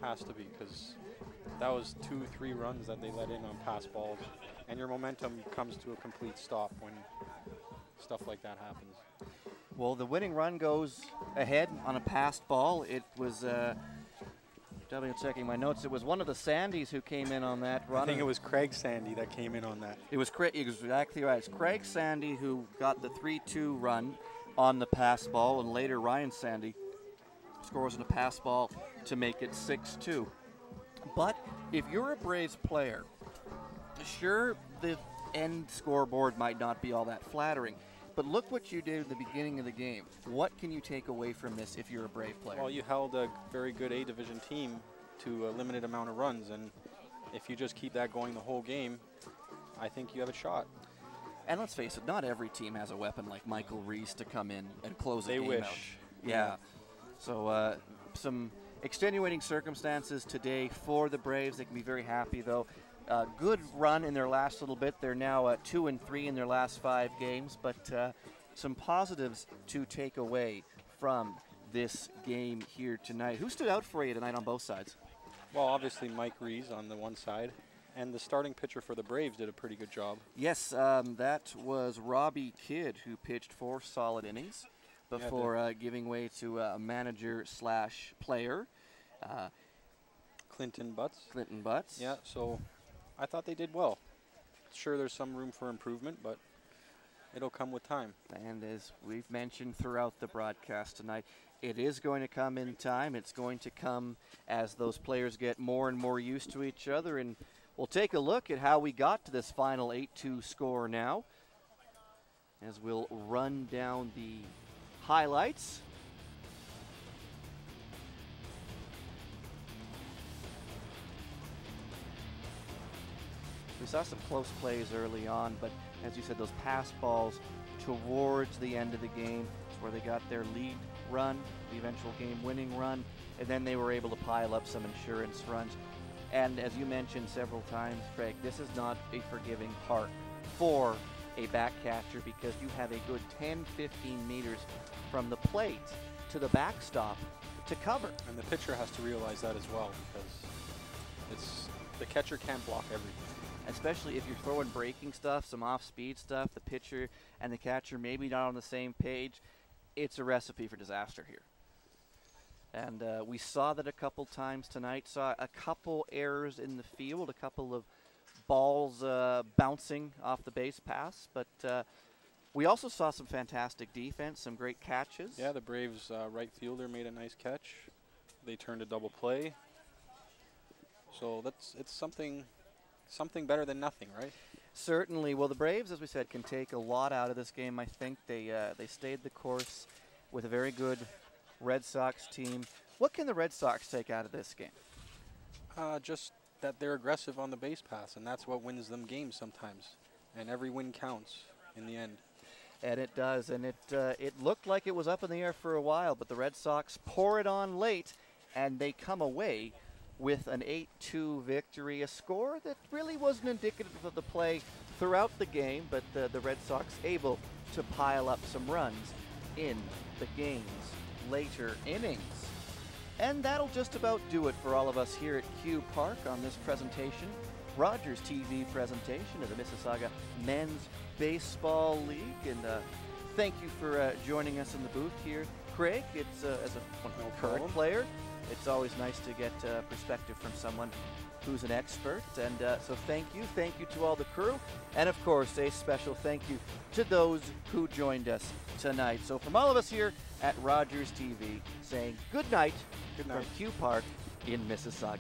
Has to be, because that was 2-3 runs that they let in on pass balls, and your momentum comes to a complete stop when stuff like that happens. Well, the winning run goes ahead on a passed ball. It was, double checking my notes, it was one of the Sandys who came in on that run. I think it was Craig Sandy that came in on that. It was exactly right. It's Craig Sandy who got the 3-2 run on the pass ball, and later Ryan Sandy scores on a pass ball to make it 6-2. But if you're a Braves player, sure, the end scoreboard might not be all that flattering, but look what you did at the beginning of the game. What can you take away from this if you're a Brave player? Well, you held a very good A-division team to a limited amount of runs, and if you just keep that going the whole game, I think you have a shot. And let's face it, not every team has a weapon like Michael Reese to come in and close a game out. They wish. Yeah. So some extenuating circumstances today for the Braves. They can be very happy, though. Good run in their last little bit. They're now 2-3 in their last 5 games, but some positives to take away from this game here tonight. Who stood out for you tonight on both sides? Well, obviously Mike Reese on the one side, And the starting pitcher for the Braves did a pretty good job. Yes, that was Robbie Kidd, who pitched 4 solid innings before giving way to a manager/player. Clinton Butts. Clinton Butts. Yeah, so I thought they did well. Sure, there's some room for improvement, but it'll come with time. And as we've mentioned throughout the broadcast tonight, it is going to come in time. It's going to come as those players get more and more used to each other. And we'll take a look at how we got to this final 8-2 score now, as we'll run down the highlights. We saw some close plays early on, but as you said, those pass balls towards the end of the game is where they got their lead run, the eventual game-winning run, and then they were able to pile up some insurance runs. And as you mentioned several times, Craig, this is not a forgiving park for a back catcher because you have a good 10-15 meters from the plate to the backstop to cover. And the pitcher has to realize that as well, because the catcher can't block everything. Especially if you're throwing breaking stuff, some off-speed stuff, the pitcher and the catcher maybe not on the same page, it's a recipe for disaster here. And we saw that a couple times tonight, saw a couple errors in the field, a couple of balls bouncing off the base pass, but we also saw some fantastic defense, some great catches. Yeah, the Braves right fielder made a nice catch. They turned a double play. So it's something better than nothing, right? Certainly. Well, the Braves, as we said, can take a lot out of this game. I think they stayed the course with a very good Red Sox team. What can the Red Sox take out of this game? Just that they're aggressive on the base pass, and that's what wins them games sometimes. And every win counts in the end. And it does. And it looked like it was up in the air for a while, but the Red Sox pour it on late, and they come away with an 8-2 victory, a score that really wasn't indicative of the play throughout the game, but the Red Sox able to pile up some runs in the game's later innings. And that'll just about do it for all of us here at Q Park on this presentation, Rogers TV presentation of the Mississauga Men's Baseball League. And thank you for joining us in the booth here, Craig. It's as a current player, it's always nice to get perspective from someone who's an expert. And so thank you to all the crew. And of course, a special thank you to those who joined us tonight. So from all of us here at Rogers TV, saying good night from Q Park in Mississauga.